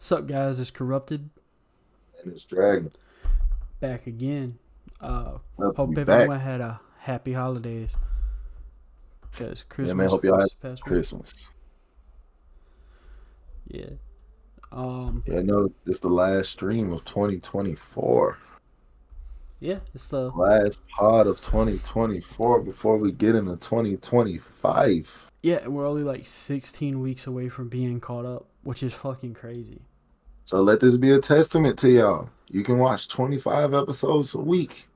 What's up, guys? It's Corrupted And it's Dragon. back again. Uh, Love to be Hope back. everyone had a happy holidays because Yeah, man. Christmas Hope y'all had was past week. Christmas. Yeah. Um. Yeah, no, it's the last stream of 2024. Yeah. It's the Last pod of 2024 before we get into 2025. yeah. We're only like 16 weeks away from being caught up, which is fucking crazy. So let this be a testament to y'all. You can watch 25 episodes a week.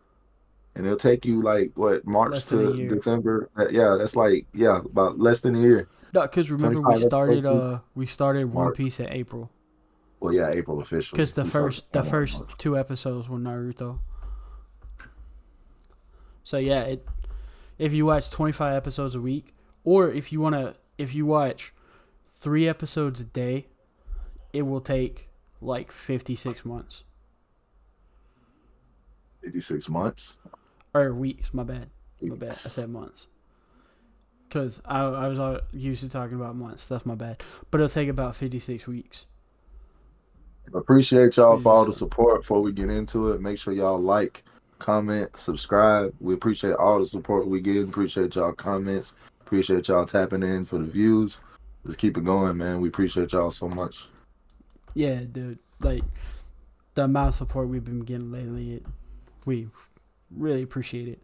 And it'll take you like what, March Less than a to year. December. Yeah, that's like, yeah, about less than a year. No, because remember 25 episodes a week. we started One March. Piece in April. Well, yeah, April officially. Because the We started first the in first March. two episodes were Naruto. So yeah, if you watch 25 episodes a week, or if you watch 3 episodes a day, it will take like 56 months 56 months. or weeks. My bad. I Weeks. said months because I was used to talking about months. That's my bad. But it'll take about 56 weeks. Appreciate y'all for all the So, support. Before we get into it, make sure y'all like, comment, subscribe. We appreciate all the support we get. Appreciate y'all comments. Appreciate y'all tapping in for the views. Let's keep it going, man. We appreciate y'all so much. yeah, dude. Like the amount of support we've been getting lately, we really appreciate it.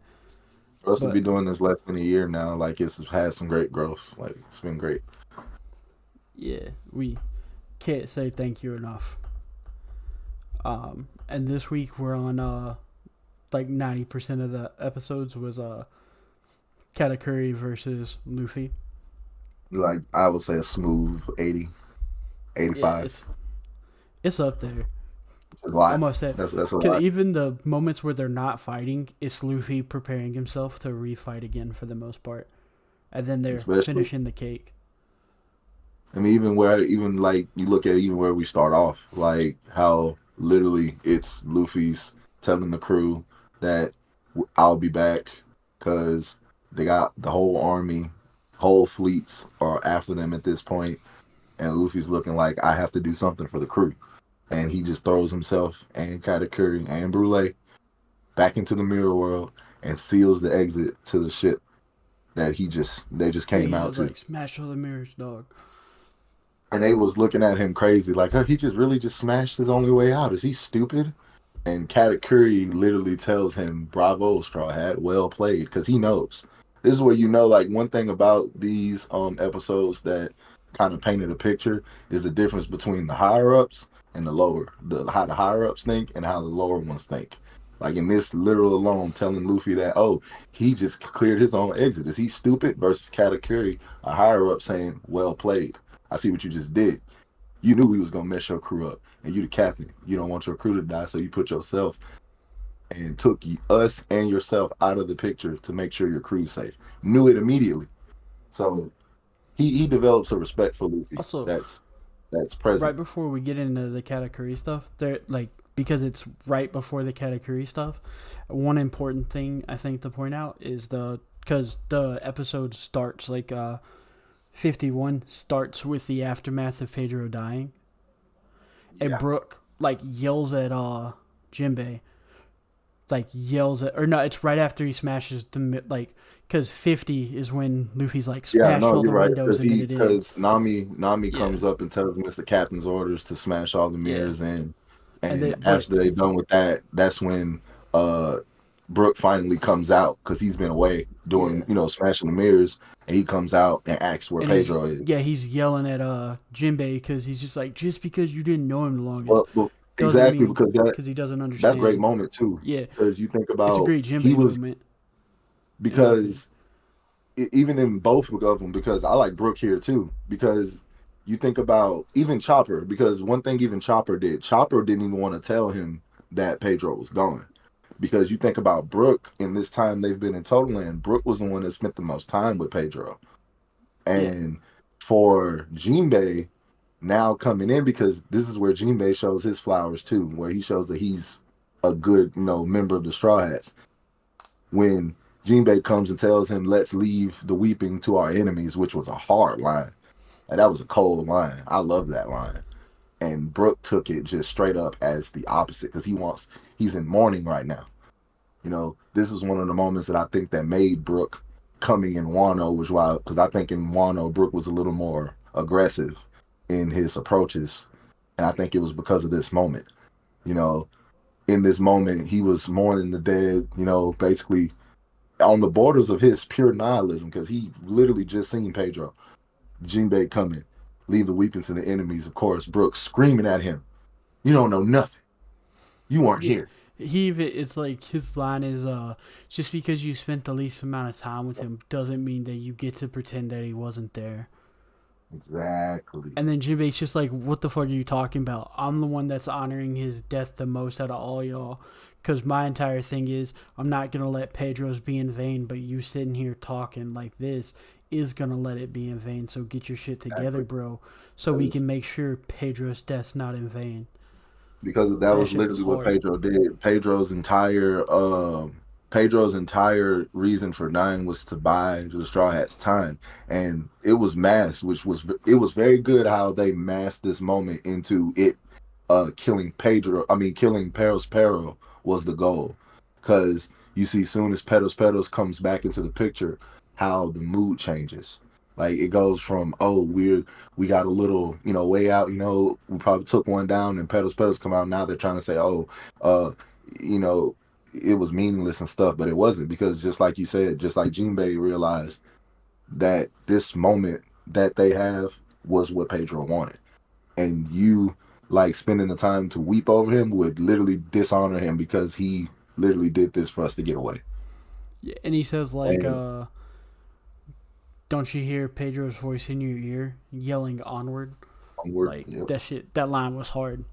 For us to But be doing this less than a year now, like it's had some great growth. Like it's been great. yeah, we can't say thank you enough. And this week we're on like 90% of the episodes was Katakuri versus Luffy. Like I would say a smooth 80, Yeah, 85. it's up there. A lot. Almost there. That's a Cause lot. even the moments where they're not fighting, it's Luffy preparing himself to refight again for the most part, and then they're Especially, finishing the cake. I mean, even like you look at even where we start off, like how literally it's Luffy's telling the crew that I'll be back because they got the whole army, whole fleets are after them at this point, and Luffy's looking like I have to do something for the crew, and he just throws himself and Katakuri and Brule back into the mirror world and seals the exit to the ship that they just Yeah, came he's out just to. like smash all the mirrors, dog. And they was looking at him crazy, like, huh, he just really just smashed his only way out. Is he stupid? And Katakuri literally tells him, "Bravo, Straw Hat, well played," because he knows. This is where you know, like, one thing about these episodes that kind of painted a picture is the difference between the higher ups and the lower, how the higher ups think and how the lower ones think. Like in this literal alone, telling Luffy that, oh, he just cleared his own exit. Is he stupid? Versus Katakuri, a higher up, saying, "Well played. I see what you just did. You knew we was gonna mess your crew up, and you the captain. You don't want your crew to die, so you put yourself and took us and yourself out of the picture to make sure your crew's safe. Knew it immediately. So he develops a respect for Luffy. Also, That's right present. before we get into the Katakuri stuff, there like because it's right before the Katakuri stuff. One important thing I think to point out is because the episode starts like 51 starts with the aftermath of Pedro dying, and Yeah, Brooke like yells at Jinbei, like yells at, or no, it's right after he smashes the like, because 50 is when Luffy's like yeah. smash No, all you're the right. windows and then it ends. Because Nami Yeah, comes up and tells him it's the captain's orders to smash all the yeah, mirrors in. and And but after they're done with that, that's when uh Brooke finally comes out because he's been away doing, yeah, smashing the mirrors, and he comes out and asks where and he's Pedro is. yeah he's yelling at Jinbei because he's just like, just because you didn't know him the longest Well, doesn't exactly mean because because he doesn't that's a great understand. moment too. Yeah, Because you think it's a about great he Jinbei was moment in my opinion. because even in both of them, because I like Brooke here too, because you think about even Chopper, because one thing even Chopper didn't even want to tell him that Pedro was gone. Because you think about Brooke in this time they've been in Total Land, Brooke was the one that spent the most time with Pedro. Yeah, And for Jinbei now coming in, because this is where Jinbei shows his flowers too, where he shows that he's a good, member of the Straw Hats. When Jinbei comes and tells him, "Let's leave the weeping to our enemies," which was a hard line. Like, that was a cold line. I love that line. and Brook took it just straight up as the opposite because he's in mourning right now. This is one of the moments that I think that made Brook coming in Wano was wild because I think in Wano Brook was a little more aggressive in his approaches, and I think it was because of this moment. You know, in this moment he was mourning the dead. Basically on the borders of his pure nihilism because he literally just seen Pedro, Jinbei coming, leave the weeping to the enemies. Of course, Brook screaming at him, "You don't know nothing. You weren't Yeah. here." It's like his line is just because you spent the least amount of time with him doesn't mean that you get to pretend that he wasn't there. Exactly. And then Jinbei's just like, what the fuck are you talking about? I'm the one that's honoring his death the most out of all y'all. Because my entire thing is, I'm not going to let Pedro's be in vain, but you sitting here talking like this is going to let it be in vain. So get your shit together, Exactly. bro. So we can make sure Pedro's death's not in vain. Because that That was shit was literally what hard. Pedro did. Pedro's entire reason for dying was to buy the Straw Hats time, and it was masked, it was very good how they masked this moment into it. Killing Pedro, I mean killing Peros Pero was the goal, because you see soon as Peros comes back into the picture, how the mood changes. Like it goes from we got a little way out, we probably took one down and Peros come out. Now they're trying to say uh you know it was meaningless and stuff, but it wasn't, because just like you said, just like Jinbei realized that this moment that they have was what Pedro wanted, and you like spending the time to weep over him would literally dishonor him because he literally did this for us to get away. Yeah, and he says, like, And don't you hear Pedro's voice in your ear yelling onward? onward, Like, yep. that shit, that line was hard.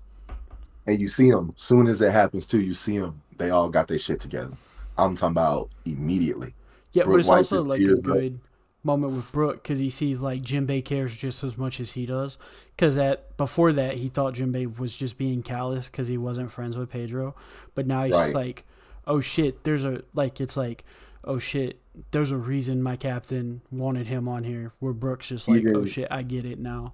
And you see them soon as it happens too. You see them; they all got their shit together. I'm talking about immediately. Yeah, but Brook it's wiped also his like a tears up. good moment with Brooke because he sees like Jinbei cares just as much as he does. Because before that he thought Jinbei was just being callous because he wasn't friends with Pedro, but now he's just Right. like, oh shit, it's like, oh shit, there's a reason my captain wanted him on here. Where Brooke's just like, oh Even shit, I get it now.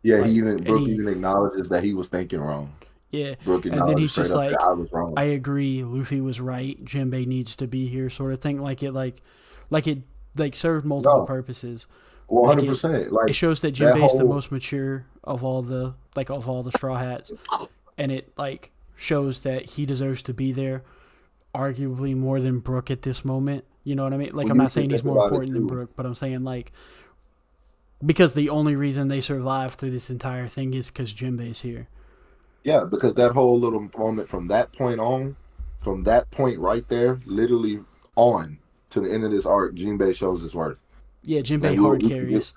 Yeah, Like, and Brook he, even acknowledges that he was thinking wrong. yeah, Brook and then acknowledges he's straight just up that like, I was I wrong. agree, Luffy was right. Jinbei needs to be here, sort of thing. Like it, like served multiple No, purposes. one Like hundred percent. Like it shows that that Jinbei is the whole most mature of all the Straw Hats, and it like shows that he deserves to be there, arguably more than Brook at this moment. You know what I mean? Like when I'm you not saying he's think more about it important than too. Brook, but I'm saying like because the only reason they survive through this entire thing is because Jinbei's here. Yeah, because that whole little moment from that point on, from that point right there, literally on to the end of this arc, Jinbei shows his worth. Yeah, And Jinbei hard carries.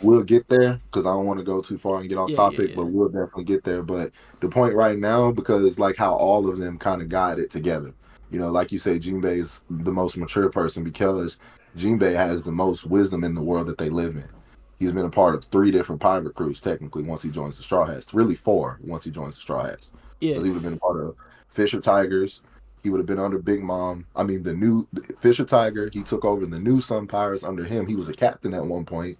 we'll get there because I don't want to go too far and get off Yeah, yeah, topic, yeah. but we'll definitely get there. But the point right now, because like how all of them kind of got it together. Like you say, Jinbei is the most mature person because Jinbei has the most wisdom in the world that they live in. He's been a part of 3 different pirate crews, technically, once he joins the Straw Hats. Really 4 once he joins the Straw Hats. Yeah, Because he would have been a part of Fisher Tigers. He would have been under Big Mom. I mean, the new Fisher Tiger. He took over the new Sun Pirates under him. He was a captain at one point.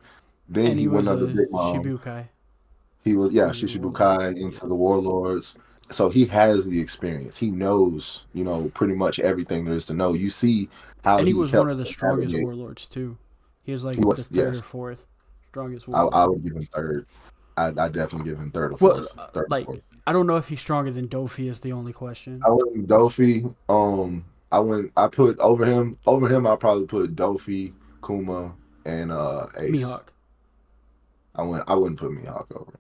Then and he he went was under a Big Mom. Shibukai. He was, He yeah, was a warlord. Shishibukai Yeah, into the Warlords. So he has the experience. He knows, pretty much everything there is to know. You see how and he he was one of helped the them strongest navigate. warlords too. He was He like the was, third or yes. fourth strongest I warlord. would give him third. I definitely give him third or Well, fourth. Third or like fourth. I don't know if he's stronger than Dofi is the only question. I went Dofi. I put over him. I probably put Dofi, Kuma, and Ace. Mihawk. I wouldn't put Mihawk over him.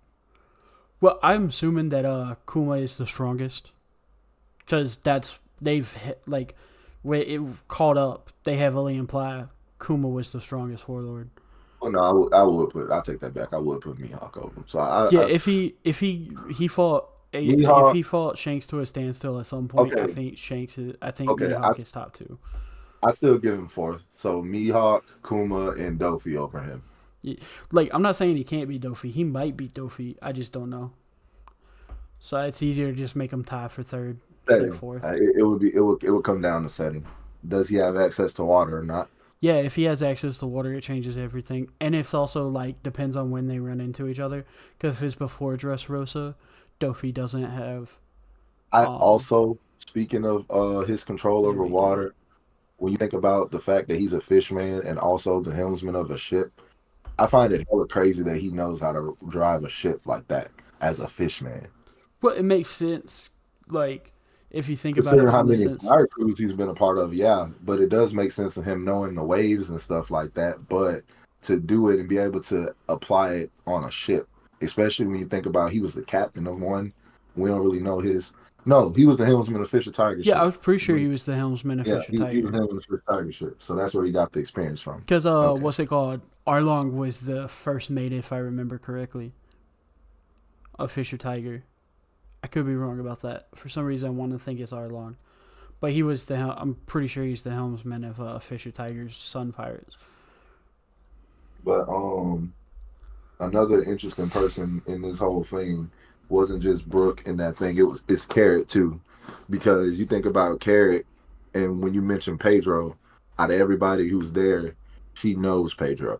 Well, I'm assuming that Kuma is the strongest because that's they've like when it caught up. They heavily imply Kuma was the strongest warlord. Oh no, I take that back. I would put Mihawk over him. So Yeah, I he fought if Mihawk. he fought Shanks to a standstill at some point, Okay, I think okay. I Mihawk is top two. I still give him fourth. So Mihawk, Kuma, and Dofi over him. Yeah, like I'm not saying he can't beat Dofi. He might beat Dofi. I just don't know. So it's easier to just make him tie for third, say Setting. fourth. It would come down to setting. Does he have access to water or not? Yeah, if he has access to water, it changes everything, and it's also like depends on when they run into each other. Because if it's before Dressrosa, Dofi doesn't have I um also, speaking of his control over Jamaican. water, when you think about the fact that he's a fishman and also the helmsman of a ship, I find it hella crazy that he knows how to drive a ship like that as a fishman. But it makes sense, like if you think about it Considering how from the many sense. fire crews he's been a part of, yeah, but it does make sense of him knowing the waves and stuff like that. But to do it and be able to apply it on a ship, especially when you think about he was the captain of one, we don't really know his. No, he was the helmsman of Fisher Tiger Yeah, I ship. was pretty sure he was the helmsman of Yeah, Fisher he was Tiger. the helmsman of Fisher Tiger ship, so that's where he got the experience from. Because Okay, what's it called? Arlong was the first mate, if I remember correctly, of Fisher Tiger. I could be wrong about that. For some reason, I want to think it's Arlong, but he was the. I'm pretty sure he's the helmsman of Fisher Tiger's Sun Pirates. but another interesting person in this whole thing wasn't just Brooke in that thing. It's Carrot too, because you think about Carrot, and when you mention Pedro, out of everybody who's there, she knows Pedro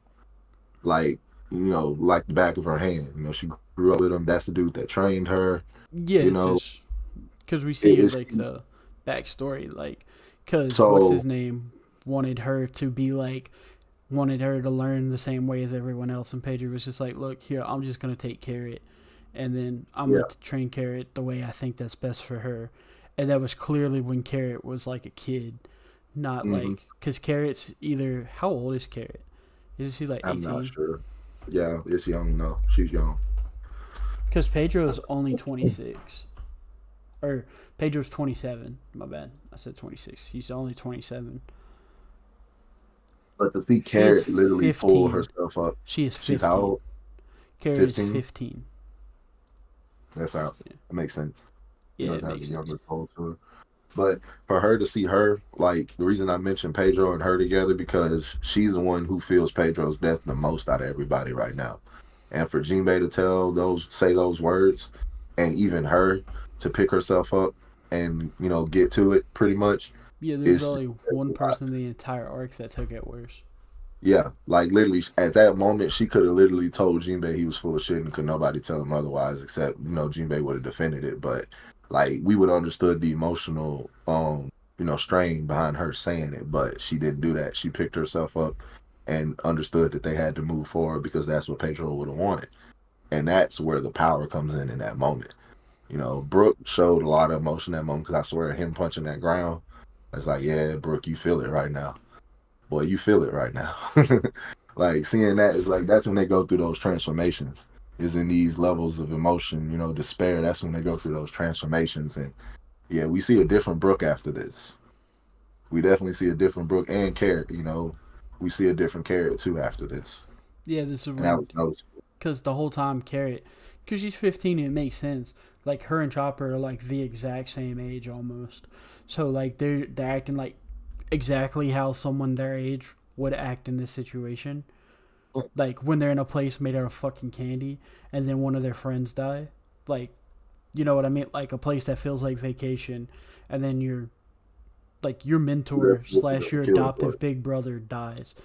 like like the back of her hand. She grew up with him. That's the dude that trained her. Yeah, You it's know, just because we see it's like the backstory, like because what's his so name wanted her to be like wanted her to learn the same way as everyone else, and Pedro was just like, "Look here, I'm just gonna take Carrot, and then I'm yeah. gonna train Carrot the way I think that's best for her." And that was clearly when Carrot was like a kid, not hmm like because Carrot's either how old is Carrot? Is she like I'm not 18? sure. Yeah, it's young. No, she's young. Because Pedro's only 26, or Pedro's 27. My bad, I said 26. He's only 27. But to see She is Carrot literally pull 15. herself up, She is she's how 15. old? Carrot is 15. 15. That's how So, yeah. it makes sense. He Yeah, it doesn't have a makes sense. younger pole to her. But for her to see her, like the reason I mentioned Pedro and her together because she's the one who feels Pedro's death the most out of everybody right now. And for Jinbei to say those words, and even her to pick herself up and get to it pretty much Yeah, there's is only one person in the entire arc that took it worse. yeah, like literally at that moment, she could have literally told Jinbei he was full of shit and could nobody tell him otherwise, except Jinbei would have defended it. But like we would have understood the emotional strain behind her saying it, but she didn't do that. She picked herself up and understood that they had to move forward because that's what Pedro would have wanted, and that's where the power comes in that moment. Brooke showed a lot of emotion that moment because I swear him punching that ground, it's like, yeah, Brooke, you feel it right now, boy, you feel it right now. Like seeing that is like that's when they go through those transformations. Is in these levels of emotion, despair. That's when they go through those transformations, and yeah, we see a different Brooke after this. We definitely see a different Brooke and Carrot. We see a different Carrot too after this, Yeah, this is and that when was noticeable. because the whole time Carrot, because she's 15, it makes sense. Like her and Chopper are like the exact same age almost. So like they're acting like exactly how someone their age would act in this situation. Like when they're in a place made out of fucking candy, and then one of their friends die. Like you know what I mean? Like a place that feels like vacation, and then your mentor slash your Killed for adoptive big brother dies,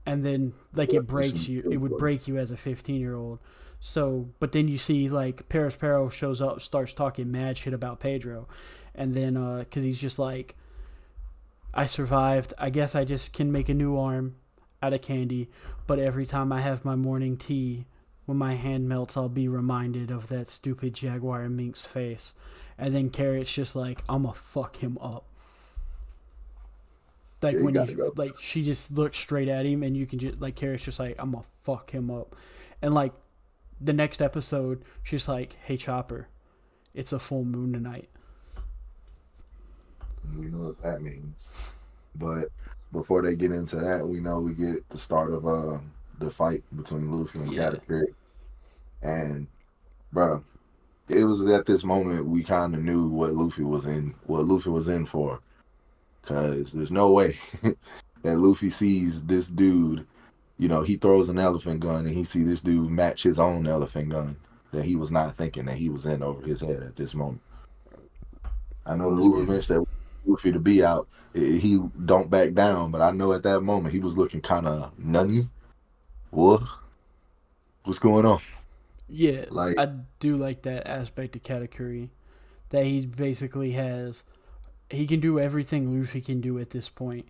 and then like it breaks it. you. It would break you as a 15-year-old. So, but then you see like Paris Perro shows up, starts talking mad shit about Pedro, and then because he's just like, I survived. I guess I just can make a new arm out of candy, but every time I have my morning tea, when my hand melts, I'll be reminded of that stupid jaguar mink's face. And then Carrot's just like, I'ma fuck him up. Like Yeah, you when got to he go. like she just looks straight at him, and you can just like Carrot's just like, I'ma fuck him up. And like the next episode, she's like, Hey Chopper, it's a full moon tonight. We know what that means. But before they get into that, we know we get the start of the fight between Luffy and Yeah. Katakuri. And bro, it was at this moment we kind of knew what Luffy was in for. Cause there's no way that Luffy sees this dude, he throws an elephant gun and he see this dude match his own elephant gun that he was not thinking that he was in over his head at this moment. I know the Let's Uber get Mitch that Luffy to be out. He don't back down, but I know at that moment he was looking kind of nunny. What? What's going on? Yeah, Like, I do like that aspect of Katakuri. That he basically has. He can do everything Luffy can do at this point,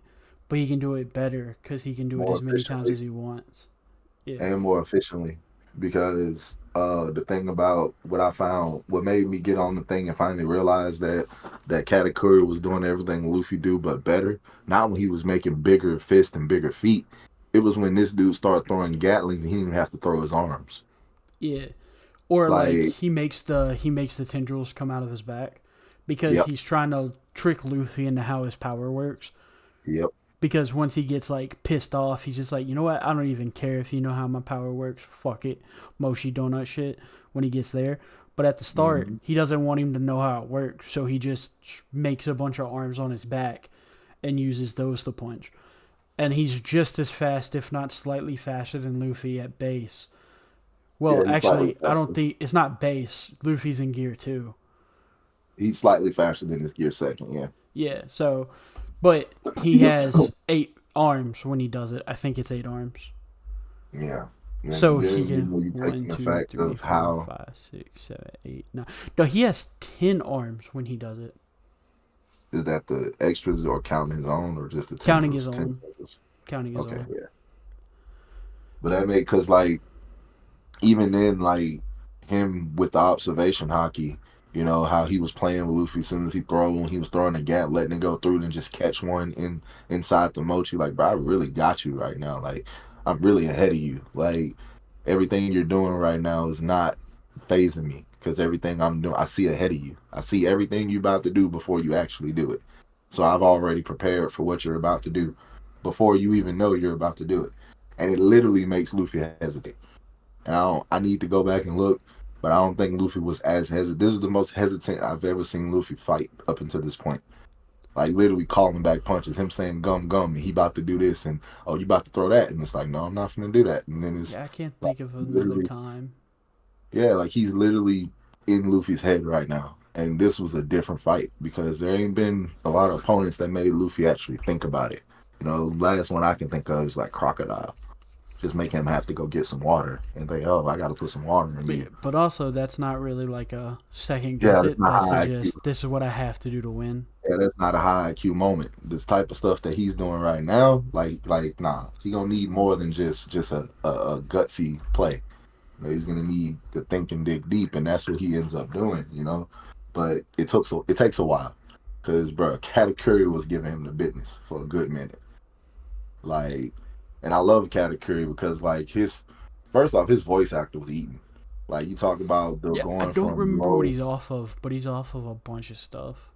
but he can do it better because he can do it more as many times efficiently as he wants. Yeah. and more efficiently because the thing about what I found, what made me get on the thing and finally realize that Katakuri was doing everything Luffy do but better. Not when he was making bigger fists and bigger feet. It was when this dude started throwing Gatlings and he didn't even have to throw his arms. Yeah. Or like Like, he makes the tendrils come out of his back because yep, he's trying to trick Luffy into how his power works. yep, Because once he gets like pissed off, he's just like, you know what? I don't even care if you know how my power works. Fuck it, Moshi donut shit. When he gets there, but at the start, hmm he doesn't want him to know how it works, so he just makes a bunch of arms on his back and uses those to punch. And he's just as fast, if not slightly faster than Luffy at base. yeah, Well, he's slightly actually, I don't faster. think it's not base. Luffy's in gear 2. He's slightly faster than his gear second. Yeah, Yeah, so, but he has 8 arms when he does it. I think it's 8 arms. yeah. So And he then can you taking one, the two, fact three, of four, how 5, 6, 7, 8, 9. No, he has 10 arms when he does it, is that the extras or counting his own or just the counting his tendrils? Ten own. tendrils. Counting his Okay, own. yeah. But that made because like even then like him with the observation hockey, you know how he was playing with Luffy as soon as he was throwing a gap, letting it go through, and just catch one inside the mochi. Like, bro, I really got you right now. Like, I'm really ahead of you. Like, everything you're doing right now is not phasing me because everything I'm doing, I see ahead of you. I see everything you about to do before you actually do it. So I've already prepared for what you're about to do before you even know you're about to do it. And it literally makes Luffy hesitate. And I need to go back and look, but I don't think Luffy was as hesitant. This is the most hesitant I've ever seen Luffy fight up until this point. Like literally calling back punches, him saying gum gum, and he about to do this, and oh you about to throw that, and it's like no, I'm not gonna do that, and then it's Yeah, I can't like think of another literally, time. yeah, like he's literally in Luffy's head right now, and this was a different fight because there ain't been a lot of opponents that made Luffy actually think about it. You know, last one I can think of is like Crocodile. Just make him have to go get some water and think, oh, I got to put some water in me. But also, that's not really like a second Yeah, guess that's it. not That's high IQ. just this is what I have to do to win. Yeah, that's not a high IQ moment. This type of stuff that he's doing right now, like nah, he gonna need more than just a gutsy play. You know, he's gonna need to think and dig deep, and that's what he ends up doing. You know, but it takes a while because bro, Katakuri was giving him the business for a good minute. Like, and I love Katakuri because like his first off, his voice actor was eating. Like you talk about the Yeah, I going don't from remember what low. he's off of, but he's off of a bunch of stuff.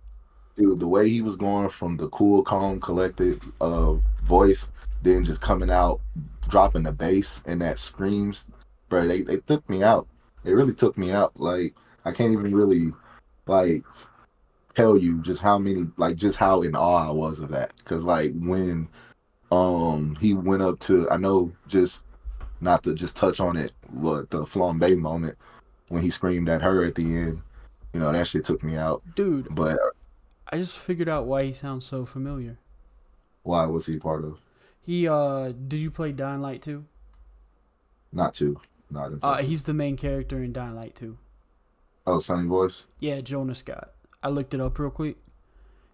Dude, the way he was going from the cool, calm, collected voice, then just coming out, dropping the bass and that screams, bro, they took me out. They really took me out. Like, I can't even really, like, tell you just how many, like, just how in awe I was of that. Because, like, when he went up to, I know, just not to just touch on it, what the flambe moment when he screamed at her at the end, you know, that shit took me out. Dude, But I just figured out why he sounds so familiar. why was he part of? He did you play Dying Light 2? Not two. No, I didn't play two. He's the main character in Dying Light 2. Oh, Sunny Voice. Yeah, Jonas Scott. I looked it up real quick.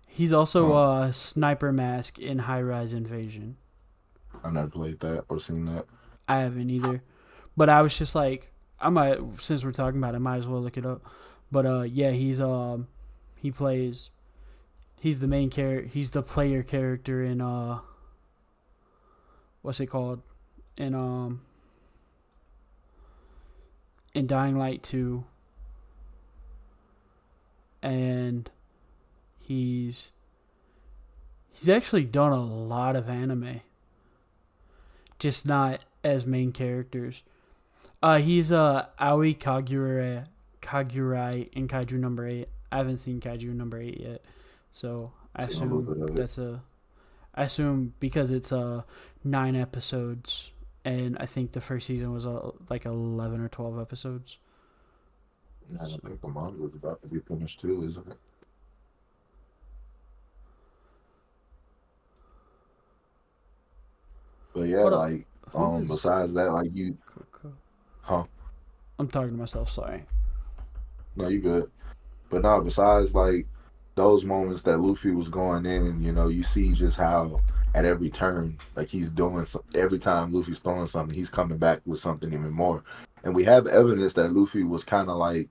He's also Oh, Sniper Mask in High Rise Invasion. I've never played that or seen that. I haven't either. But I was just like, I might, since we're talking about it, I might as well look it up. But yeah, he plays, he's the main character, he's the player character in what's it called? In in Dying Light 2, and he's he's actually done a lot of anime, just not as main characters. He's Aoi Kagurai in Kaiju number 8. I haven't seen Kaiju number 8 yet, so Seen a little bit of it. I assume because it's 9 episodes, and I think the first season was like 11 or 12 episodes. And I So, think the manga is about to be finished too, isn't it? But yeah, Hold up. like Who is besides that, like Coco? huh? I'm talking to myself. Sorry. No, you good. But no, besides like those moments that Luffy was going in, you see just how at every turn, like he's doing every time Luffy's throwing something, he's coming back with something even more. And we have evidence that Luffy was kind of like,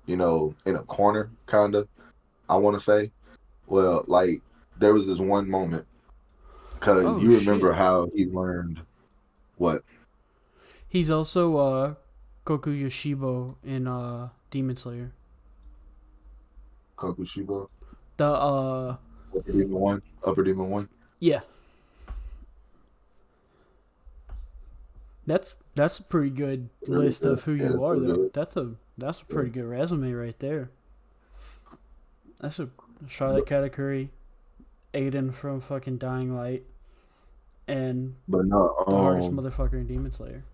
in a corner, kind of, I want to say. Well, like there was this one moment because Oh you remember shit. how he learned what He's also Goku Yoshibo in Demon Slayer. Kokushiba, The Upper Demon One. yeah, that's a pretty good Really list good. of who Yeah, you it's are really though. good. That's a Yeah. pretty good resume right there. That's a Charlotte Katakuri, Aiden from fucking Dying Light, and But no, the hardest motherfucker in Demon Slayer.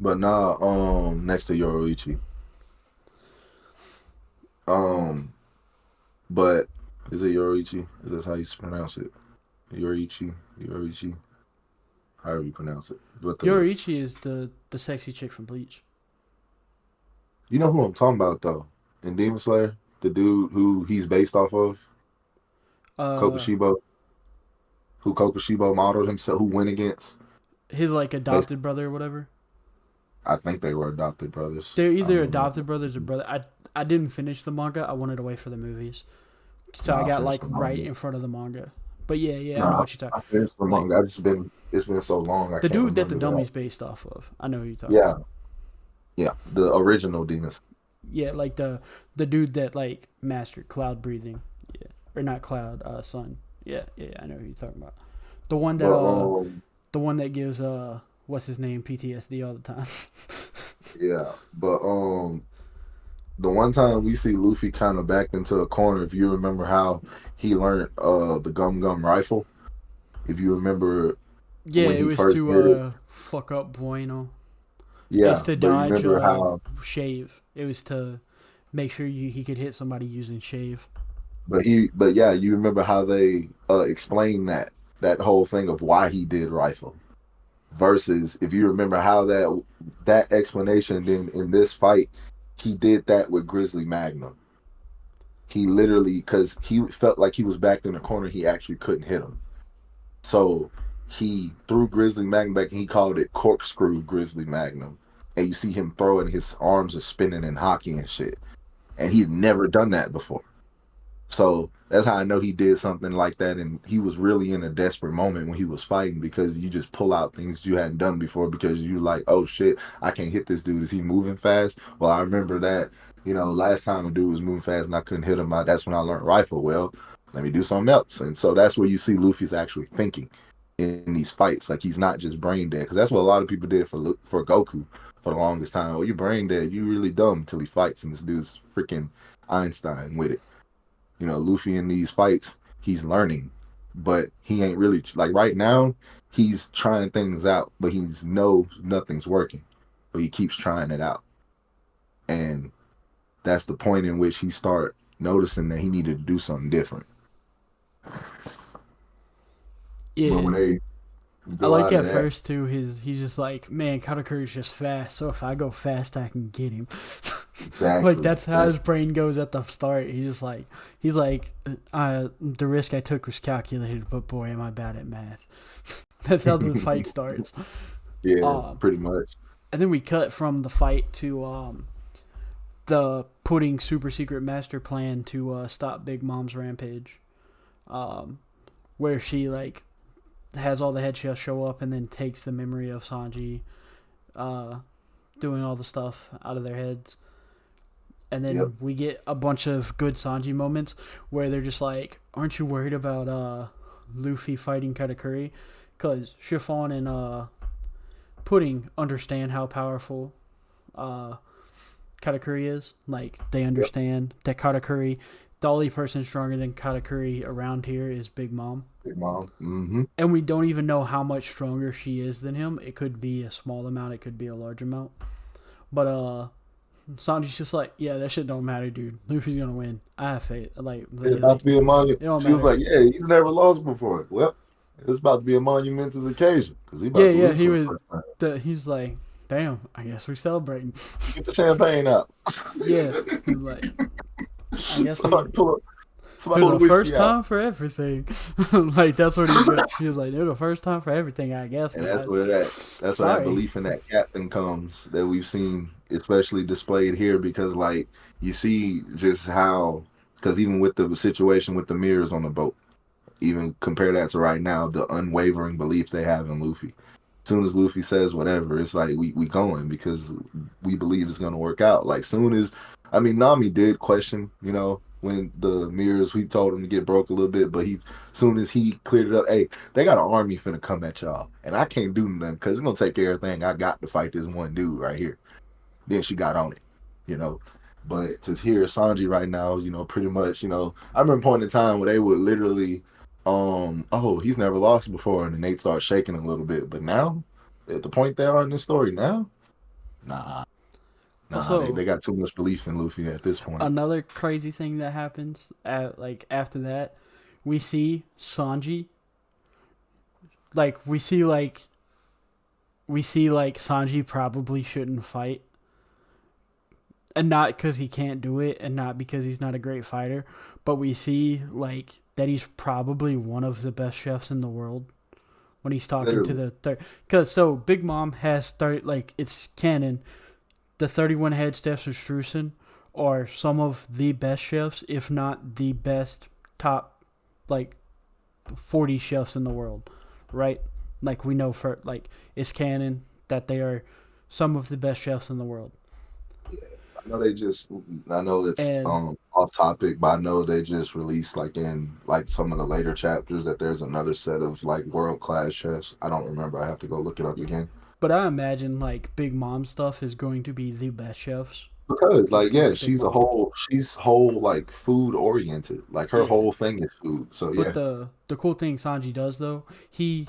next to Yoroichi. Um, but is it Yoroichi? Is that how you pronounce it? Yorichi, however you pronounce it. But Yoriichi is the sexy chick from Bleach. you know who I'm talking about though? In Demon Slayer, the dude who he's based off of, Uh, Kokushibo, who Kokushibo modeled himself, who went against. his like Based, adopted brother or whatever. I think they were adopted brothers. They're I either don't know. adopted brothers or brother. I didn't finish the manga. I wanted to wait for the movies, so No, I I got finished like the right manga. in front of the manga. But yeah, I know No, what you're talking. I finished the Like manga. It's been so long I the can't dude that the remember that. dummy's based off of. I know who you're talking Yeah, about. yeah, the original demons. Yeah, like the dude that like mastered cloud breathing. Yeah, or not cloud, sun. Yeah, I know who you're talking about. The one that But the one that gives what's his name PTSD all the time. yeah, but the one time we see Luffy kind of backed into a corner, if you remember how he learned the Gum Gum rifle, if you remember Yeah, when it he was first did to it, fuck up Bueno. It's yeah, to but you dodge remember how, shave. It was to make sure he could hit somebody using shave. but yeah, you remember how they explained that whole thing of why he did rifle versus if you remember how that explanation then in this fight he did that with Grizzly Magnum. He literally because he felt like he was backed in the corner, he actually couldn't hit him. So he threw Grizzly Magnum back and he called it corkscrew Grizzly Magnum. And you see him throwing his arms are spinning in hockey and shit. And he'd never done that before. So that's how I know he did something like that. And he was really in a desperate moment when he was fighting because you just pull out things you hadn't done before because you like, oh shit, I can't hit this dude. Is he moving fast? Well, I remember that, last time a dude was moving fast and I couldn't hit him. That's when I learned rifle. Well, let me do something else. And so that's where you see Luffy's actually thinking in these fights. Like he's not just brain dead because that's what a lot of people did for Goku for the longest time. Oh, you brain dead. You really dumb until he fights and this dude's freaking Einstein with it. Luffy in these fights, he's learning, but he ain't really like right now. He's trying things out, but he knows nothing's working, but he keeps trying it out, and that's the point in which he start noticing that he needed to do something different. But Yeah, when they I go like out of at that, first too. He's just like, man, Katakuri's just fast. So if I go fast, I can get him. Like exactly, that's how his brain goes at the start. He's like, the risk I took was calculated, but boy, am I bad at math. That's how the fight starts. yeah, Um, pretty much. and then we cut from the fight to the putting super secret master plan to stop Big Mom's rampage, where she like has all the headshots show up and then takes the memory of Sanji, doing all the stuff out of their heads. And Yep. then we get a bunch of good Sanji moments where they're just like, aren't you worried about Luffy fighting Katakuri? Because Chiffon and Pudding understand how powerful Katakuri is. Like, they Yep. understand that Katakuri, the only person stronger than Katakuri around here is Big Mom. Big Mom. Mm-hmm. And we don't even know how much stronger she is than him. It could be a small amount, it could be a large amount. But Sanji's just like, yeah, that shit don't matter, dude. Luffy's gonna win. I have faith. Like, It's about to be a manga. it don't She was matter. like, "Yeah, he's never lost before." Well, It's about to be a monumentous occasion because he Yeah, about to yeah. lose He for the was. first time. He's like, damn. I guess we're celebrating. Get the champagne out. Yeah. He's like, I guess we. somebody pull up, somebody It was pull the the first whiskey out. time for everything. Like that's what he was like. It was the first time for everything, I guess, And that's guys. where that Sorry. belief in that captain comes that we've seen especially displayed here because like you see just how because even with the situation with the mirrors on the boat, even compare that to right now, the unwavering belief they have in Luffy. As soon as Luffy says whatever, it's like we going because we believe it's gonna work out. Like soon as I mean Nami did question, when the mirrors we told him to get broke a little bit, but soon as he cleared it up, hey, they got an army finna come at y'all. And I can't do nothing because it's gonna take care of everything I got to fight this one dude right here. Then she got on it, you know. But to hear Sanji right now, pretty much, I remember a point in time where they would literally, oh, he's never lost before, and then they start shaking a little bit. But now, at the point they are in this story now, nah, Also, they got too much belief in Luffy at this point. another crazy thing that happens like after that, we see Sanji. Like we see like Sanji probably shouldn't fight, and not because he can't do it, and not because he's not a great fighter, but we see like that he's probably one of the best chefs in the world when he's talking to Literally, the third. Because so Big Mom has started like it's canon. The 31 head chefs of Strusen are some of the best chefs, if not the best top like 40 chefs in the world, right? Like we know for like it's canon that they are some of the best chefs in the world. I know it's And off topic, but I know they just released like in like some of the later chapters that there's another set of like world class chefs. I don't remember. I have to go look it up again. but I imagine like Big Mom stuff is going to be the best chefs Because just like because yeah, of Big Mom. she's whole like food oriented. Like her Yeah. whole thing is food. So But yeah, the cool thing Sanji does though, he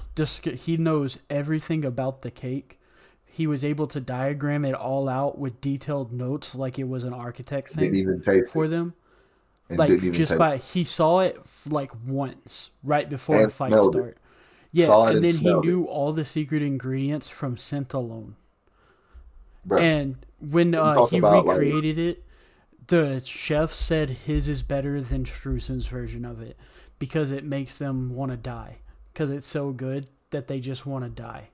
knows everything about the cake. He was able to diagram it all out with detailed notes like it was an architect didn't thing even taste for it them. and didn't Like even just taste by he saw it like once right it before a and fight smelled it. start. Yeah, Saw it and and then he smelled it, knew all the secret ingredients from scent alone. bro. And when You talk he about like recreated it, the chef said his is better than Strusen's version of it because it makes them want to die because it's so good that they just want to die.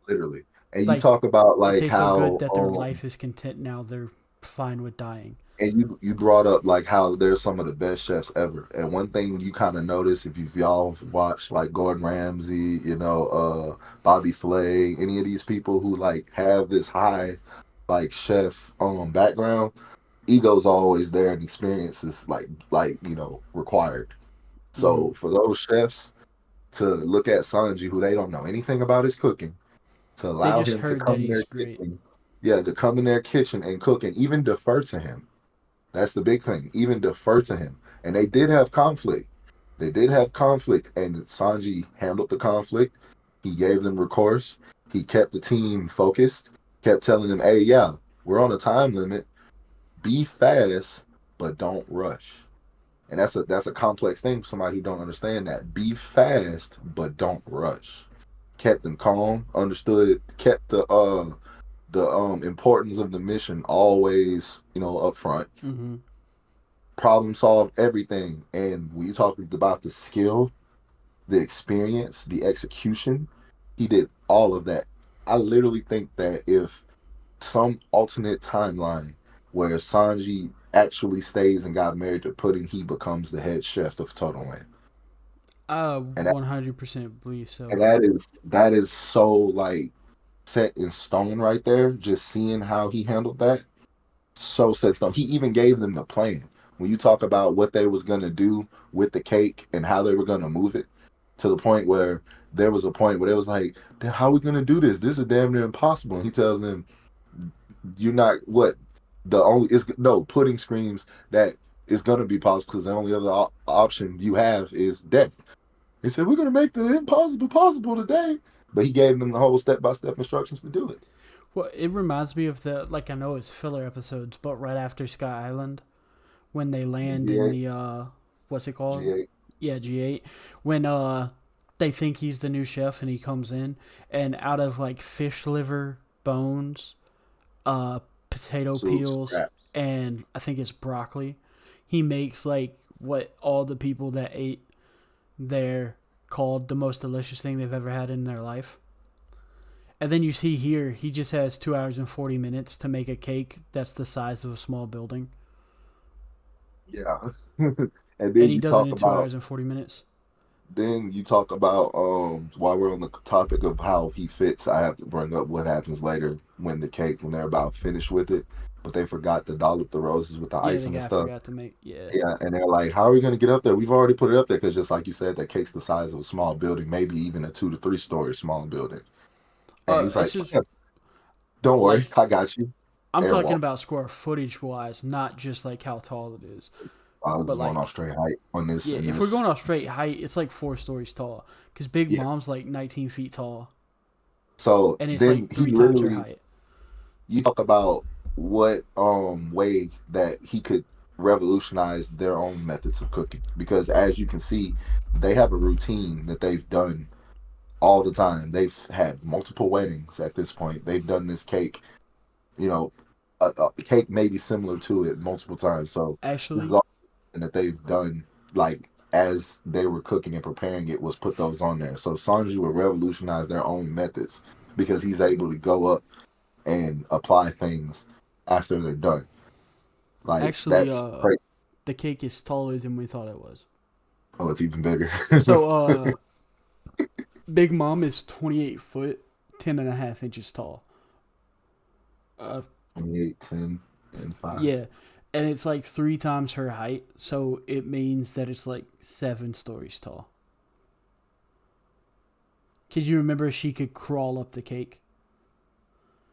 literally, and you Like talk about it like tastes so good how that their life is content now. They're fine with dying. and you brought up like how they're some of the best chefs ever. And one thing you kind of notice if y'all watched like Gordon Ramsay, Bobby Flay, any of these people who like have this high like chef background, ego's always there and experience is like required. Hmm. So for those chefs to look at Sanji, who they don't know anything about his cooking, to They allow just him to heard that come in he's their great. kitchen, yeah, to come in their kitchen and cook and even defer to him, that's the big thing. Even defer to him. And they did have conflict. They did have conflict, and Sanji handled the conflict. He gave them recourse. He kept the team focused. Kept telling them, "Hey, yeah, we're on a time limit. Be fast, but don't rush." And that's a complex thing for somebody who don't understand that. Be fast, but don't rush. Kept them calm. Understood. Kept the importance of the mission always up front, Hmm. problem solved everything. And when you talk about the skill, the experience, the execution, he did all of that. I literally think that if some alternate timeline where Sanji actually stays and got married to Pudding, he becomes the head chef of Total Land. I And that, 100% believe so. and that is so like set in stone right there. Just seeing how he handled that, so set in stone. He even gave them the plan. When you talk about what they was gonna do with the cake and how they were gonna move it, to the point where there was a point where they was like, "How are we gonna do this? This is damn near impossible." And he tells them, "You're not what the only is no Pudding screams that it's gonna be possible because the only other option you have is death." He said, "We're gonna make the impossible possible today," but he gave them the whole step by step instructions to do it. Well, it reminds me of the like I know it's filler episodes, but right after Sky Island when they land in G8, the what's it called? G8. Yeah, G8. When they think he's the new chef, and he comes in, and out of like fish liver, bones, uh, potato Soup, peels, scraps. and I think it's broccoli, he makes like what all the people that ate there called the most delicious thing they've ever had in their life. And then you see here, he just has 2 hours and 40 minutes to make a cake that's the size of a small building. Yeah. And And then he you does it talk in two about hours and 40 minutes. while we're on the topic of how he fits, I have to bring up what happens later when they're about finished with it, but they forgot to dollop the roses with the Yeah, the icing and guy stuff. forgot to make. Yeah. Yeah, and they're like, "How are we going to get up there? We've already put it up there because just like you said, that cake's the size of a small building, maybe even a 2 to 3 story small building." And he's It's like, just "Yeah, don't worry, like I got you." I'm talking Airwalk. about square footage wise, not just like how tall it is, I was but going off like straight height on this yeah, and if we're this. going off straight height, it's like 4 stories tall. Cause Big Yeah. Mom's like 19 feet tall, So and it's then like he 3 times her literally, height. you talk about what way that he could revolutionize their own methods of cooking, because as you can see, they have a routine that they've done all the time. They've had multiple weddings at this point. They've done this cake, you know, a cake maybe similar to it multiple times. So this is Actually, all that they've done, like as they were cooking and preparing it, was put those on there. So Sanji will revolutionize their own methods because he's able to go up and apply things after they're done. Like actually, that's great. the cake is taller than we thought it was. Oh, it's even bigger. So, Big Mom is 28 foot, 10.5 inches tall. Uh, 28, 10, and 5. yeah, and it's like 3 times her height, so it means that it's like 7 stories tall. Cause you remember she could crawl up the cake.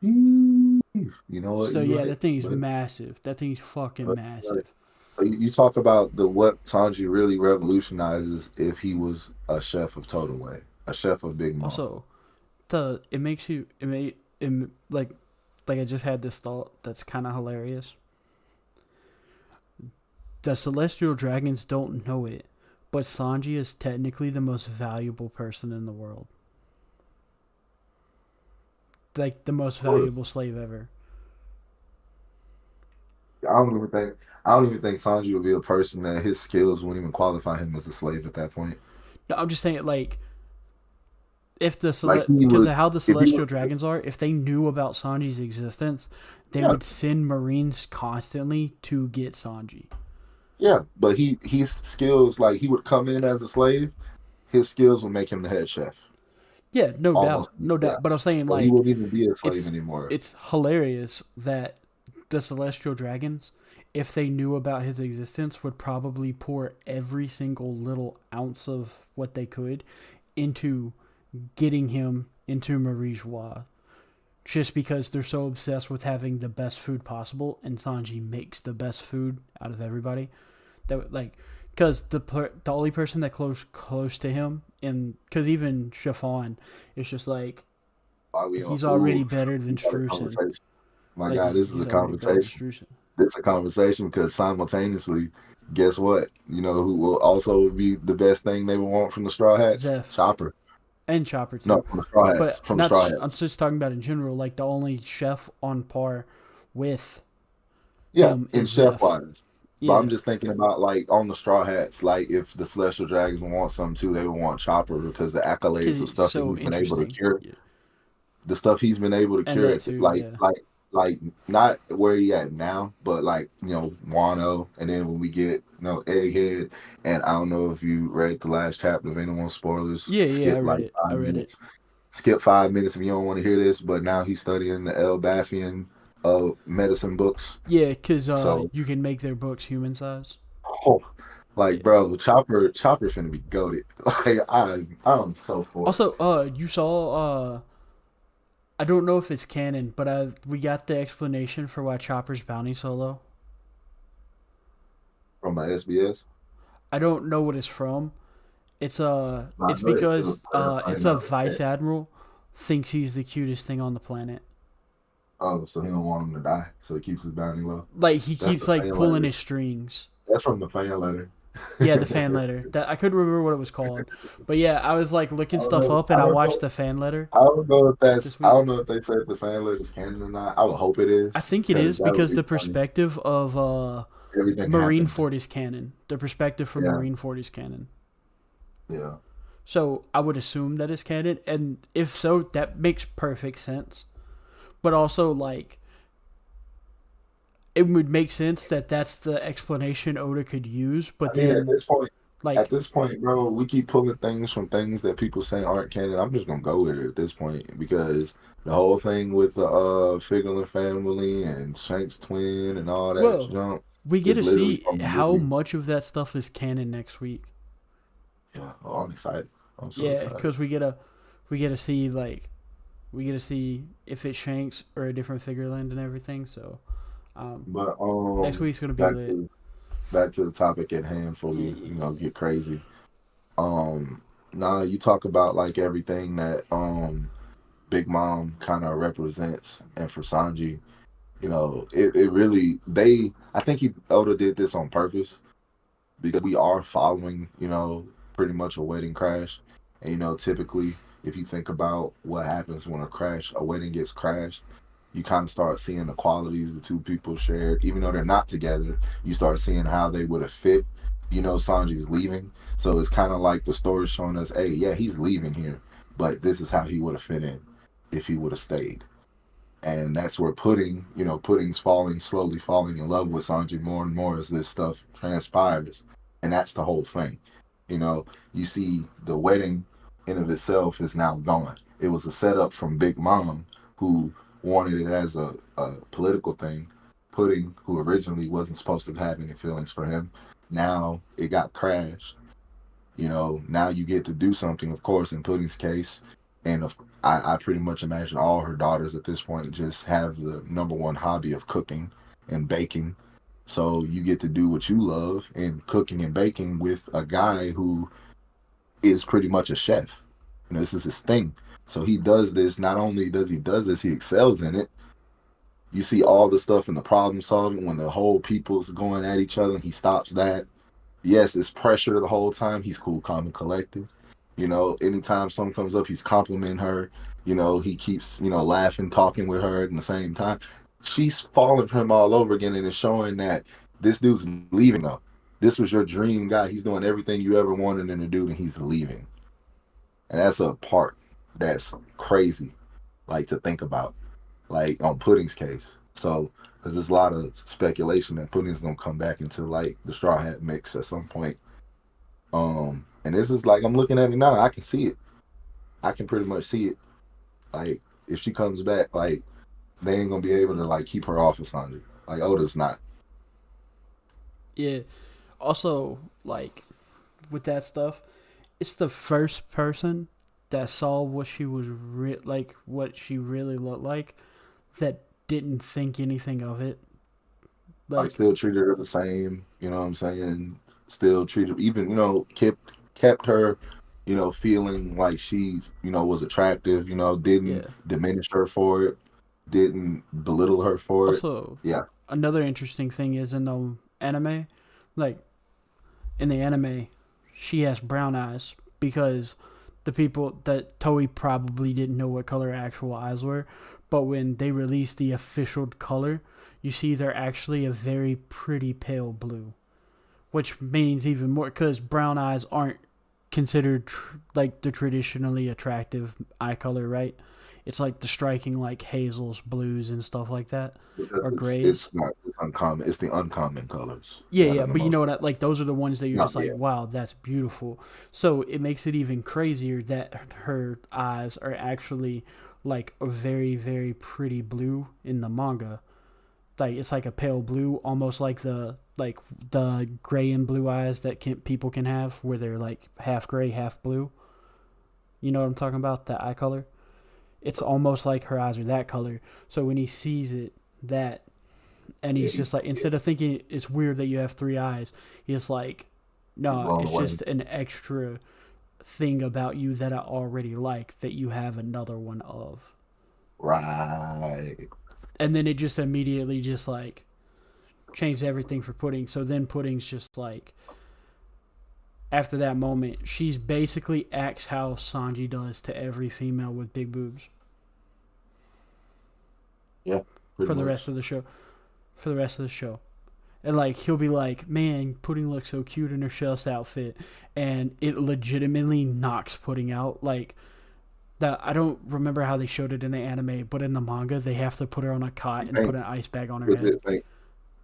You know what? So You're yeah, right. that thing's But, massive. That thing's fucking but massive. you talk about the what Sanji really revolutionizes if he was a chef of Total Way, a chef of Big Mom. Also, the it makes you it may it, like I just had this thought that's kind of hilarious. The celestial dragons don't know it, but Sanji is technically the most valuable person in the world. Like the most valuable slave ever. I don't even think I don't even think Sanji would be a person that his skills wouldn't even qualify him as a slave at that point. No, I'm just saying like if Like he because of would, how the if he celestial was, dragons are, if they knew about Sanji's existence, they yeah, would send marines constantly to get Sanji. yeah. But he's skills, like he would come in as a slave. His skills would make him the head chef, Yeah, no almost. doubt, no Yeah. doubt. But I'm saying So he like wouldn't even be a slave it's anymore. it's hilarious that the celestial dragons, if they knew about his existence, would probably pour every single little ounce of what they could into getting him into Marie Joie. Just because they're so obsessed with having the best food possible, and Sanji makes the best food out of everybody. That like, because the only person that close to him, and because even Chiffon, is just like Why we on? he's already Ooh, better we than got a Streusen. conversation. My Like God, this is a he's already better than conversation. Streusen. This is a conversation because simultaneously, guess what? You know who will also be the best thing they would want from the Straw Hats? Zeph Chopper. and Chopper No, too. from the Straw Hats. But From the not. Straw I'm Hats. just talking about in general. Like the only chef on par with Yeah, him in is chef Zeph. wise. But I'm Yeah, just thinking about like on the Straw Hats, like if the Celestial Dragons want something too, they would want Chopper because the because accolades of he's stuff that so he's been able to interesting. cure, Yeah, the stuff he's been able to and cure that it, too. like Yeah, not where he at now, but like Wano, and then when we get Egghead, and I don't know if you read the last chapter. If anyone spoilers, yeah, yeah. I skip read like it. I five read it. minutes. Skip 5 minutes if you don't want to hear this. But now he's studying the El Bathian medicine books. Yeah, because So, you can make their books human size. oh, like Yeah. bro, Chopper finna be goated. Like I'm so for it. Also, you saw I don't know if it's canon, but we got the explanation for why Chopper's bounty solo. From my SBS. I don't know what it's from. I It's know it's still because it's playing a out with vice that. admiral thinks he's the cutest thing on the planet. Oh, so he don't want him to die, so he keeps his bounty low. Like he That's keeps the like fan pulling letter. his strings. That's from the fan letter. Yeah, the fan letter. That I couldn't remember what it was called, but yeah, I was like I looking don't stuff know. up, and I I don't watched know. the fan letter I don't know if that's. this I week. don't know if they said the fan letter is canon or not. I would hope it I is think it because is that would because be the funny. perspective of Everything happened. Marineford is canon. The perspective from Yeah, Marineford is canon. yeah. So I would assume that is canon, and if so, that makes perfect sense. But also, like, it would make sense that that's the explanation Oda could use. But I mean, then, at like, this point, bro, we keep pulling things from things that people say aren't canon. I'm just gonna go with it at this point because the whole thing with the Figurlin family and Shank's twin and all that well, junk we get is to literally see from the how movie. much of that stuff is canon next week. Yeah, oh, I'm excited. I'm so Yeah, excited. because we get to see like we get to see if it's Shanks or a different Figureland and everything. So But next week's gonna be back lit. to back to the topic at hand before Yeah, we yeah, yeah. get crazy. Um, nah, you talk about like everything that Big Mom kind of represents, and for Sanji, it really I think Oda did this on purpose because we are following, pretty much a wedding crash. And typically if you think about what happens when a wedding gets crashed, you kind of start seeing the qualities the two people shared. Even though they're not together, you start seeing how they would have fit. Sanji's leaving. So it's kind of like the story showing us, hey, yeah, he's leaving here, but this is how he would have fit in if he would have stayed. And that's where Pudding's slowly falling in love with Sanji more and more as this stuff transpires. And that's the whole thing. You see the wedding in of itself is now gone. It was a setup from Big Mom, who wanted it as a political thing. Pudding, who originally wasn't supposed to have any feelings for him, now it got crashed. Now you get to do something, of course, in Pudding's case. And I pretty much imagine all her daughters at this point just have the number one hobby of cooking and baking. So you get to do what you love in cooking and baking with a guy who is pretty much a chef. This is his thing. So he does this. Not only does he does this, he excels in it. You see all the stuff in the problem solving when the whole people's going at each other. He stops that. Yes, it's pressure the whole time. He's cool, calm, and collected. Anytime something comes up, he's complimenting her. He keeps, laughing, talking with her at the same time. She's falling for him all over again, and it's showing that this dude's leaving though. This was your dream guy. He's doing everything you ever wanted him to do, and he's leaving. And that's a part that's crazy, like to think about, like on Pudding's case. So, because there's a lot of speculation that Pudding's gonna come back into like the Straw Hat mix at some point. And this is like I'm looking at it now. I can see it. I can pretty much see it. Like if she comes back, like they ain't gonna be able to like keep her off of Sanji. Like Oda's not. Yeah. Also, like with that stuff, it's the first person that saw what she was like, what she really looked like, that didn't think anything of it. Like Like, still treated her the same. You know what I'm saying? Still treated even kept her feeling like she was attractive. Didn't yeah. diminish her for it. Didn't belittle her for it. Also, Yeah. another interesting thing is in the anime, like in the anime, she has brown eyes because the people that Toei probably didn't know what color her actual eyes were, but when they released the official color, you see they're actually a very pretty pale blue, which means even more because brown eyes aren't considered like the traditionally attractive eye color, right? It's like the striking like hazels, blues, and stuff like that, Because or it's grays. it's not it's uncommon. It's the uncommon colors Yeah, that yeah, are the but you most. know what? Like those are the ones that you're No, just like, yeah, wow, that's beautiful. So it makes it even crazier that her eyes are actually like a very, very pretty blue in the manga. Like it's like a pale blue, almost like the gray and blue eyes that people can have, where they're like half gray, half blue. You know what I'm talking about? That eye color. It's almost like her eyes are that color. So when he sees it, that and yeah, he's just like, instead of thinking it's weird that you have three eyes, he's like, he's no, blown it's away. just an extra thing about you that I already like that you have another one of. Right. And then it just immediately just like changed everything for Pudding. So then Pudding's just like, after that moment, she's basically acts how Sanji does to every female with big boobs Yeah, pretty for the much. rest of the show. For the rest of the show. And like he'll be like, "Man, Pudding looks so cute in her chef's outfit," and it legitimately knocks Pudding out. Like that, I don't remember how they showed it in the anime, but in the manga, they have to put her on a cot She and put an faints. ice bag on her head. Legit faint.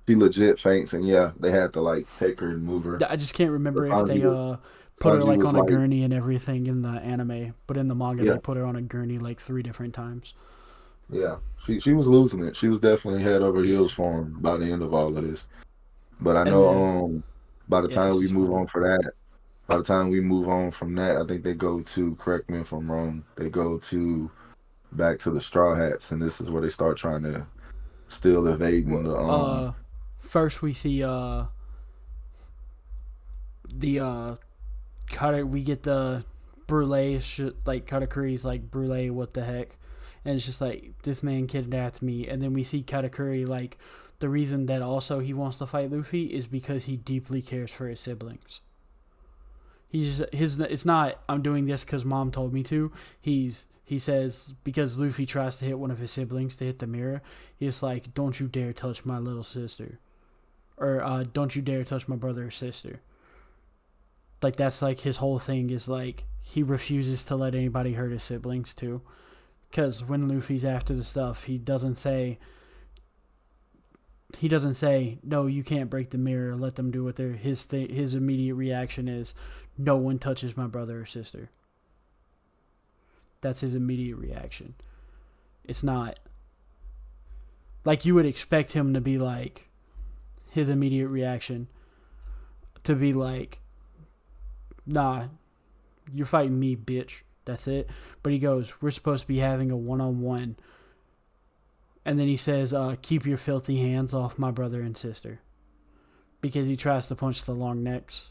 She legit faints, and yeah, they had to like take her and move her. I just can't But remember if they put her Sanji like was on a like, gurney and everything in the anime, but in the manga, yeah, they put her on a gurney like 3 different times. yeah. She was losing it. She was definitely head over heels for him by the end of all of this. But I And know then by the yeah, time it's we just move funny. on for that, by the time we move on from that, I think they go to, correct me if I'm wrong, they go to back to the Straw Hats, and this is where they start trying to still evading Well, the first we see the Kata, we get the brulee shit, like Katakuri's like brulee, what the heck, and it's just like this man kidnapped me, and then we see Katakuri like the reason that also he wants to fight Luffy is because he deeply cares for his siblings. He's his. It's not I'm doing this because mom told me to. He says because Luffy tries to hit one of his siblings to hit the mirror. He's like, "Don't you dare touch my little sister," or "Don't you dare touch my brother or sister." Like that's like his whole thing is like he refuses to let anybody hurt his siblings too. Because when Luffy's after the stuff, he doesn't say no, you can't break the mirror. Let them do what they're his immediate reaction is, no one touches my brother or sister. That's his immediate reaction. It's not like you would expect him to be like his immediate reaction to be like, nah, you're fighting me, bitch. That's it. But he goes, we're supposed to be having a one-on-one. And then he says, keep your filthy hands off my brother and sister. Because he tries to punch the long necks.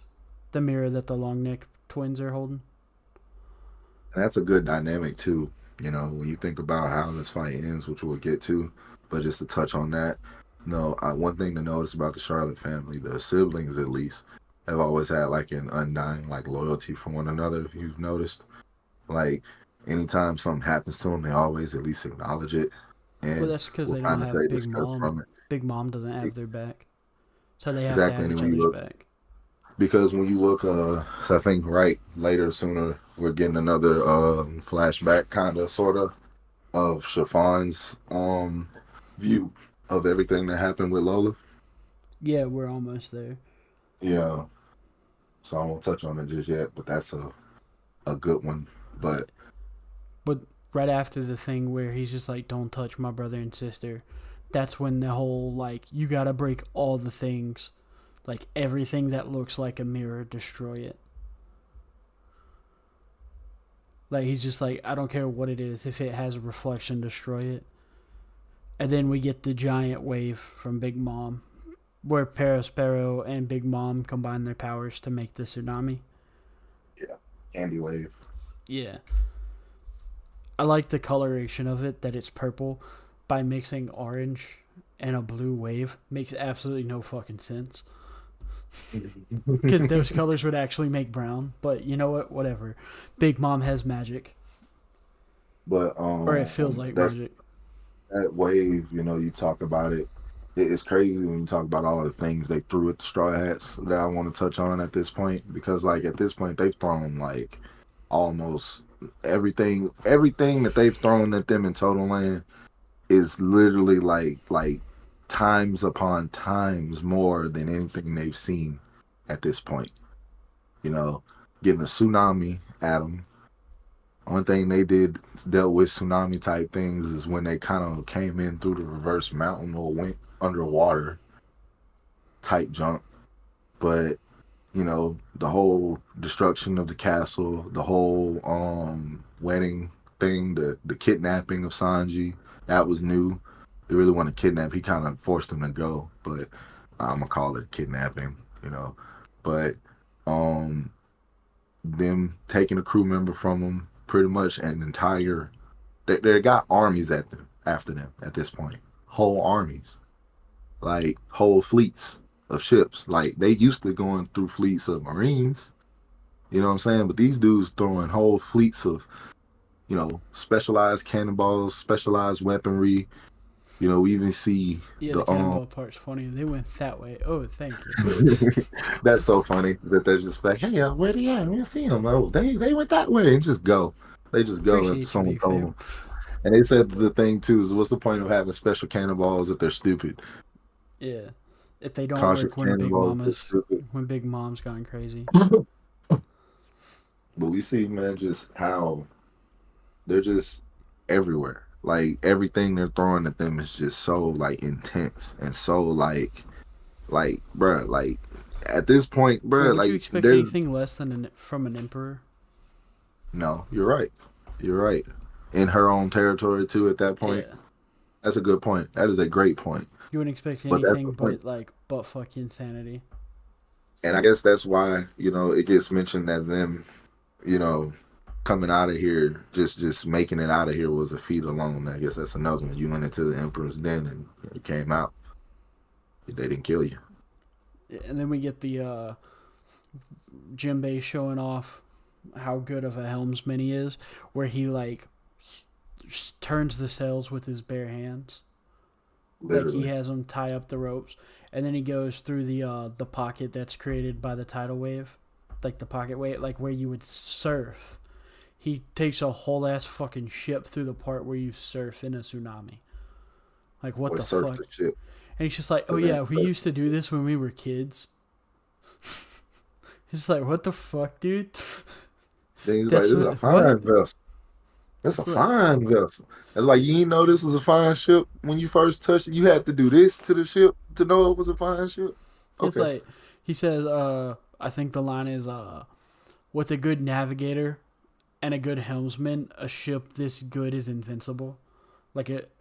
The mirror that the long neck twins are holding. and that's a good dynamic too. You know, when you think about how this fight ends, which we'll get to, but just to touch on that, no, one thing to notice about the Charlotte family, the siblings at least, have always had like an undying like loyalty for one another. If you've noticed, like anytime something happens to them, they always at least acknowledge it, Well, and that's because we'll they don't kind of have say Big discuss Mom. from it. Big Mom doesn't have their back. So they have to Exactly, have and each when you other's look, back. because when you look, so I think right later, sooner we're getting another flashback, kind of, sort of Chiffon's view of everything that happened with Lola. Yeah, we're almost there. Yeah, so I won't touch on it just yet, but that's a good one. But But right after the thing where he's just like, don't touch my brother and sister, that's when the whole, like, you gotta break all the things. Like, everything that looks like a mirror, destroy it. Like, he's just like, I don't care what it is. If it has a reflection, destroy it. And then we get the giant wave from Big Mom, where Perospero and Big Mom combine their powers to make the tsunami. yeah, Candy Wave. Yeah. I like the coloration of it, that it's purple. By mixing orange and a blue wave makes absolutely no fucking sense. Because those colors would actually make brown. But you know what? Whatever. Big Mom has magic. But Or it feels like that's magic. that wave. You know, you talk about it. It's crazy when you talk about all the things they threw at the Straw Hats that I want to touch on at this point, because like at this point they've thrown like almost everything that they've thrown at them in Total Land is literally like times upon times more than anything they've seen at this point. You know, getting a tsunami at them. One thing they did dealt with tsunami type things is when they kind of came in through the reverse mountain or went underwater type junk. But you know, the whole destruction of the castle, the whole wedding thing, the kidnapping of Sanji, that was new. They really want to kidnap. He kind of forced him to go, but I'm gonna call it kidnapping, you know. But um, them taking a crew member from them, pretty much an entire. They got armies at them after them at this point, whole armies, like whole fleets of ships. Like they used to going through fleets of marines. You know what I'm saying? But these dudes throwing whole fleets of, specialized cannonballs, specialized weaponry. We even see Yeah, the the cannonball part's funny. They went that way. Oh, thank you. that's so funny that they're just like, hey, where they at? We see them. Oh, they went that way and just go. They just go after Appreciate you, someone big told fam. them. And they said the thing too is, what's the point of having special cannonballs if they're stupid? Yeah. If they don't Conscious work cannonballs if they're stupid. when Big Mom's gone crazy. But we see, man, just how they're just everywhere. Like everything they're throwing at them is just so like intense and so bruh, like at this point, But bruh, would you like expect there's anything less than from an emperor? no, you're right. You're right. In her own territory too at that point. Yeah. That's a good point. That is a great point. You wouldn't expect But that's anything the point. but like butt fuck insanity. And I guess that's why, it gets mentioned that them, you know, coming out of here, just making it out of here was a feat alone. I guess that's another one. You went into the Emperor's Den and you came out. They didn't kill you. And then we get the Jinbei showing off how good of a helmsman he is, where he like turns the sails with his bare hands. Literally. Like he has them tie up the ropes, and then he goes through the pocket that's created by the tidal wave, like the pocket wave, like where you would surf. He takes a whole ass fucking ship through the part where you surf in a tsunami. Like what the fuck? The ship. And he's just like, oh yeah, we used to do this when we were kids. He's like, what the fuck, dude? Then he's like, this is a fine vessel. That's a fine vessel. It's like, you didn't know this was a fine ship when you first touched it. You had to do this to the ship to know it was a fine ship. Okay. It's like, he says, I think the line is, with a good navigator and a good helmsman, a ship this good is invincible.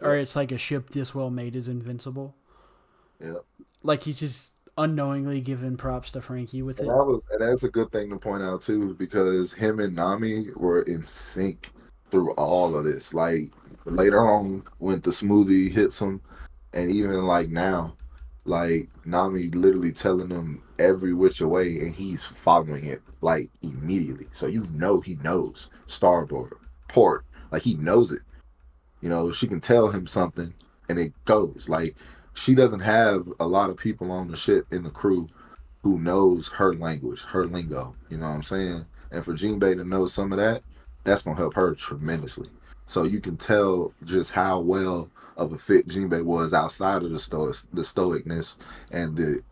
Or it's like a ship this well made is invincible. Yeah. Like he's just unknowingly giving props to Frankie with it. And that's a good thing to point out too, because him and Nami were in sync through all of this. Like later on when the smoothie hits him, and even like now, like Nami literally telling him every which way and he's following it like immediately. So he knows starboard, port, like he knows it. She can tell him something and it goes. Like she doesn't have a lot of people on the ship in the crew who knows her language, her lingo. You know what I'm saying? And for Jinbei to know some of that, that's gonna help her tremendously. So you can tell just how well of a fit Jinbei was outside of the stoicness and the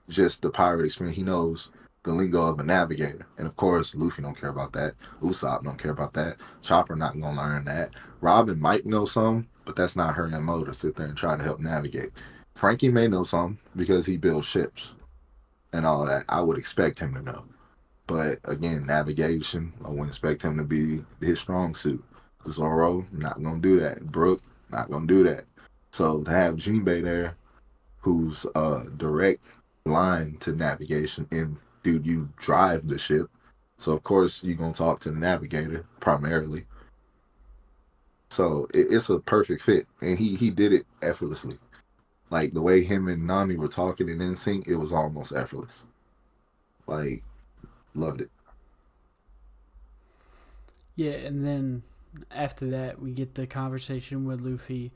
just the pirate experience. He knows the lingo of a navigator. And of course, Luffy don't care about that. Usopp don't care about that. Chopper not gonna learn that. Robin might know some, but that's not her MO to sit there and try to help navigate. Frankie may know some because he builds ships and all that. I would expect him to know. But again, navigation, I wouldn't expect him to be his strong suit. Zoro, not gonna do that. Brook, not gonna do that. So to have Jinbei there, who's a direct line to navigation, and dude, you drive the ship. So of course you're gonna talk to the navigator primarily. So it's a perfect fit, and he did it effortlessly. Like the way him and Nami were talking and in sync, it was almost effortless. Like, loved it. Yeah, and then after that, we get the conversation with Luffy.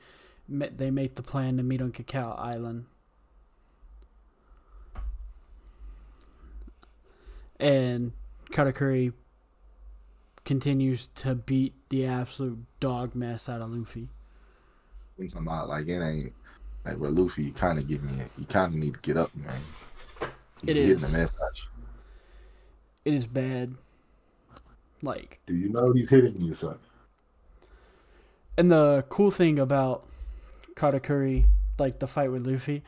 They make the plan to meet on Cacao Island. And Katakuri continues to beat the absolute dog mess out of Luffy. I'm talking about like it ain't like where Luffy, you kind of getting it. You kind of need to get up, man. He's hitting the mess out you. It is bad. Like, do you know he's hitting you, son? And the cool thing about Katakuri, like the fight with Luffy,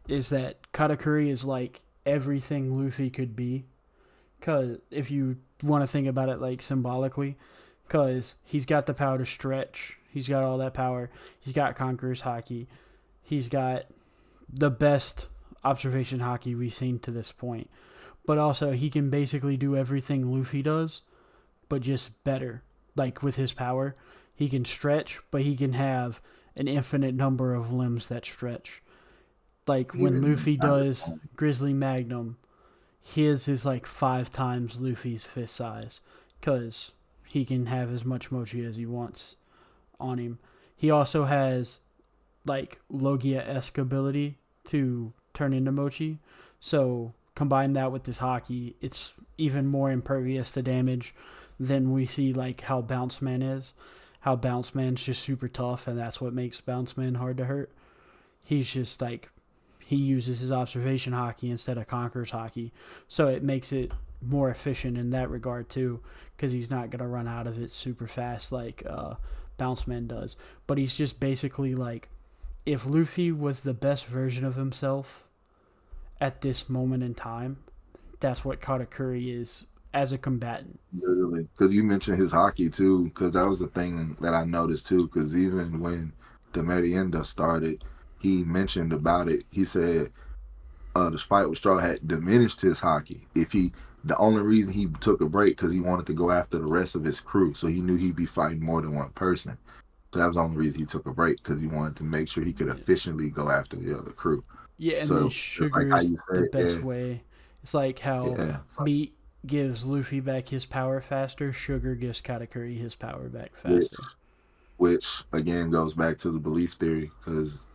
is that Katakuri is like everything Luffy could be. Cause if you want to think about it like symbolically, cause he's got the power to stretch, he's got all that power, he's got Conqueror's Haki, he's got the best observation Haki we've seen to this point, but also he can basically do everything Luffy does, but just better. Like with his power, he can stretch, but he can have an infinite number of limbs that stretch. Like when Luffy does Grizzly Magnum, his is like 5 times Luffy's fist size, because he can have as much mochi as he wants on him. He also has like Logia-esque ability to turn into mochi. So combine that with this hockey, it's even more impervious to damage than we see like how Bounce Man is. How Bounce Man's just super tough, and that's what makes Bounce Man hard to hurt. He's just like he uses his observation hockey instead of Conqueror's hockey, so it makes it more efficient in that regard too, because he's not gonna run out of it super fast like Bounce Man does. But he's just basically like if Luffy was the best version of himself at this moment in time, that's what Katakuri is as a combatant. Literally, because you mentioned his hockey too, because that was the thing that I noticed too. Because even when the Merienda started, he mentioned about it. He said this fight with Straw Hat diminished his hockey. The only reason he took a break because he wanted to go after the rest of his crew, so he knew he'd be fighting more than one person. So that was the only reason he took a break, because he wanted to make sure he could efficiently go after the other crew. Yeah, and then So sugar like how is you the said, best way. It's like how yeah, meat gives Luffy back his power faster, sugar gives Katakuri his power back which faster. which again goes back to the belief theory, because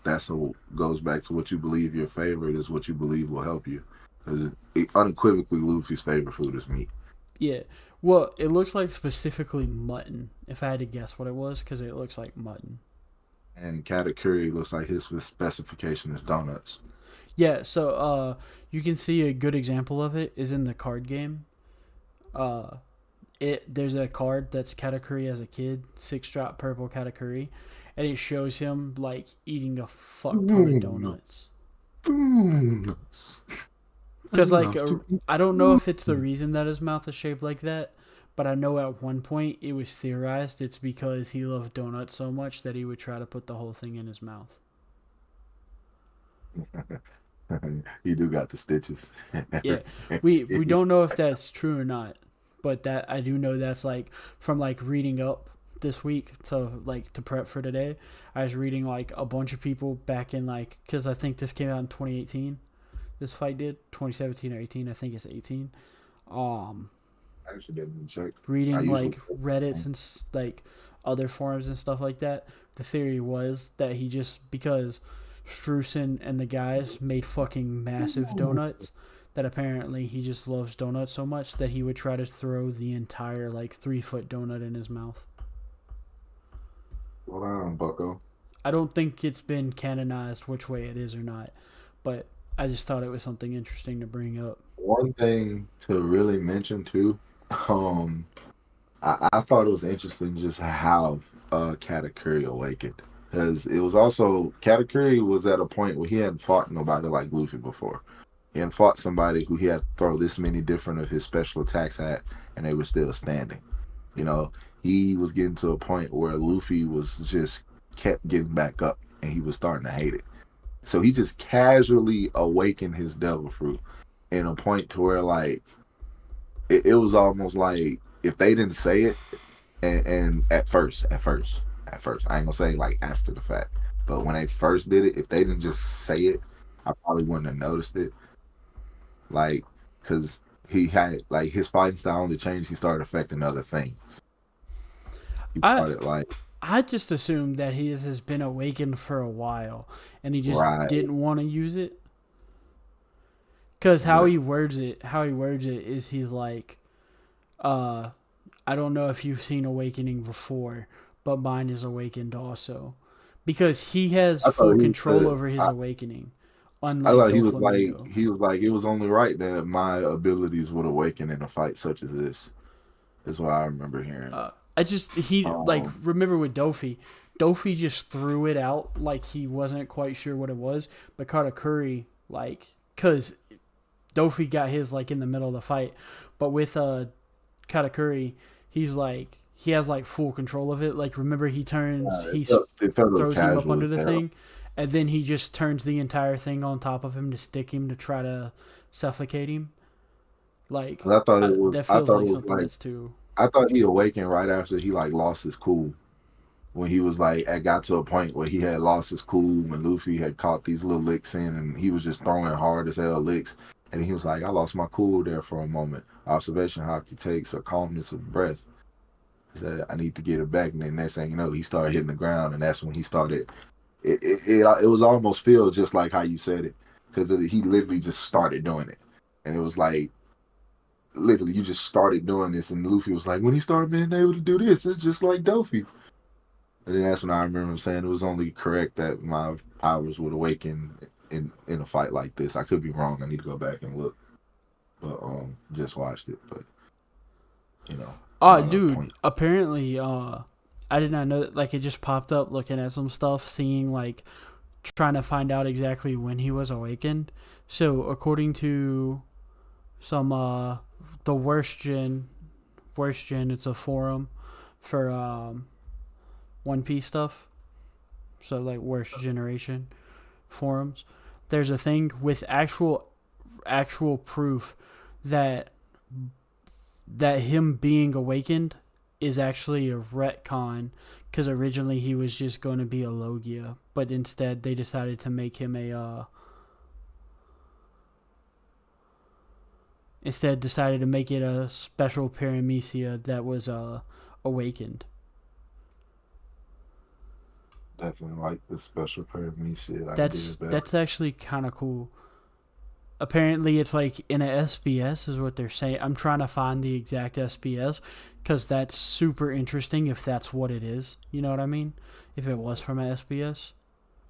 goes back to what you believe your favorite is what you believe will help you. Because unequivocally, Luffy's favorite food is meat. Yeah. Well, it looks like specifically mutton, if I had to guess what it was, because it looks like mutton. And Katakuri looks like his specification is donuts. Yeah, so you can see a good example of it is in the card game. Uh there's a card that's Katakuri as a kid, 6-drop purple Katakuri, and it shows him like eating a fuck ton of donuts. Donuts. I Because like love to eat I don't know if it's the donuts. reason that his mouth is shaped like that, but I know at one point it was theorized it's because he loved donuts so much that he would try to put the whole thing in his mouth. You do got the stitches. Yeah, we don't know if that's true or not, but that I do know that's like from like reading up this week to prep for today. I was reading like a bunch of people back in like because I think this came out in 2018. This fight did 2017 or 18. I think it's 18. Um, I actually didn't check. I reading usually like Reddits and like other forums and stuff like that. The theory was that he just because Streusen and the guys made fucking massive donuts that apparently he just loves donuts so much that he would try to throw the entire like 3 foot donut in his mouth. Hold on, Bucko. I don't think it's been canonized which way it is or not, but I just thought it was something interesting to bring up. One thing to really mention too, um, I thought it was interesting just how Katakuri awakened. Because it was also Katakuri was at a point where he hadn't fought nobody like Luffy before. He hadn't fought somebody who he had to throw this many different of his special attacks at, and they were still standing. You know, he was getting to a point where Luffy was just kept getting back up, and he was starting to hate it. So he just casually awakened his devil fruit in a point to where like it was almost like if they didn't say it, and at first, I ain't gonna say like after the fact, but when they first did it, if they didn't just say it, I probably wouldn't have noticed it. Like, cause he had like his fighting style only changed. He started affecting other things. He I started like I just assumed that he has been awakened for a while and he just right, didn't want to use it. Cause but how he words it is he's like, uh, I don't know if you've seen Awakening before, but mine is awakened also. Because he has I thought full he control said over his awakening, I unlike thought Doflamingo. he was like it was only right that my abilities would awaken in a fight such as this. Is what I remember hearing. I just he like Um, remember with Dofi, Dofi just threw it out like he wasn't quite sure what it was, but Katakuri like cause Dofi got his like in the middle of the fight, but with Katakuri, he's like he has like full control of it. Like remember it felt a little throws him up casual under as the hell. thing, and then he just turns the entire thing on top of him to stick him to try to suffocate him. Like 'Cause that I feels thought it like was something like that's too. I thought he awakened right after he like lost his cool. When he was like, it got to a point where he had lost his cool when Luffy had caught these little licks in, and he was just throwing hard as hell licks, And he was like, I lost my cool there for a moment. Observation hockey takes a calmness of breath. He said, I need to get it back. And then next thing you know, he started hitting the ground. And that's when he started. It was almost feel just like how you said it. Because he literally just started doing it. And it was like, literally, you just started doing this. And Luffy was like, when he started being able to do this, it's just like Dofi. And then that's when I remember him saying it was only correct that my powers would awaken in a fight like this. I could be wrong. I need to go back and look. But just watched it. But you know, Oh, not a dude, point. apparently, I did not know that, like, it just popped up looking at some stuff, seeing, like, trying to find out exactly when he was awakened. So, according to some, the worst gen, it's a forum for, One Piece stuff. So, like, worst generation forums. There's a thing with actual proof that him being awakened is actually a retcon, because originally he was just going to be a Logia, but instead they decided to make him a special paramecia that was awakened. Definitely like the special paramecia idea better. That's actually kind of cool. Apparently it's like in a SBS is what they're saying. I'm trying to find the exact SBS because that's super interesting if that's what it is. You know what I mean? If it was from a SBS.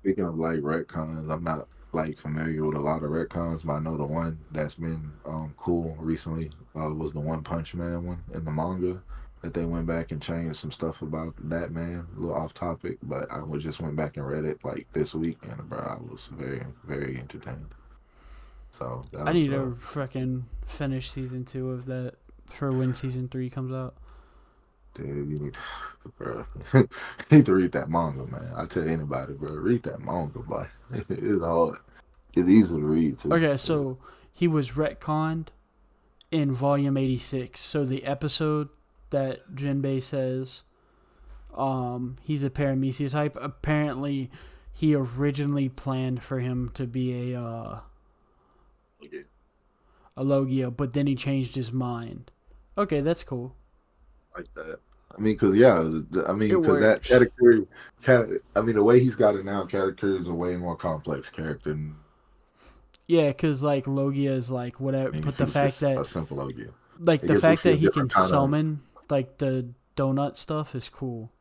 Speaking of like retcons, I'm not like familiar with a lot of retcons, but I know the one that's been cool recently was the One Punch Man one in the manga that they went back and changed some stuff about that man. A little off topic, but just went back and read it like this week, and bro, I was very very entertained. So that I was need to fucking finish season 2 of that for when season 3 comes out. dude, you need to, bro, you need to read that manga, man. I tell anybody, bro, read that manga, boy. It's hard. It's easy to read too. Okay, so he was retconned in volume 86. So the episode that Jinbei says he's a paramecia type, apparently he originally planned for him to be a Logia, but then he changed his mind. Okay, that's cool. Like that. I mean, because yeah, because that works. Katakuri, the way he's got it now, Katakuri is a way more complex character. Yeah, because like Logia is like whatever, but the fact that a simple Logia, like it the gives fact Luffy a that he can different kind of summon like the donut stuff is cool.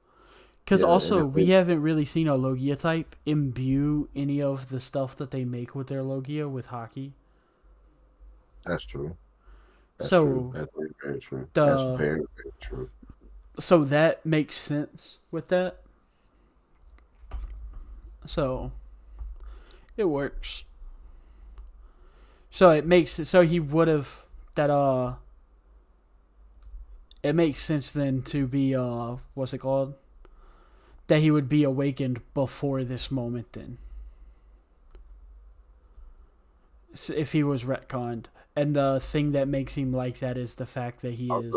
Because yeah, also we haven't really seen a Logia type imbue any of the stuff that they make with their Logia with hockey. that's true. That's So true. That's very, very true. That's very, very true. So that makes sense with that. So it works. So it makes so he would have that it makes sense then to be what's it called? That he would be awakened before this moment then. If he was retconned. And the thing that makes him like that is the fact that he is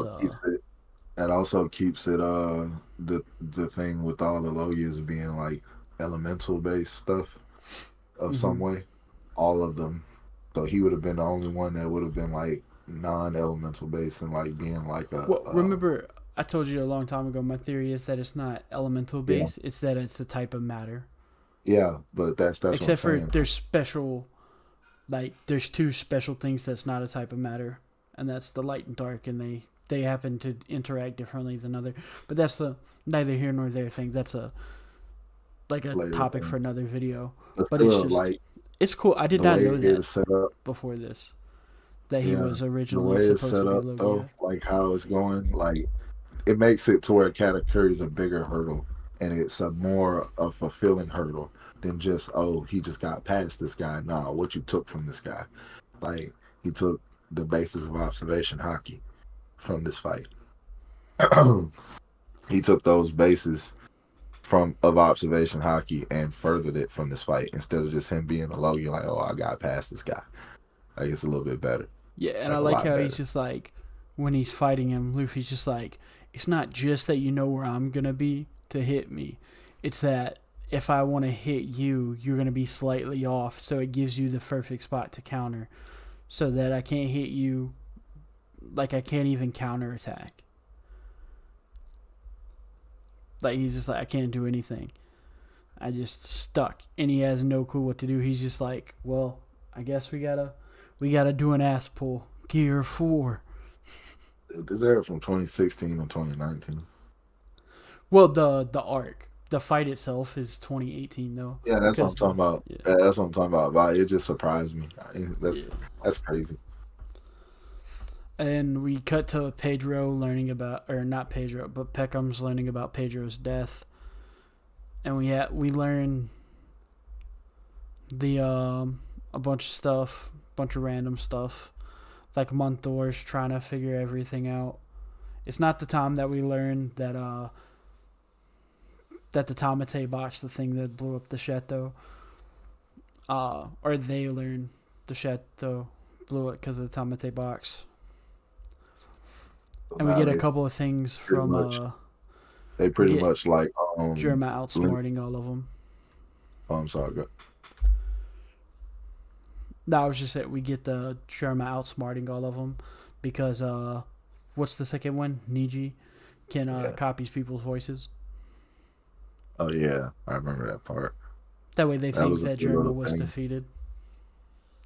that also keeps it the thing with all the Logias being like elemental based stuff of some way. All of them. So he would have been the only one that would have been like non-elemental based and like being like remember I told you a long time ago my theory is that it's not elemental based, it's that it's a type of matter. Yeah, but that's except what I'm for saying. There's special, like there's two special things that's not a type of matter, and that's the light and dark, and they happen to interact differently than other. But that's the neither here nor there thing. That's a topic for another video. But it's just like it's cool. I did not know that before this. That he was originally supposed to be Logia. Though, like how it's going, like it makes it to where Katakuri is a bigger hurdle, and it's a more a fulfilling hurdle than just he just got past this guy. Nah, what you took from this guy, like he took the basis of observation hockey from this fight. He took those bases of observation hockey and furthered it from this fight instead of just him being a Logia like, I got past this guy. Like it's a little bit better. Yeah, and I like how better. He's just like when he's fighting him, Luffy's just like, it's not just that you know where I'm gonna be to hit me. It's that if I want to hit you, you're gonna be slightly off, so it gives you the perfect spot to counter. so that I can't hit you. Like I can't even counterattack. Like he's just like I can't do anything. I just stuck, and he has no clue what to do. He's just like, well, I guess we gotta do an ass pull. Gear 4. This era from 2016 and 2019. Well, the arc, the fight itself is 2018 though, Yeah, that's what I'm because talking about. yeah, That's what I'm talking about. But it just surprised me. yeah. That's crazy. And we cut to Pedro learning about, or not Pedro, but Peckham's learning about Pedro's death, and we learn the a bunch of stuff, bunch of random stuff, like Monthor's trying to figure everything out. It's not the time that we learned that the Tamate box, the thing that blew up the chateau, or they learn the chateau blew it because of the Tamate box. So And we now get a couple of things pretty from much they we pretty get much like Germa link. outsmarting all of them. Oh, I'm sorry. No, I was just saying we get the Germa outsmarting all of them because what's the second one? Nietsche can Yeah. copies people's voices. Oh yeah, I remember that part. That way they That think was a that good Germa little was thing. defeated.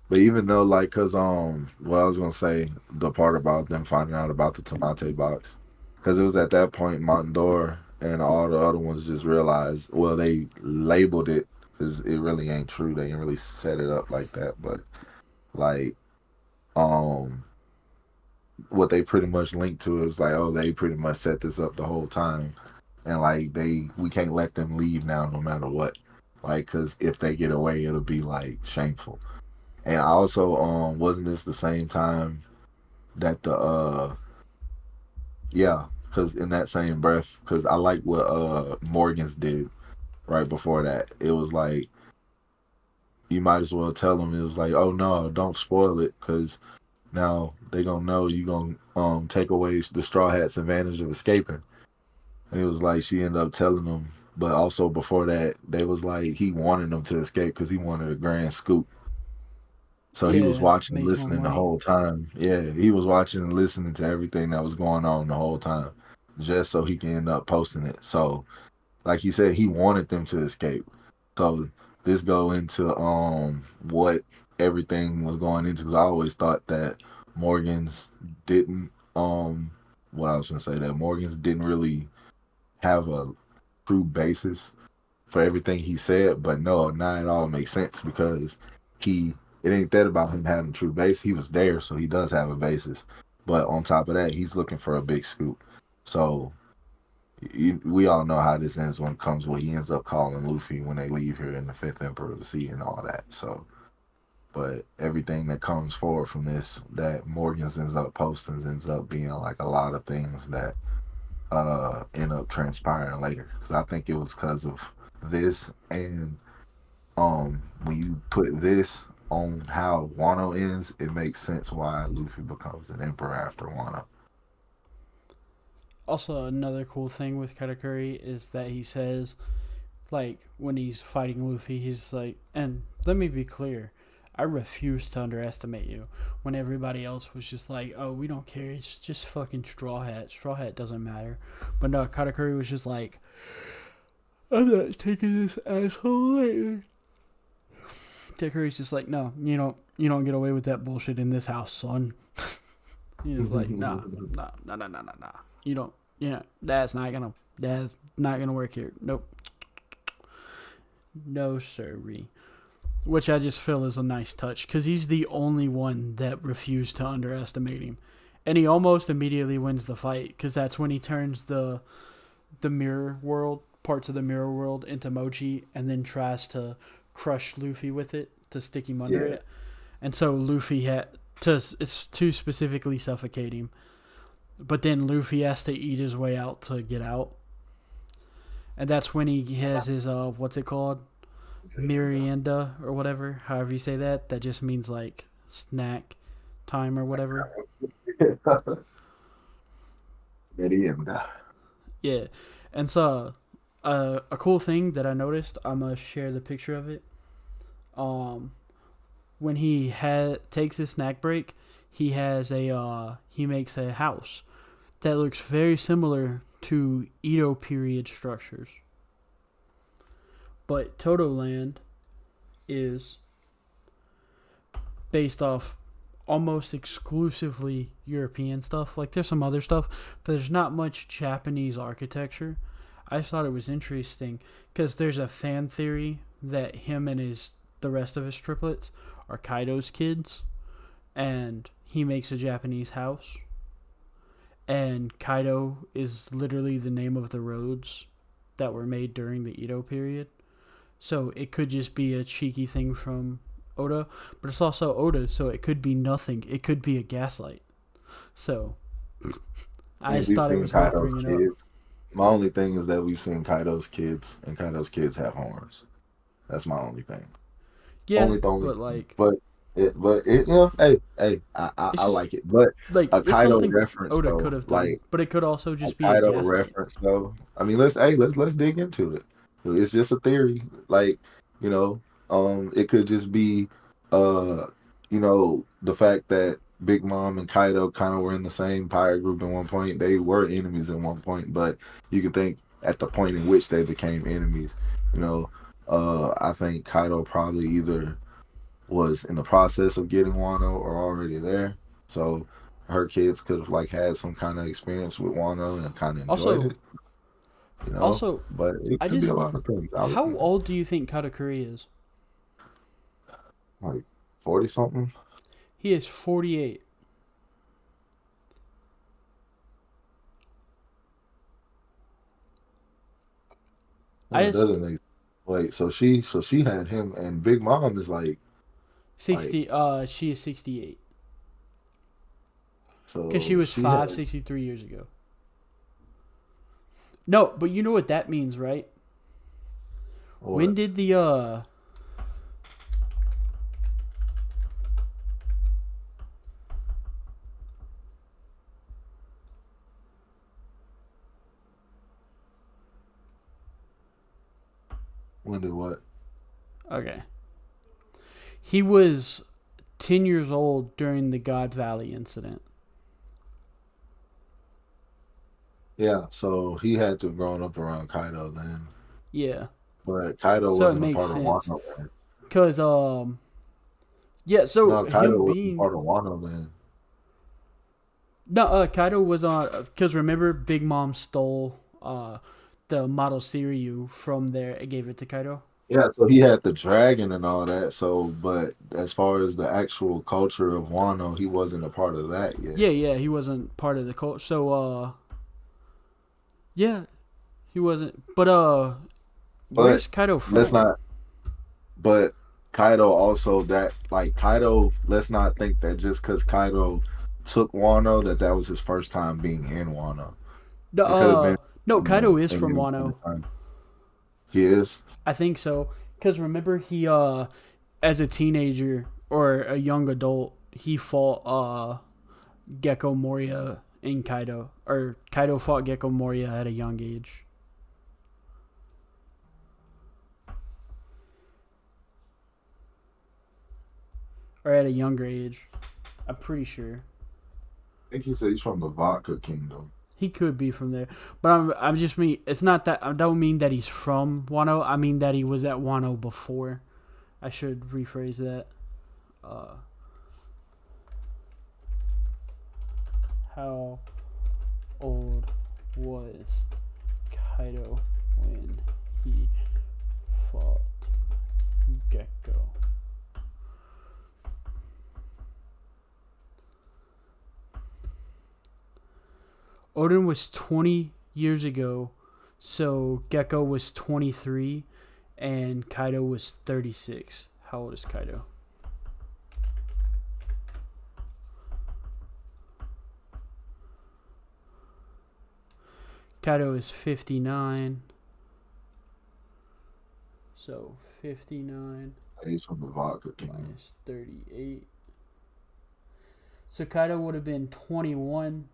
But even though, like, cause what I was gonna say, the part about them finding out about the Tomate box, cause it was at that point Montdor and all the other ones just realized, well, they labeled it, cause it really ain't true. They didn't really set it up like that, but like, um, what they pretty much linked to is like, oh, they pretty much set this up the whole time, and like we can't let them leave now, no matter what, like, cause if they get away, it'll be like shameful. And I also wasn't this the same time that the yeah, because in that same breath, because I like what Morgan's did right before that. It was like you might as well tell them. It was like, oh no, don't spoil it, because now they gonna know you gonna take away the Straw Hat's advantage of escaping. And it was like she ended up telling them, but also before that, they was like he wanted them to escape because he wanted a grand scoop. So he was Yeah, watching and make more listening the money. whole time. Yeah, he was watching and listening to everything that was going on the whole time, just so he can end up posting it. So, like he said, he wanted them to escape. So this go into what everything was going into, because I always thought that Morgan's didn't what I was gonna say, that Morgan's didn't really have a true basis for everything he said, but no, now it all makes sense because he it ain't that about him having true base. He was there, so he does have a basis. But on top of that, he's looking for a big scoop. So we all know how this ends when it comes where he ends up calling Luffy when they leave here in the Fifth Emperor of the Sea and all that. So, but everything that comes forward from this that Morgan's ends up posting ends up being like a lot of things that end up transpiring later. Because I think it was because of this, and when you put this on how Wano ends, it makes sense why Luffy becomes an emperor after Wano. Also, another cool thing with Katakuri is that he says, like, when he's fighting Luffy, he's like, and let me be clear, I refuse to underestimate you. When everybody else was just like, oh, we don't care, it's just fucking Straw Hat. Straw Hat doesn't matter. But no, Katakuri was just like, I'm not taking this asshole lightly. Katakuri's just like, no, you don't get away with that bullshit in this house, son. He was like, nah, nah, nah, nah, nah, nah, nah. You don't, that's not gonna work here. Nope. No, sirree. Which I just feel is a nice touch, because he's the only one that refused to underestimate him. And he almost immediately wins the fight, because that's when he turns the mirror world, parts of the mirror world, into mochi, and then tries to crush Luffy with it to stick him under Yeah, it. And so Luffy had to specifically suffocate him. But then Luffy has to eat his way out to get out. And that's when he has his what's it called? Merienda or whatever, however you say that. That just means like snack time or whatever. Merienda. Yeah. And so a cool thing that I noticed, I'm gonna share the picture of it. Um when he takes his snack break, he makes a house that looks very similar to Edo period structures. But Toto Land is based off almost exclusively European stuff. Like there's some other stuff, but there's not much Japanese architecture. I just thought it was interesting because there's a fan theory that him and the rest of his triplets are Kaido's kids, and he makes a Japanese house. And Kaido is literally the name of the roads that were made during the Edo period. So it could just be a cheeky thing from Oda, but it's also Oda, so it could be nothing. It could be a gaslight. So I just thought it was worth bringing up. My only thing is that we've seen Kaido's kids, and Kaido's kids have horns. That's my only thing. Yeah, but like, I like it. But like a Kaido reference, Oda though, could have done, like but it could also just be a Kaido gaslight. reference, though. I mean, let's dig into it. It's just a theory, like it could just be, the fact that Big Mom and Kaido kind of were in the same pirate group at one point. They were enemies at one point, but you can think at the point in which they became enemies. I think Kaido probably either was in the process of getting Wano or already there. So her kids could have like had some kind of experience with Wano and kind of enjoyed it. Also, but it could be a lot of things. How old do you think Katakuri is? Like 40 something. He is 48. Doesn't make. Wait, so she had him, and Big Mom is like 60. She is 68. So because she was 63 years ago. No, but you know what that means, right? What? When did the When did what? Okay. He was 10 years old during the God Valley incident. Yeah, so he had to have grown up around Kaido then. Yeah. But Kaido wasn't a part of Wano then. Because, yeah, so no, Kaido wasn't part of Wano then. No, Kaido was on, because remember Big Mom stole the model Siryu from there and gave it to Kaido? Yeah, so he had the dragon and all that. So, but as far as the actual culture of Wano, he wasn't a part of that yet. Yeah, he wasn't part of the culture. So, yeah, he wasn't. But where's Kaido from? Let's not. But Kaido also Kaido. Let's not think that just because Kaido took Wano that was his first time being in Wano. No, Kaido is from Wano. He is? I think so. Because remember, he, as a teenager or a young adult, he fought Gecko Moria in Kaido. Or Kaido fought Gecko Moria at a young age. Or at a younger age. I'm pretty sure. I think he said he's from the Vodka Kingdom. He could be from there, but I'm just mean it's not that. I don't mean that he's from Wano. I mean that he was at Wano before. I should rephrase that. How old was Kaido when he fought Gecko? Odin was 20 years ago, so Gecko was 23, and Kaido was 36. How old is Kaido? Kaido is 59. So 59. He's from the Vodka Kingdom. Minus 38. So Kaido would have been 21.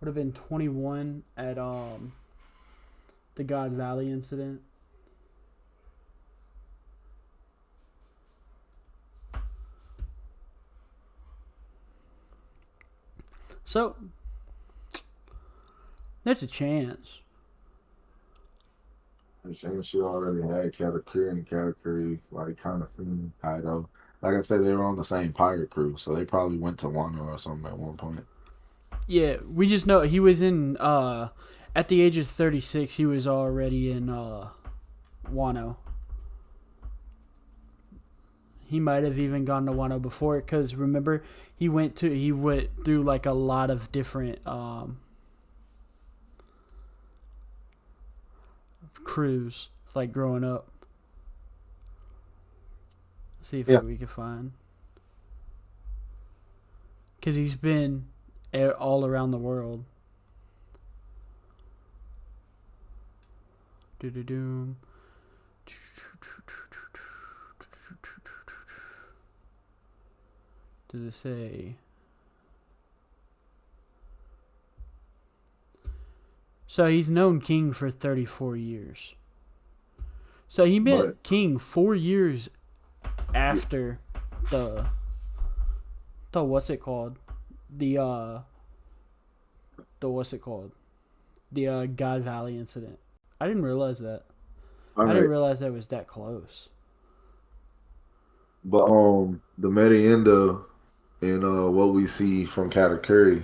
Would have been 21 at The God Valley incident. So, there's a chance. I'm saying she already had Katakuri and Katakuri, like, kind of thing, Kaido. Like I said, they were on the same pirate crew, so they probably went to Wano or something at one point. Yeah, we just know he was in, at the age of 36, he was already in, Wano. He might have even gone to Wano before it, because remember, he went through, like, a lot of different, crews, like, growing up. Let's see if we can find. Because he's been all around the world. Do-do-doom. Does it say? So he's known King for 34 years. So he met King 4 years after the what's it called? The what's it called? The God Valley incident. I didn't realize that. I didn't realize that was that close. But the merienda and what we see from Katakuri,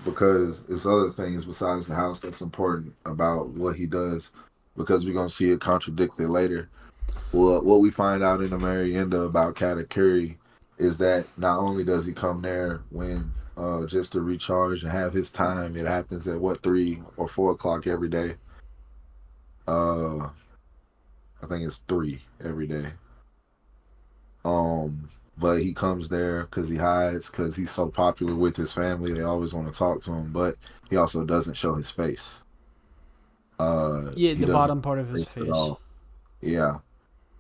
because it's other things besides the house that's important about what he does, because we're gonna see it contradicted later. Well, what we find out in the merienda about Katakuri is that not only does he come there when just to recharge and have his time, it happens at 3 or 4 o'clock every day. I think it's 3 every day. But he comes there because he hides, because he's so popular with his family. They always want to talk to him, but he also doesn't show his face. The bottom part of his face. Yeah.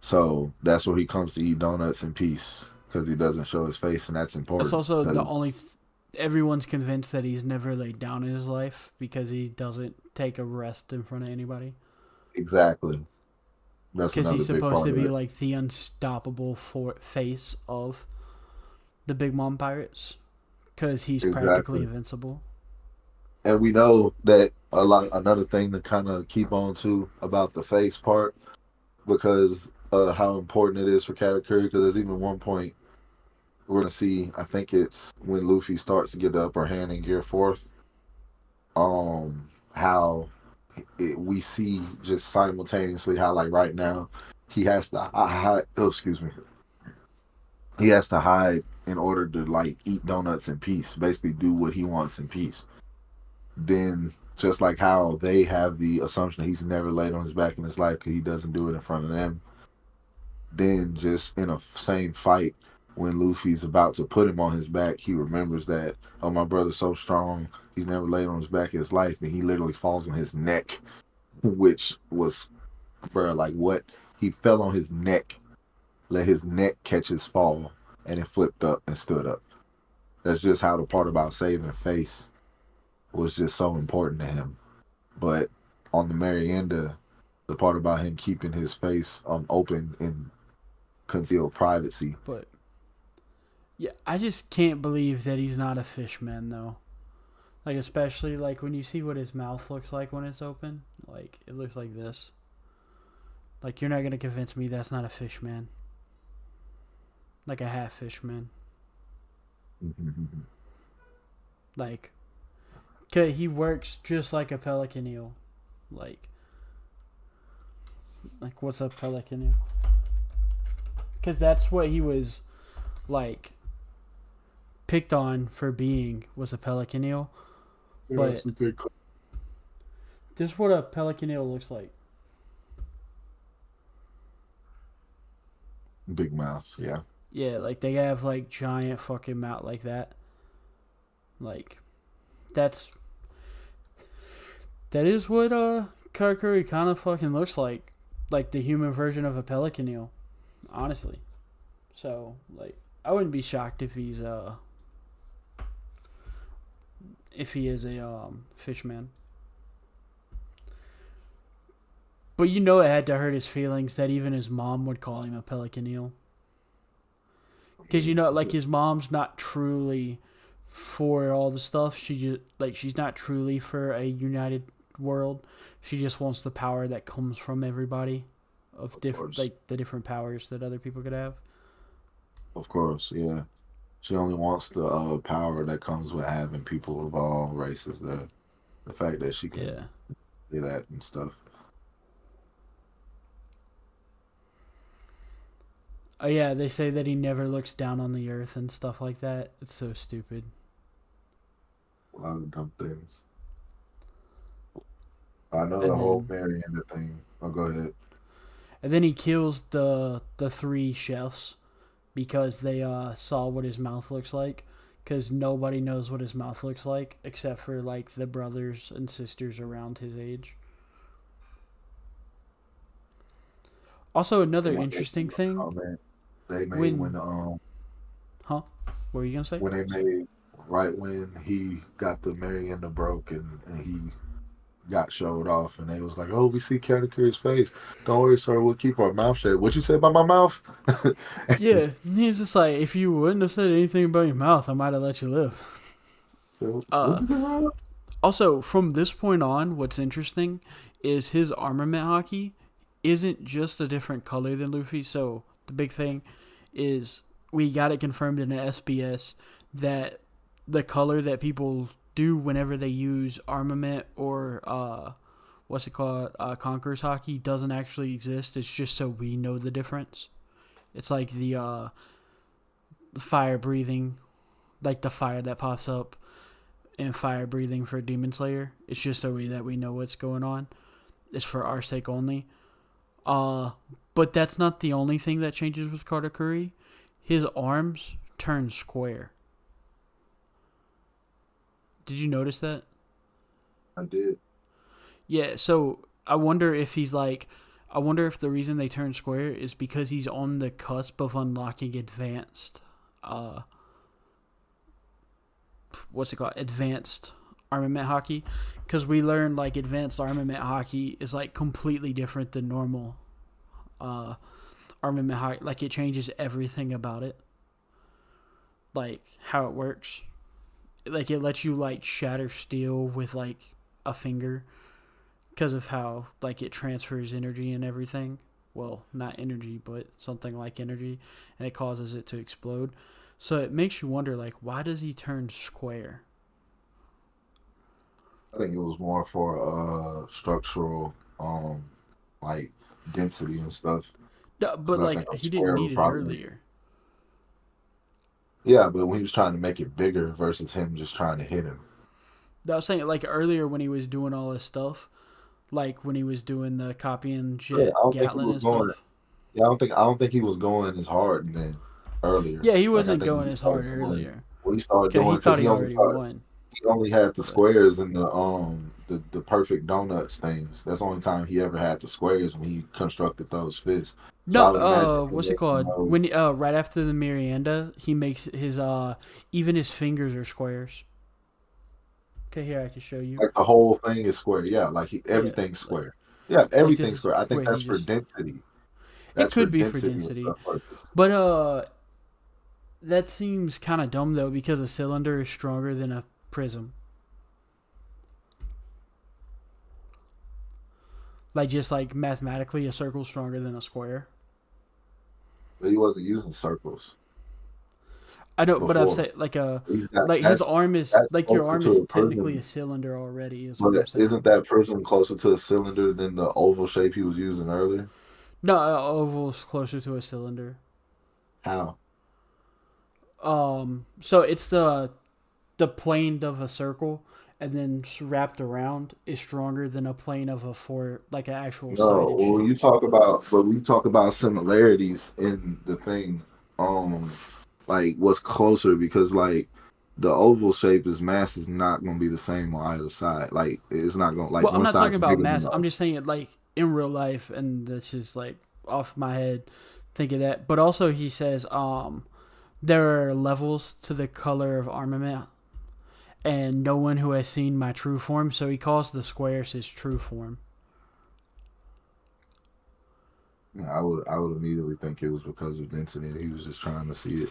So that's where he comes to eat donuts in peace, because he doesn't show his face, and that's important. That's also the only... Everyone's convinced that he's never laid down in his life because he doesn't take a rest in front of anybody. Exactly. Because he's supposed to be like the unstoppable face of the Big Mom Pirates. Because he's practically invincible. And we know that another thing to kind of keep on to about the face part, because how important it is for Katakuri, because there's even one point we're going to see, I think it's when Luffy starts to get the upper hand in Gear 4th, how we see just simultaneously how, like, right now he has to hide. He has to hide in order to, like, eat donuts in peace, basically do what he wants in peace. Then just like how they have the assumption that he's never laid on his back in his life because he doesn't do it in front of them, then just in a same fight, when Luffy's about to put him on his back, he remembers that, oh, my brother's so strong, he's never laid on his back in his life. Then he literally falls on his neck, which was, like, what? He fell on his neck, let his neck catch his fall, and it flipped up and stood up. That's just how the part about saving face was just so important to him. But on the merienda, the part about him keeping his face open in concealed privacy. But yeah, I just can't believe that he's not a fishman, though. Like, especially, like, when you see what his mouth looks like when it's open. Like, it looks like this. Like, you're not going to convince me that's not a fishman. Like a half fishman. Like, okay, he works just like a pelican eel. Like what's a pelican eel? Because that's what he was, like, picked on for being, was a pelican eel. But this is what a pelican eel looks like. Big mouth, yeah. Yeah, like, they have, like, giant fucking mouth like that. Like, that is what Katakuri kind of fucking looks like the human version of a pelican eel, honestly. So, like, I wouldn't be shocked if he is a fishman. But you know it had to hurt his feelings that even his mom would call him a pelican eel. Because you know, like his mom's not truly for all the stuff. She just like she's not truly for a united world. She just wants the power that comes from everybody of different, course. like the different powers that other people could have. Of course, yeah. She only wants the power that comes with having people of all races there. The fact that she can Yeah. do that and stuff. Oh yeah, they say that he never looks down on the earth and stuff like that. It's so stupid. A lot of dumb things. I know the And whole then Mariana thing. Oh, go ahead. he kills the three chefs because they saw what his mouth looks like. Because nobody knows what his mouth looks like except for like the brothers and sisters around his age. Also, another interesting thing Oh man, they made when huh? What were you gonna say? when they made right when he got the Mariana broke and he got showed off and they was like, "Oh, we see Katakuri's face. Don't worry, sir. We'll keep our mouth shut." What you say about my mouth? Yeah, he's just like, if you wouldn't have said anything about your mouth, I might have let you live. So, what Uh, you say about my mouth? Also, from this point on, what's interesting is his armament hockey isn't just a different color than Luffy. So the big thing is we got it confirmed in an SBS that the color that people do whenever they use armament or what's it called, Conqueror's hockey doesn't actually exist. It's just so we know the difference. It's like the fire breathing, like the fire that pops up and fire breathing for Demon Slayer. It's just so that we know what's going on. It's for our sake only. Uh, but that's not the only thing that changes with Katakuri. His arms turn square. Did you notice that? I did. Yeah, so I wonder if he's like, I wonder if the reason they turn square is because he's on the cusp of unlocking advanced, what's it called? Advanced armament hockey. Because we learned like advanced armament hockey is like completely different than normal uh, armament hockey. Like it changes everything about it. Like how it works. Like it lets you like shatter steel with like a finger because of how like it transfers energy and everything. Well, not energy, but something like energy, and it causes it to explode. So it makes you wonder, like, why does he turn square? I think it was more for structural like density and stuff. No, but Because I think like a he didn't square need would it probably earlier. yeah, but when he was trying to make it bigger versus him just trying to hit him. I was saying like earlier when he was doing all this stuff, like when he was doing the copy and Yeah, jet I don't think he Gatlin was and going. stuff. Yeah, I don't think he was going as hard then earlier. Yeah, he Like I wasn't think going he as hard started doing earlier what he started because he doing because thought he already won. he only had the But squares and the perfect donuts things. That's the only time he ever had the squares when he constructed those fists. So no, I would imagine they what's it let him called? know When right after the Miranda, he makes his even his fingers are squares. Okay, here I can show you. like the whole thing is square. Yeah, like Yeah, everything's square. Yeah, like this everything's is square. I think where that's he for just. density. It That's for could be for density and density, stuff purpose. but that seems kind of dumb though because a cylinder is stronger than a prism. Like just like mathematically, a circle is stronger than a square. But he wasn't using circles I don't, but I've before. said He's got like his arm is that's like your closer arm to is a technically prism. a cylinder already. Is what I'm But isn't saying. that prism closer to a cylinder than the oval shape he was using earlier? No, oval is closer to a cylinder. How? So it's the plane of a circle, and then wrapped around is stronger than a plane of a four, like an actual No, sided shape. when you talk about similarities in the thing, um, like what's closer because like the oval shape is mass is not gonna be the same on either side. Like it's not gonna like Well, I'm one not talking side's about bigger than mass. the I'm other. just saying it like in real life, and this is like off my head. Think of that. But also, he says there are levels to the color of armament, and no one who has seen my true form. So he calls the squares his true form. Yeah, I would immediately think it was because of density. He was just trying to see it.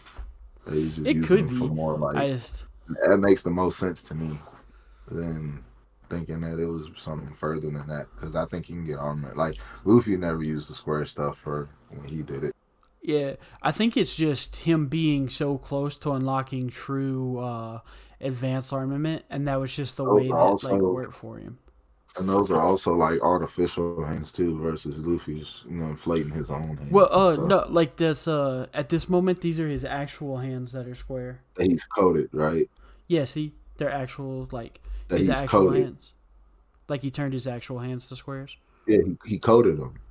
He was just It using could it for be. more I like just that makes the most sense to me than thinking that it was something further than that. Because I think you can get armor. Like Luffy never used the square stuff for when he did it. yeah, I think it's just him being so close to unlocking true advanced armament, and that was just the Those way are that like also worked for him. and those are also like artificial hands too, versus Luffy's inflating his own Well, hands and stuff. no, like this. At this moment, these are his actual hands that are square. That he's coated, right? Yeah, see, they're actual like That his he's actual coated. hands. Like he turned his actual hands to squares. Yeah, he coated them.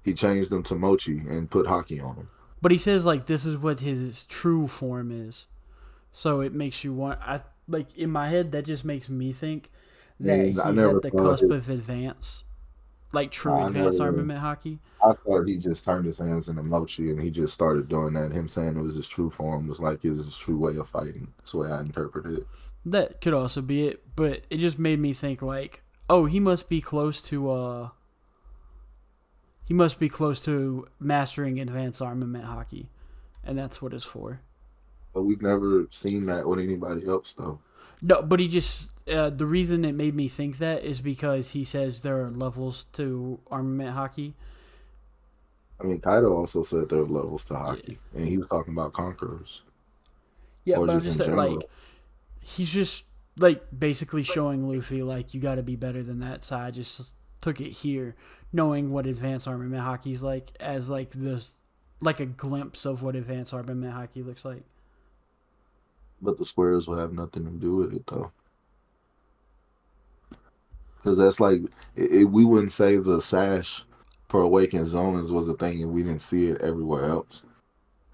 He changed them to mochi and put hockey on them. But he says like this is what his true form is. So it makes you want. I like in my head that just makes me think that And I he's never at the thought cusp it. of advance, like true I advanced never. armament hockey. I thought he just turned his hands into mochi and he just started doing that. Him saying it was his true form was like his true way of fighting. That's the way I interpreted it. That could also be it, but it just made me think like, oh, he must be close to mastering advanced armament hockey, and that's what it's for. But we've never seen that with anybody else though. No, but he just the reason it made me think that is because he says there are levels to armament hockey. I mean, Kaido also said there were levels to Yeah, hockey, and he was talking about conquerors yeah, or but I'm just just in like general. he's just like basically showing Luffy like you got to be better than that. So I just took it here, knowing what advanced armament hockey's like as like this, like a glimpse of what advanced armament hockey looks like. But the squares will have nothing to do with it though, because that's like we wouldn't say the sash for awakened zones was a thing, and we didn't see it everywhere else.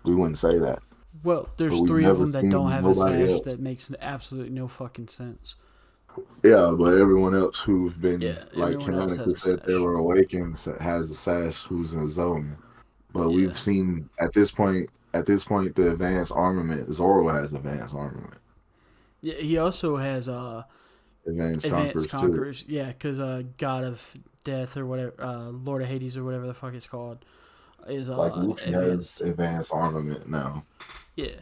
We wouldn't say that, Well, but there's we've three of never them that don't seen have a nobody sash else. that makes absolutely no fucking sense. Yeah, but everyone else who's been Yeah, like everyone else has canonically a said they sash. were awakened has a sash who's in zone. But Yeah, we've seen at this point. At this point, the advanced armament. Zoro has advanced armament. yeah. He also has Advanced advanced conquerors too. conquerors. Yeah, because God of Death or whatever, Lord of Hades or whatever the fuck it's called, is Like Luffy has advanced. advanced armament now. Yeah,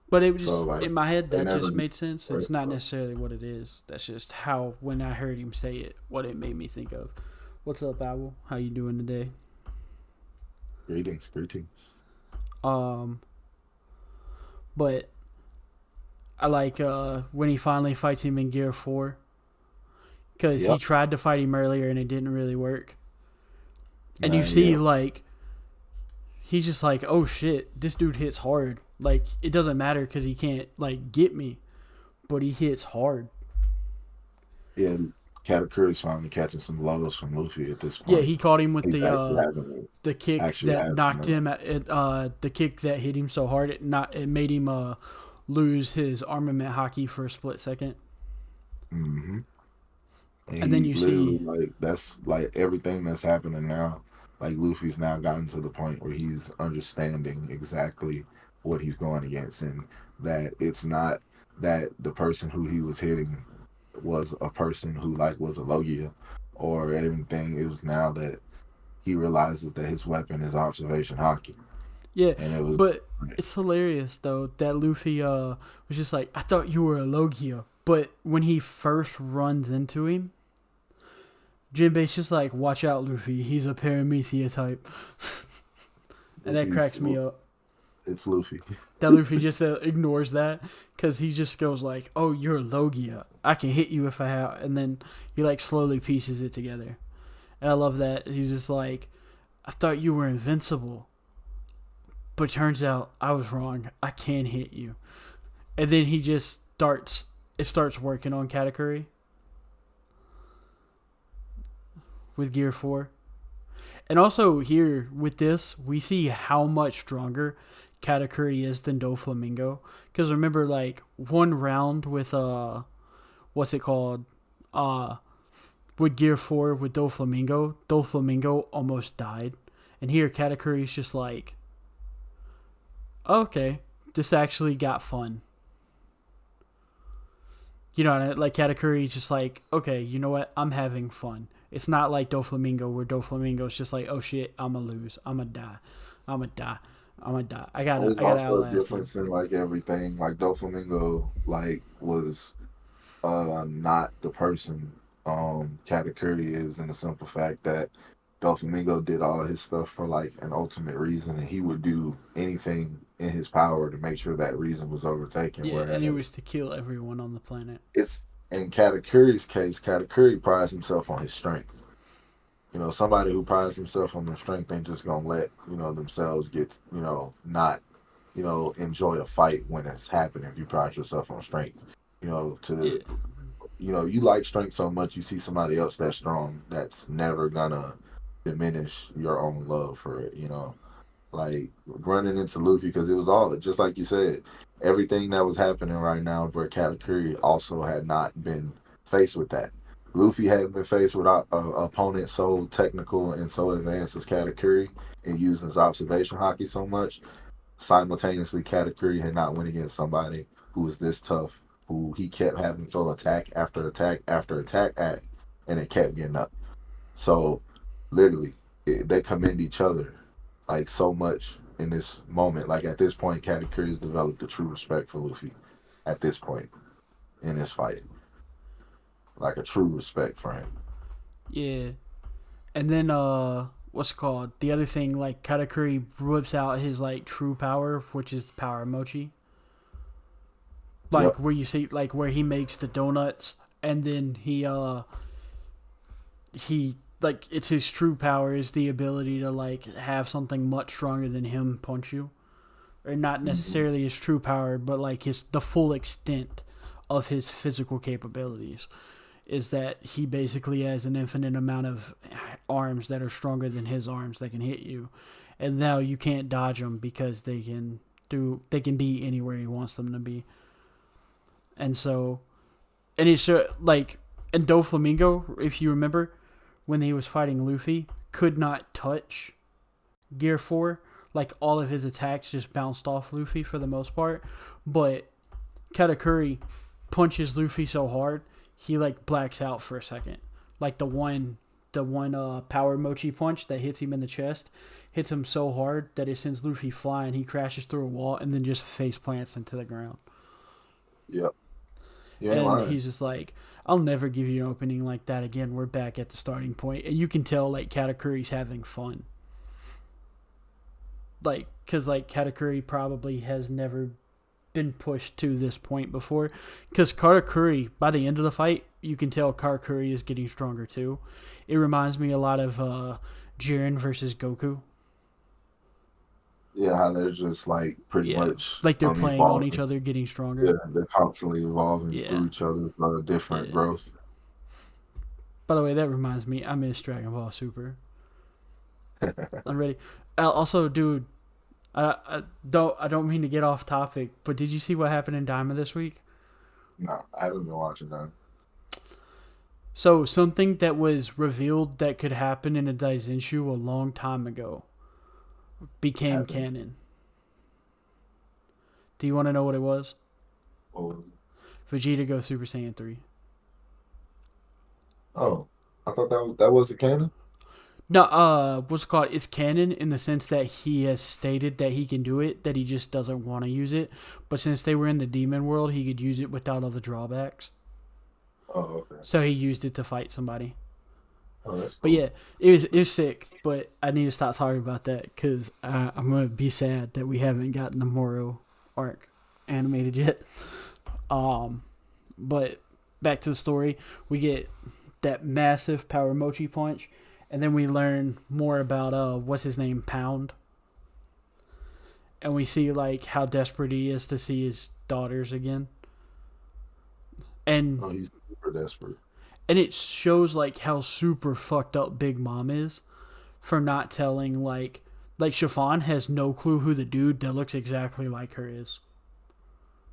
but it was So just like in my head they that never just made sense. It's expressed not those. necessarily what it is. That's just how when I heard him say it, what it made me think of. What's up, Owl? How you doing today? Greetings, greetings. Um, but I like when he finally fights him in Gear 4 because he Yep. tried to fight him earlier and it didn't really work. And you see, Yeah. like, he's just like, oh shit, this dude hits hard. Like, it doesn't matter because he can't, like, get me, but he hits hard. Yeah. Katakuri's finally catching some blows from Luffy at this Yeah, point. he caught him with He's actually having it. the kick Actually that having knocked it. him at the kick that hit him so hard it made him lose his armament hockey for a split second. Mm-hmm. And And then he you literally see, like that's like everything that's happening now. Like Luffy's now gotten to the point where he's understanding exactly what he's going against, and that it's not that the person who he was hitting was a person who like was a Logia or anything. It was now that he realizes that his weapon is observation hockey, yeah, and it was but it's hilarious though that Luffy was just like, I thought you were a Logia, but when he first runs into him, Jinbei's just like, watch out, Luffy, he's a Paramethea type, and that Luffy's cracks me up. it's Luffy. That Luffy just ignores that because he just goes like, "Oh, you're a Logia. I can hit you if I have," and then he like slowly pieces it together. And I love that he's just like, "I thought you were invincible, but turns out I was wrong. I can hit you." And then he just starts working on Katakuri with Gear 4. And also here with this, we see how much stronger Katakuri is than Doflamingo. Because remember, like one round with what's it called? Uh, with Gear 4 with Doflamingo, Doflamingo almost died, and here Katakuri's just like, okay, this actually got fun. You know, like Katakuri's just like, okay, you know what? I'm having fun. It's not like Doflamingo, where Doflamingo's just like, oh shit, I'ma lose, I'ma die, I'ma die, I'ma die. There's I gotta also a outlast him. difference in like everything. Like Doflamingo, like was not the person Katakuri is, in the simple fact that Doflamingo did all his stuff for like an ultimate reason, and he would do anything in his power to make sure that reason was overtaken. Yeah, and it Whereas was to kill everyone on the planet. it's in Katakuri's case, Katakuri prides himself on his strength. Somebody who prides himself on their strength ain't just gonna let themselves get not enjoy a fight when it's happening. If you pride yourself on strength, Yeah, to you like strength so much, you see somebody else that's strong, that's never gonna diminish your own love for it. Like running into Luffy, because it was all just like you said, everything that was happening right now, where Katakuri also had not been faced with that. Luffy hadn't been faced with an opponent so technical and so advanced as Katakuri, and using his observation hockey so much. Simultaneously, Katakuri had not went against somebody who was this tough, who he kept having to throw attack after attack after attack at, and it kept getting up. So, literally, they commend each other like so much in this moment. Like at this point, Katakuri has developed a true respect for Luffy. At this point in this fight, like a true respect for him. yeah. And then what's it called? The other thing, like Katakuri whips out his like true power, which is the power emoji. Like Yep. where you see like where he makes the donuts and then he like it's his true power is the ability to like have something much stronger than him punch you. Or not Mm-hmm. necessarily his true power, but like his the full extent of his physical capabilities is that he basically has an infinite amount of arms that are stronger than his arms that can hit you, and now you can't dodge them because they can be anywhere he wants them to be, and so and it's like and Doflamingo, if you remember, when he was fighting Luffy, could not touch Gear 4. Like all of his attacks just bounced off Luffy for the most part, but Katakuri punches Luffy so hard he like blacks out for a second. Like the one power mochi punch that hits him in the chest hits him so hard that it sends Luffy flying. He crashes through a wall and then just face plants into the ground. Yep. You ain't And lying. he's just like, I'll never give you an opening like that again. We're back at the starting point, and you can tell like Katakuri's having fun. Like, cause like Katakuri probably has never been pushed to this point before. Because Katakuri, by the end of the fight, you can tell Katakuri is getting stronger too. It reminds me a lot of Jiren versus Goku. Yeah, how they're just like pretty Yeah, much like they're playing on each evolving. other, getting Yeah, stronger. they're constantly evolving Yeah, through each other's different yeah. growth. By the way, that reminds me, I miss Dragon Ball Super. I'm ready. Also, dude, I don't mean to get off topic, but did you see what happened in Diamond this week? No, I haven't been watching that. So something that was revealed that could happen in a Daizenshu a long time ago became Haven't. canon. Do you want to know what it was? Oh, Vegeta goes Super Saiyan 3. oh, I thought that was the canon. No, what's it called? It's canon in the sense that he has stated that he can do it, that he just doesn't want to use it. But since they were in the demon world, he could use it without all the drawbacks. Oh, okay. So he used it to fight somebody. Oh, that's But cool. yeah, it was sick. But I need to stop talking about that because I'm gonna be sad that we haven't gotten the Moro arc animated yet. Um, but back to the story, we get that massive power mochi punch, and then we learn more about what's his name, Pound, and we see like how desperate he is to see his daughters again, and Oh, he's super desperate. and it shows like how super fucked up Big Mom is for not telling like Chiffon has no clue who the dude that looks exactly like her is,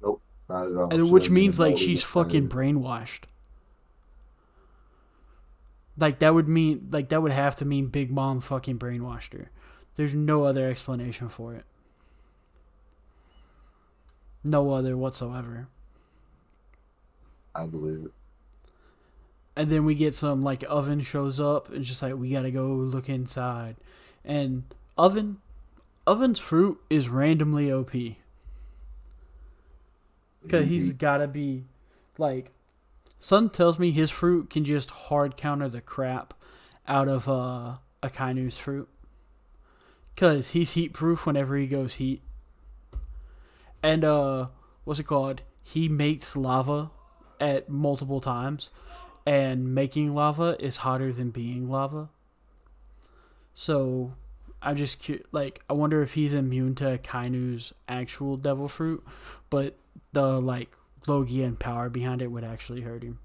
Nope, not at all. and She which doesn't means even like know she's who fucking that is. brainwashed. Like that would have to mean Big Mom fucking brainwashed her. There's no other explanation for it. No other whatsoever. I believe it. And then we get some like Oven shows up and just like we gotta go look inside, and Oven's fruit is randomly OP because he's gotta be like. Sun tells me his fruit can just hard counter the crap out of Akainu's fruit because he's heat proof whenever he goes heat. And what's it called? He makes lava at multiple times, and making lava is hotter than being lava. So I'm just like, I wonder if he's immune to Kainu's actual devil fruit, but the like Logia and power behind it would actually hurt him.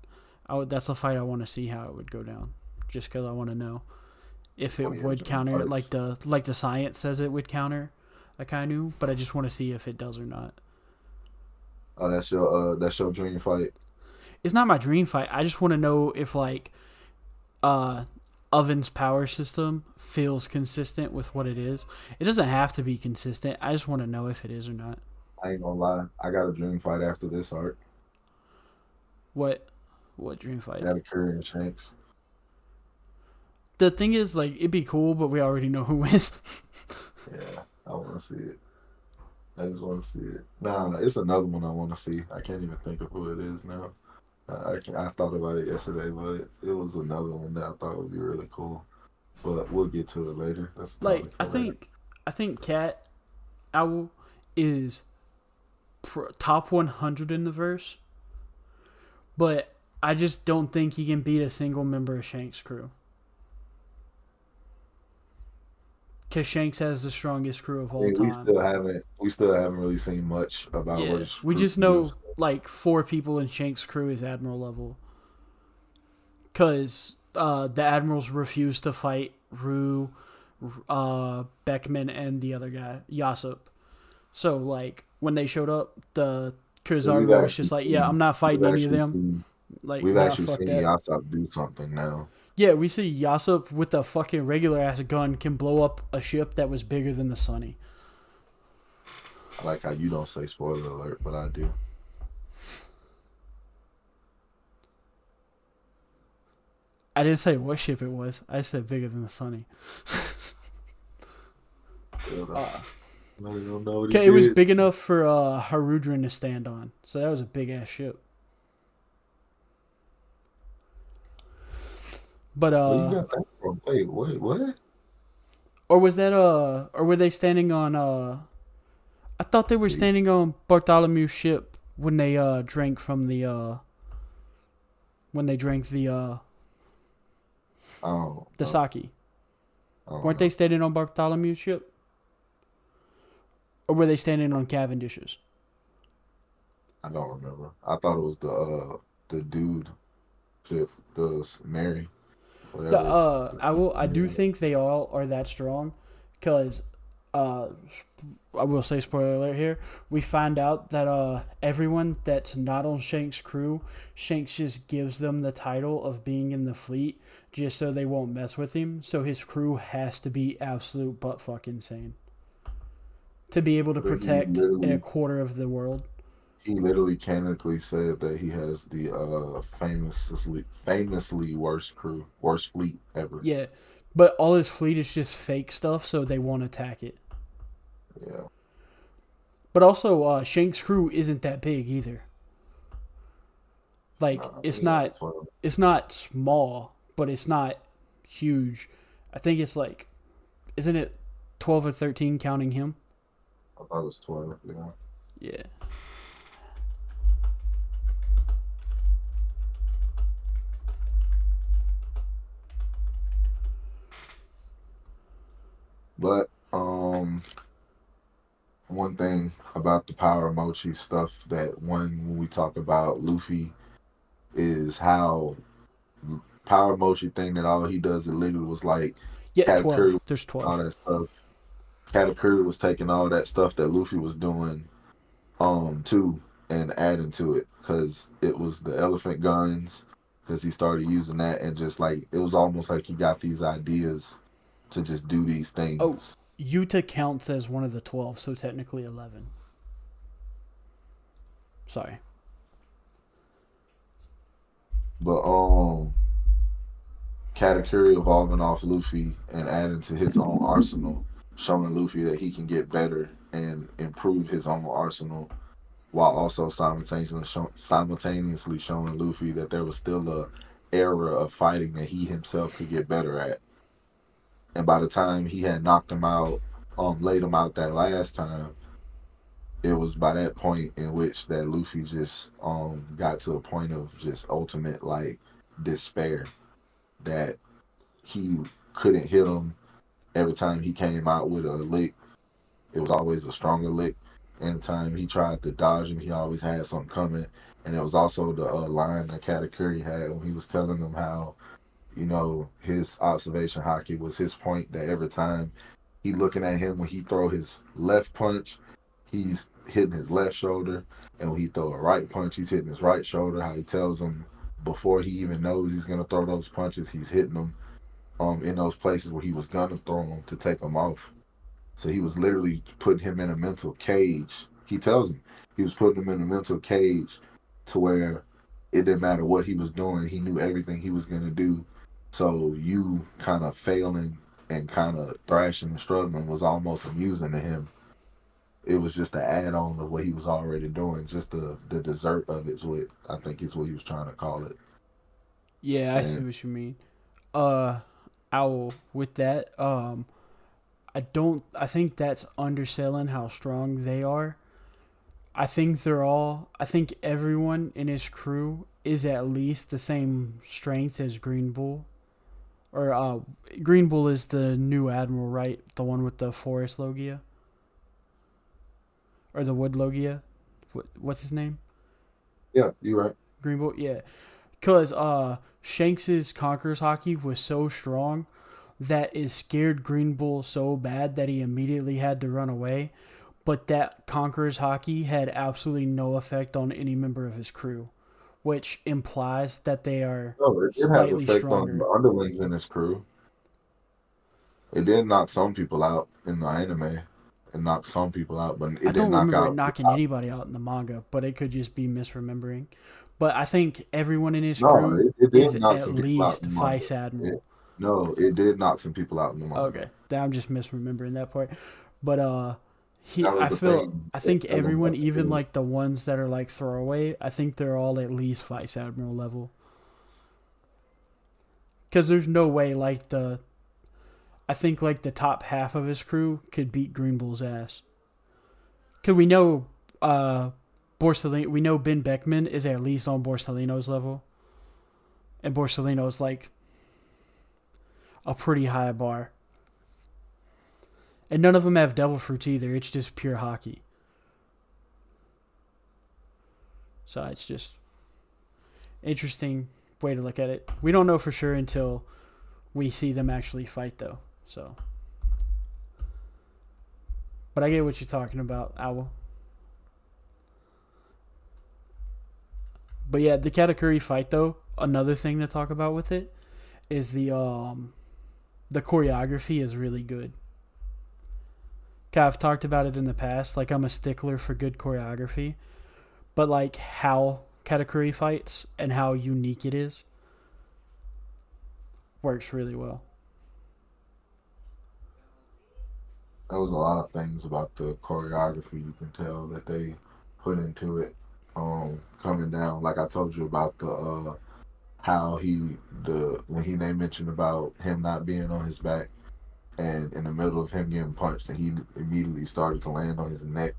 That's a fight I want to see how it would go down, just because I want to know if it would counter like the science says it would counter Akainu, but I just want to see if it does or not. Oh, that's your dream fight. It's not my dream fight. I just want to know if like Oven's power system feels consistent with what it is. It doesn't have to be consistent. I just want to know if it is or not. I ain't gonna lie. I got a dream fight after this arc. What dream fight? Katakuri and Shanks. The thing is, like, it'd be cool, but we already know who wins. Yeah, I want to see it. I just want to see it. Nah, it's another one I want to see. I can't even think of who it is now. I thought about it yesterday, but it was another one that I thought would be really cool. But we'll get to it later. That's like I think Cat Owl is top 100 in the verse, but I just don't think he can beat a single member of Shanks' crew. Because Shanks has the strongest crew of all time. We still haven't really seen much about what his we just know like 4 people in Shanks' crew is admiral level. Because the admirals refused to fight Rue, Beckman, and the other guy, Yasop. So like when they showed up, the Kurzargo was just like, yeah, I'm not fighting any of them. We've actually seen Yasop do something now. Yeah, we see Yasop with a fucking regular ass gun can blow up a ship that was bigger than the Sunny. I like how you don't say spoiler alert, but I do. I didn't say what ship it was. I said bigger than the Sunny. Okay, it was big enough for Harudran to stand on. So that was a big ass ship. But where you got that from? Wait, what? Or was that or were they standing on I thought they were standing on Bartholomew's ship when they drank from the the sake. Weren't they standing on Bartholomew's ship? Or were they standing on Cavendish's? I don't remember. I thought it was the dude ship, the Mary. I do think they all are that strong, because I will say spoiler alert here. We find out that everyone that's not on Shanks' crew, Shanks just gives them the title of being in the fleet just so they won't mess with him. So his crew has to be absolute butt fuck insane to be able to protect a quarter of the world. He literally canonically said that he has the famously worst fleet ever. Yeah, but all his fleet is just fake stuff, so they won't attack it. Yeah. But also, Shanks' crew isn't that big either. Like, it's not small, but it's not huge. I think it's like, isn't it 12 or 13 counting him? I thought it was 12, yeah. Yeah. But one thing about the power mochi stuff that when we talk about Luffy is how power mochi thing that all he does it literally was like 12. There's 12. All that stuff. Katakuri was taking all that stuff that Luffy was doing too and adding to it, because it was the elephant guns, because he started using that, and just like it was almost like he got these ideas to just do these things. Oh, Yuta counts as one of the 12, so technically 11. Sorry. But Katakuri evolving off Luffy and adding to his own arsenal, showing Luffy that he can get better and improve his own arsenal, while also simultaneously showing Luffy that there was still a era of fighting that he himself could get better at. And by the time he had knocked him out, laid him out that last time, it was by that point in which that Luffy just got to a point of just ultimate like despair that he couldn't hit him every time he came out with a lick. It was always a stronger lick. Anytime he tried to dodge him, he always had something coming. And it was also the line that Katakuri had when he was telling him how, his observation hockey was his point that every time he looking at him when he throw his left punch, he's hitting his left shoulder. And when he throw a right punch, he's hitting his right shoulder. How he tells him before he even knows he's going to throw those punches, he's hitting them in those places where he was going to throw them to take them off. So he was literally putting him in a mental cage. He tells him he was putting him in a mental cage to where it didn't matter what he was doing. He knew everything he was going to do. So you kind of failing and kind of thrashing and struggling was almost amusing to him. It was just an add-on of what he was already doing. Just the dessert of it is what I think is what he was trying to call it. Yeah, I see And what you mean. Owl, with that, I think that's underselling how strong they are. I think everyone in his crew is at least the same strength as Green Bull. Or, Green Bull is the new admiral, right? The one with the forest Logia? Or the wood Logia? What's his name? yeah, you're right. Green Bull? Yeah. Because, Shanks's Conqueror's Hockey was so strong that it scared Green Bull so bad that he immediately had to run away. But that Conqueror's Hockey had absolutely no effect on any member of his crew, which implies that they are No, it did have slightly effect on the stronger. underlings in his crew. It did knock some people out in the anime. It knocked some people out, but I it didn't don't knock remember it out the knocking top. anybody out in the manga, but it could just be misremembering. But I think everyone in his No, crew it is did knock at some people out in least the manga. Vice Admiral. It, no, it did knock some people out in the manga. Okay, I'm just misremembering that part. But That was the thing I that think held him everyone, back even too. like the ones that are like throwaway, I think they're all at least Vice Admiral level. Because there's no way I think like the top half of his crew could beat Green Bull's ass. Cause we know Borsellino, we know Ben Beckman is at least on Borsellino's level, and Borsellino's like a pretty high bar. And none of them have devil fruits either. It's just pure hockey. So it's just interesting way to look at it. We don't know for sure until we see them actually fight, though. So, but I get what you're talking about, Owl. But yeah, the Katakuri fight, though. Another thing to talk about with it is the choreography is really good. I've talked about it in the past. Like I'm a stickler for good choreography, but like how Katakuri fights and how unique it is works really well. There was a lot of things about the choreography you can tell that they put into it. Coming down, like I told you about the how when they mentioned about him not being on his back, and in the middle of him getting punched, and he immediately started to land on his neck,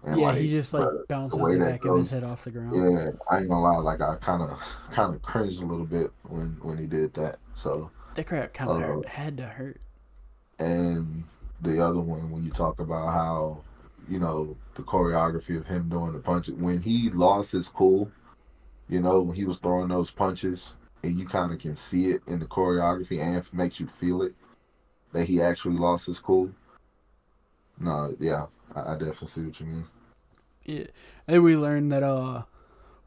and Yeah, he like, just like bro, the bounces way the that back of his goes, head off the ground. yeah, I ain't gonna lie, like I kind of cringed a little bit when he did that. So, That crap kind of uh, hurt. Had to hurt. and the other one when you talk about how the choreography of him doing the punches when he lost his cool, when he was throwing those punches, and you kind of can see it in the choreography and makes you feel it that he actually lost his cool. No, yeah, I definitely see what you mean. Yeah, and we learned that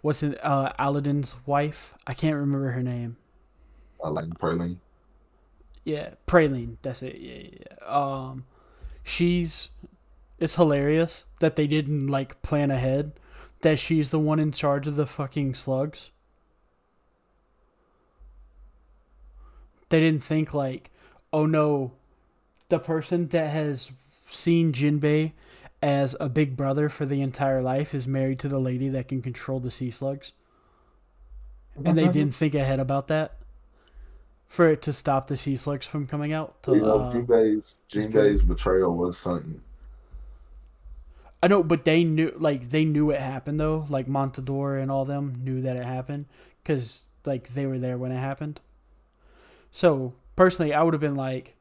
what's it? Aladdin's wife. I can't remember her name. I like Praline. Yeah, Praline. That's it. Yeah, yeah. She's. It's hilarious that they didn't like plan ahead. That she's the one in charge of the fucking slugs. They didn't think like, oh no, the person that has seen Jinbei as a big brother for the entire life is married to the lady that can control the sea slugs. And they didn't think ahead about that for it to stop the sea slugs from coming out to You know, Jinbei's disappearing. betrayal was something. I know, but they knew it happened though. Like Montador and all them knew that it happened because like they were there when it happened. So personally, I would have been like,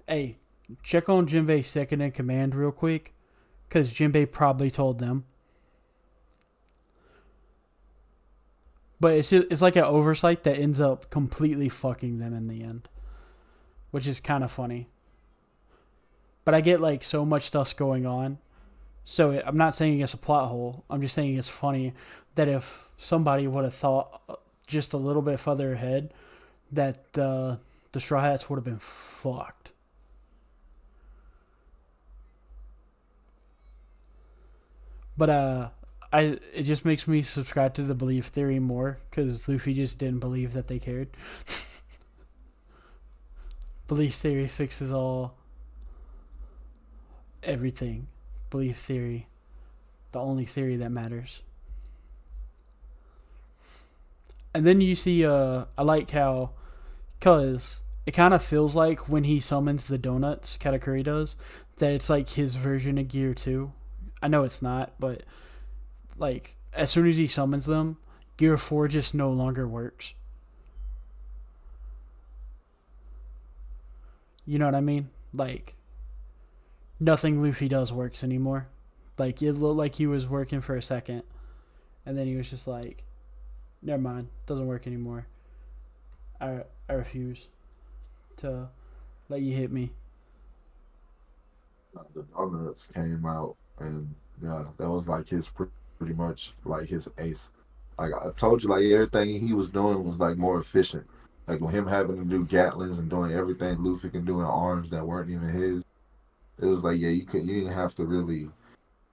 "Hey, check on Jinbei's second in command real quick," because Jinbei probably told them. But it's like an oversight that ends up completely fucking them in the end, which is kind of funny. But I get like so much stuff's going on. So I'm not saying it's a plot hole. I'm just saying it's funny that if somebody would have thought just a little bit further ahead, that the Straw Hats would have been fucked. But it just makes me subscribe to the belief theory more because Luffy just didn't believe that they cared. Belief theory fixes all everything. Belief theory, the only theory that matters. And then you see, I like how, cause it kind of feels like when he summons the donuts, Katakuri does, that it's like his version of Gear 2. I know it's not, but like as soon as he summons them, Gear 4 just no longer works. You know what I mean? Like nothing Luffy does works anymore. Like it looked like he was working for a second, and then he was just like, "Never mind, doesn't work anymore. I refuse to let you hit me." The donuts came out, and yeah, that was like his pretty much like his ace. Like I told you, like everything he was doing was like more efficient. Like with him having to do Gatlins and doing everything Luffy can do in arms that weren't even his. It was like, yeah, you didn't have to really.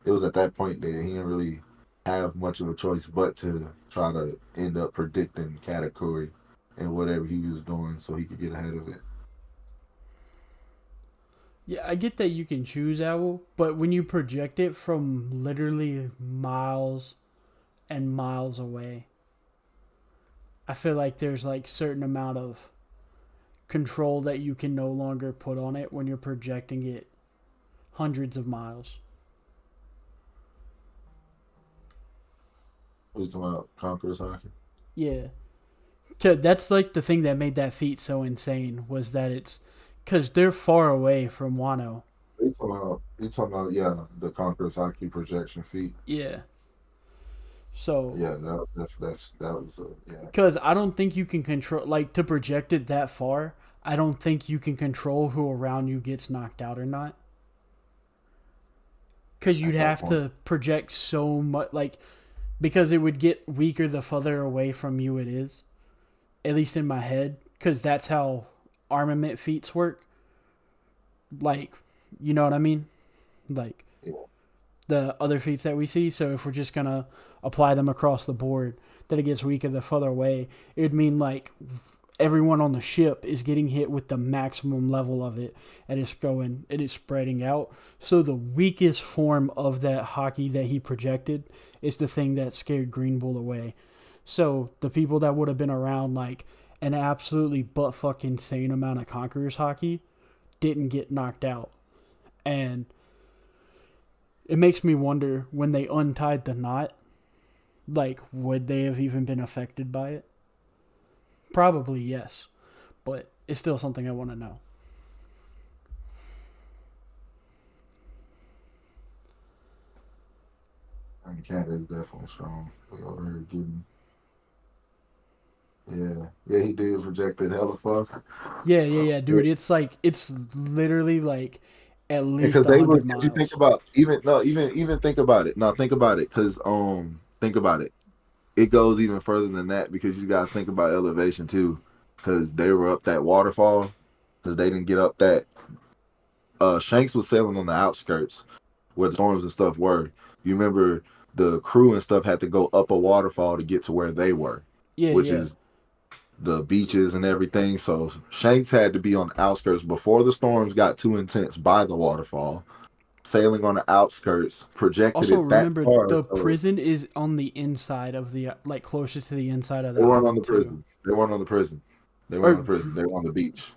It was at that point that he didn't really have much of a choice but to try to end up predicting Katakuri and whatever he was doing so he could get ahead of it. Yeah, I get that you can choose Owl, but when you project it from literally miles and miles away, I feel like there's like certain amount of control that you can no longer put on it when you're projecting it hundreds of miles. Who's talking about Conqueror's Hockey? Yeah, that's like the thing that made that feat so insane was that it's because they're far away from Wano. Yeah, the Conqueror's Hockey projection feat. Yeah, so Yeah, that was yeah. because I don't think you can control like to project it that far. I don't think you can control who around you gets knocked out or not. Because you'd At that have point, to project so much, like because it would get weaker the further away from you it is. At least in my head, because that's how armament feats work. Like, you know what I mean? Like yeah. the other feats that we see. So if we're just gonna apply them across the board, that it gets weaker the further away, it would mean like everyone on the ship is getting hit with the maximum level of it, and it is spreading out. So the weakest form of that hockey that he projected is the thing that scared Green Bull away. So the people that would have been around like an absolutely butt fucking insane amount of Conqueror's hockey didn't get knocked out. And it makes me wonder when they untied the knot, like, would they have even been affected by it? Probably yes, but it's still something I want to know. And Cat is definitely strong. We over here getting. Yeah, yeah, he did project it hella far. Yeah, yeah, yeah, dude. It's like it's literally like at least Because a they was, hundred cause you think miles. about even no, even think about it. No, think about it, because think about it. It goes even further than that because you got to think about elevation too, because they were up that waterfall, because they didn't get up that. Shanks was sailing on the outskirts where the storms and stuff were. You remember the crew and stuff had to go up a waterfall to get to where they were, Yeah, which yeah, is the beaches and everything. So Shanks had to be on the outskirts before the storms got too intense by the waterfall. Sailing on the outskirts, projected Also, it that remember far, the so prison is on the inside of the like closer to the inside of they the weren't on island the too. prison. They weren't on the prison. They weren't on Or the prison. They were on the beach.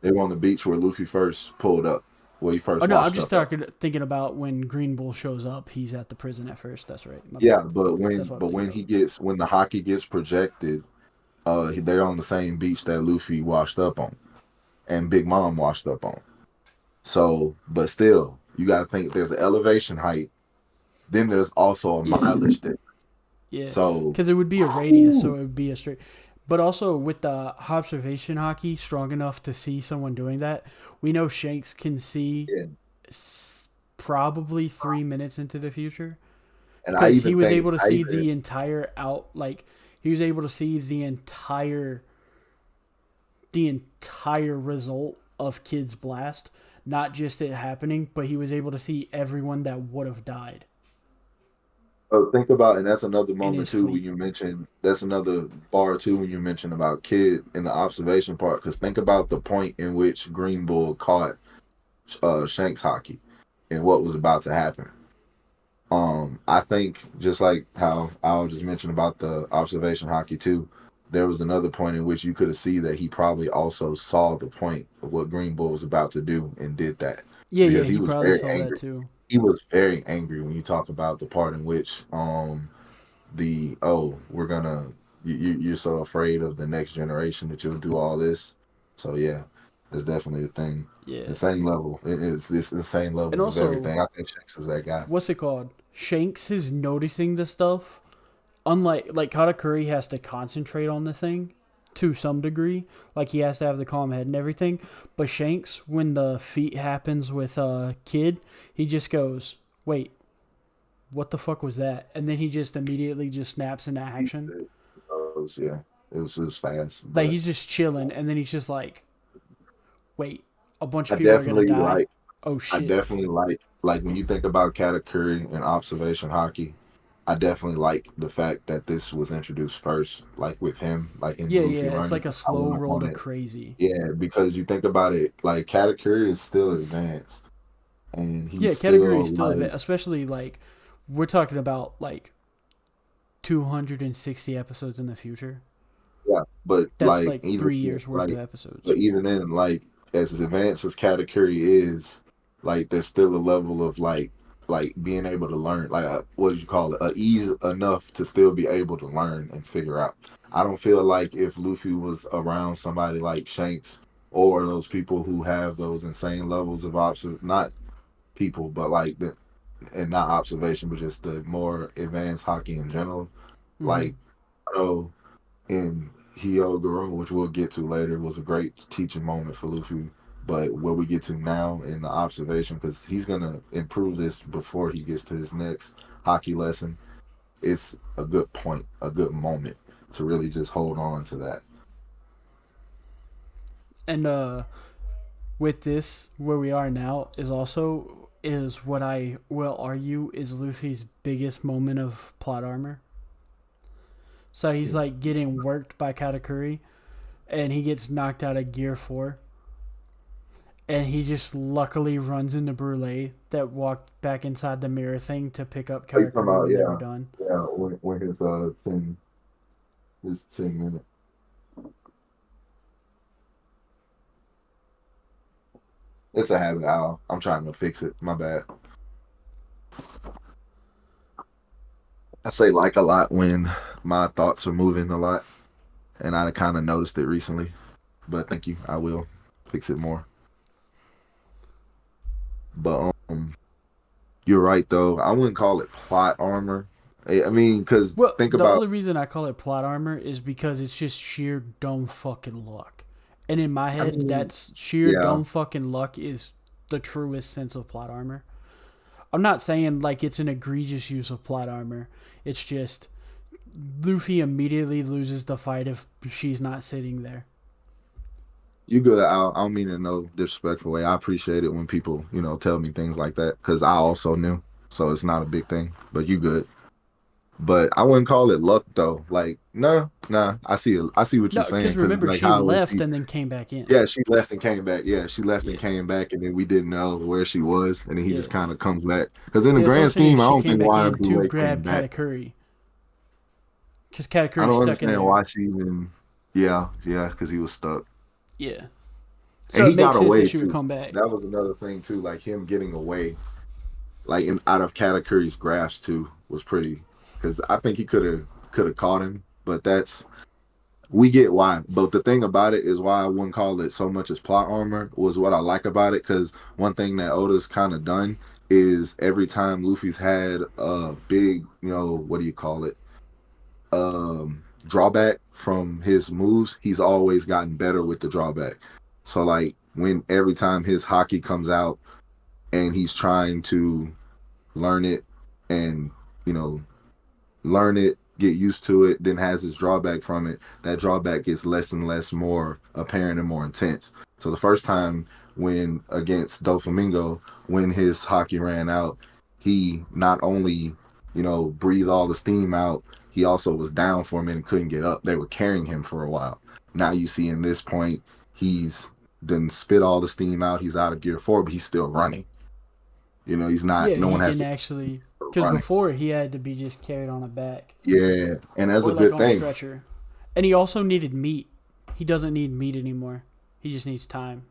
They were on the beach where Luffy first pulled up, where he oh first no, I'm washed just up at. thinking about when Green Bull shows up. He's at the prison at first. That's right. My Yeah, bad. but That's what I'm thinking when of. he gets when the hockey gets projected, they're on the same beach that Luffy washed up on and Big Mom washed up on. So, but still, you got to think there's an elevation height. Then there's also a Yeah, mileage there. yeah, So, because it would be a radius, so it would be a straight. But also with the observation hockey strong enough to see someone doing that, we know Shanks can see yeah. probably 3 minutes into the future And I because he even was think able to I see even the entire he was able to see the entire result of Kid's blast, not just it happening, but he was able to see everyone that would have died think about, and that's another in moment his too when fleet. you mention that's another bar too when you mention about Kid in the observation part. Because think about the point in which Green Bull caught Shanks hockey and what was about to happen. I think just like how I'll just mention about the observation hockey too, there was another point in which you could have seen that he probably also saw the point of what Green Bull was about to do and did that Yeah, yeah, because he he was probably very saw that angry. too. He was very angry when you talk about the part in which the we're gonna you're so afraid of the next generation that you'll do all this. So yeah, it's definitely a thing. Yeah, Insane level. It's insane and levels of also, everything. I think Shanks is that guy. what's it called? Shanks is noticing the stuff. Unlike Katakuri has to concentrate on the thing to some degree, like he has to have the calm head and everything. But Shanks, when the feat happens with Kid, he just goes, "Wait, what the fuck was that?" And then he just immediately just snaps into action. Yeah, it was fast, Like but he's just chilling, and then he's just like, "Wait, a bunch of I people are gonna definitely die. like Oh I shit." definitely like when you think about Katakuri and observation hockey. I definitely like the fact that this was introduced first, like with him, like in Yeah, Luffy yeah, it's learning like a and following slow up roll on to it. crazy. Yeah, because you think about it, like Katakuri is still advanced, and he's Yeah, category is still still like especially like we're talking about like 260 episodes in the future. yeah, but That's like like even 3 years worth of but episodes. even then, like as advanced as Katakuri is, like there's still a level of like being able to learn, like what did you call it, a ease enough to still be able to learn and figure out. I don't feel like if Luffy was around somebody like Shanks or those people who have those insane levels of not people, but like the and not observation, but just the more advanced hockey in general. Mm-hmm. Like I know in Hyogoro, which we'll get to later, was a great teaching moment for Luffy. But where we get to now in the observation, because he's gonna improve this before he gets to his next hockey lesson, it's a good point, a good moment to really just hold on to that. And with this, where we are now is what I will argue is Luffy's biggest moment of plot armor. So he's Yeah. like getting worked by Katakuri, and he gets knocked out of Gear 4, and he just luckily runs into Brule that walked back inside the mirror thing to pick up Are you talking Katakuri about when they were done. yeah when his 10 minute. It's a habit, Al. I'm trying to fix it. My bad. I say like a lot when my thoughts are moving a lot, and I kind of noticed it recently. But thank you. I will fix it more. But you're right though. I wouldn't call it plot armor. I mean, because Well, think the about only reason I call it plot armor is because it's just sheer dumb fucking luck. And in my I head, mean, that's sheer yeah, dumb fucking luck is the truest sense of plot armor. I'm not saying like it's an egregious use of plot armor. It's just Luffy immediately loses the fight if she's not sitting there. you good. I don't mean it in no disrespectful way. I appreciate it when people, tell me things like that because I also knew. So it's not a big thing. But you good. But I wouldn't call it luck though. Like, nah. I see what you're No, saying because because remember like she how was left she? and then came back in. Yeah, she left and came back. Yeah, she left and Yeah, came back, and then we didn't know where she was, and then he just yeah. kind of comes back. Because in the Yeah, that's what I'm grand saying. scheme, I She don't came think back why in Blue to Way came grab back. Katakuri because I Katakuri's don't stuck in understand there. why she even. Yeah, because he was stuck, Yeah, and so it he makes got sense that away she would too. come back. That was another thing too, like him getting away, like out of Katakuri's grasp too, was pretty. Because I think he could have caught him, but that's we get why. But the thing about it is why I wouldn't call it so much as plot armor was what I like about it. Because one thing that Oda's kind of done is every time Luffy's had a big, what do you call it? Drawback from his moves, he's always gotten better with the drawback. So like when every time his hockey comes out and he's trying to learn it and you know learn it, get used to it, then has its drawback from it, that drawback gets less and less more apparent and more intense. So the first time when against Doflamingo, when his hockey ran out, he not only, breathed all the steam out, he also was down for a minute and couldn't get up. They were carrying him for a while. Now you see in this point, he's then spit all the steam out, he's out of gear four, but he's still running. He's not, Yeah, no he one has can to actually because running. before he had to be just carried on a back Yeah, and that's a or like good on a thing. stretcher, and he also needed meat. He doesn't need meat anymore. He just needs time.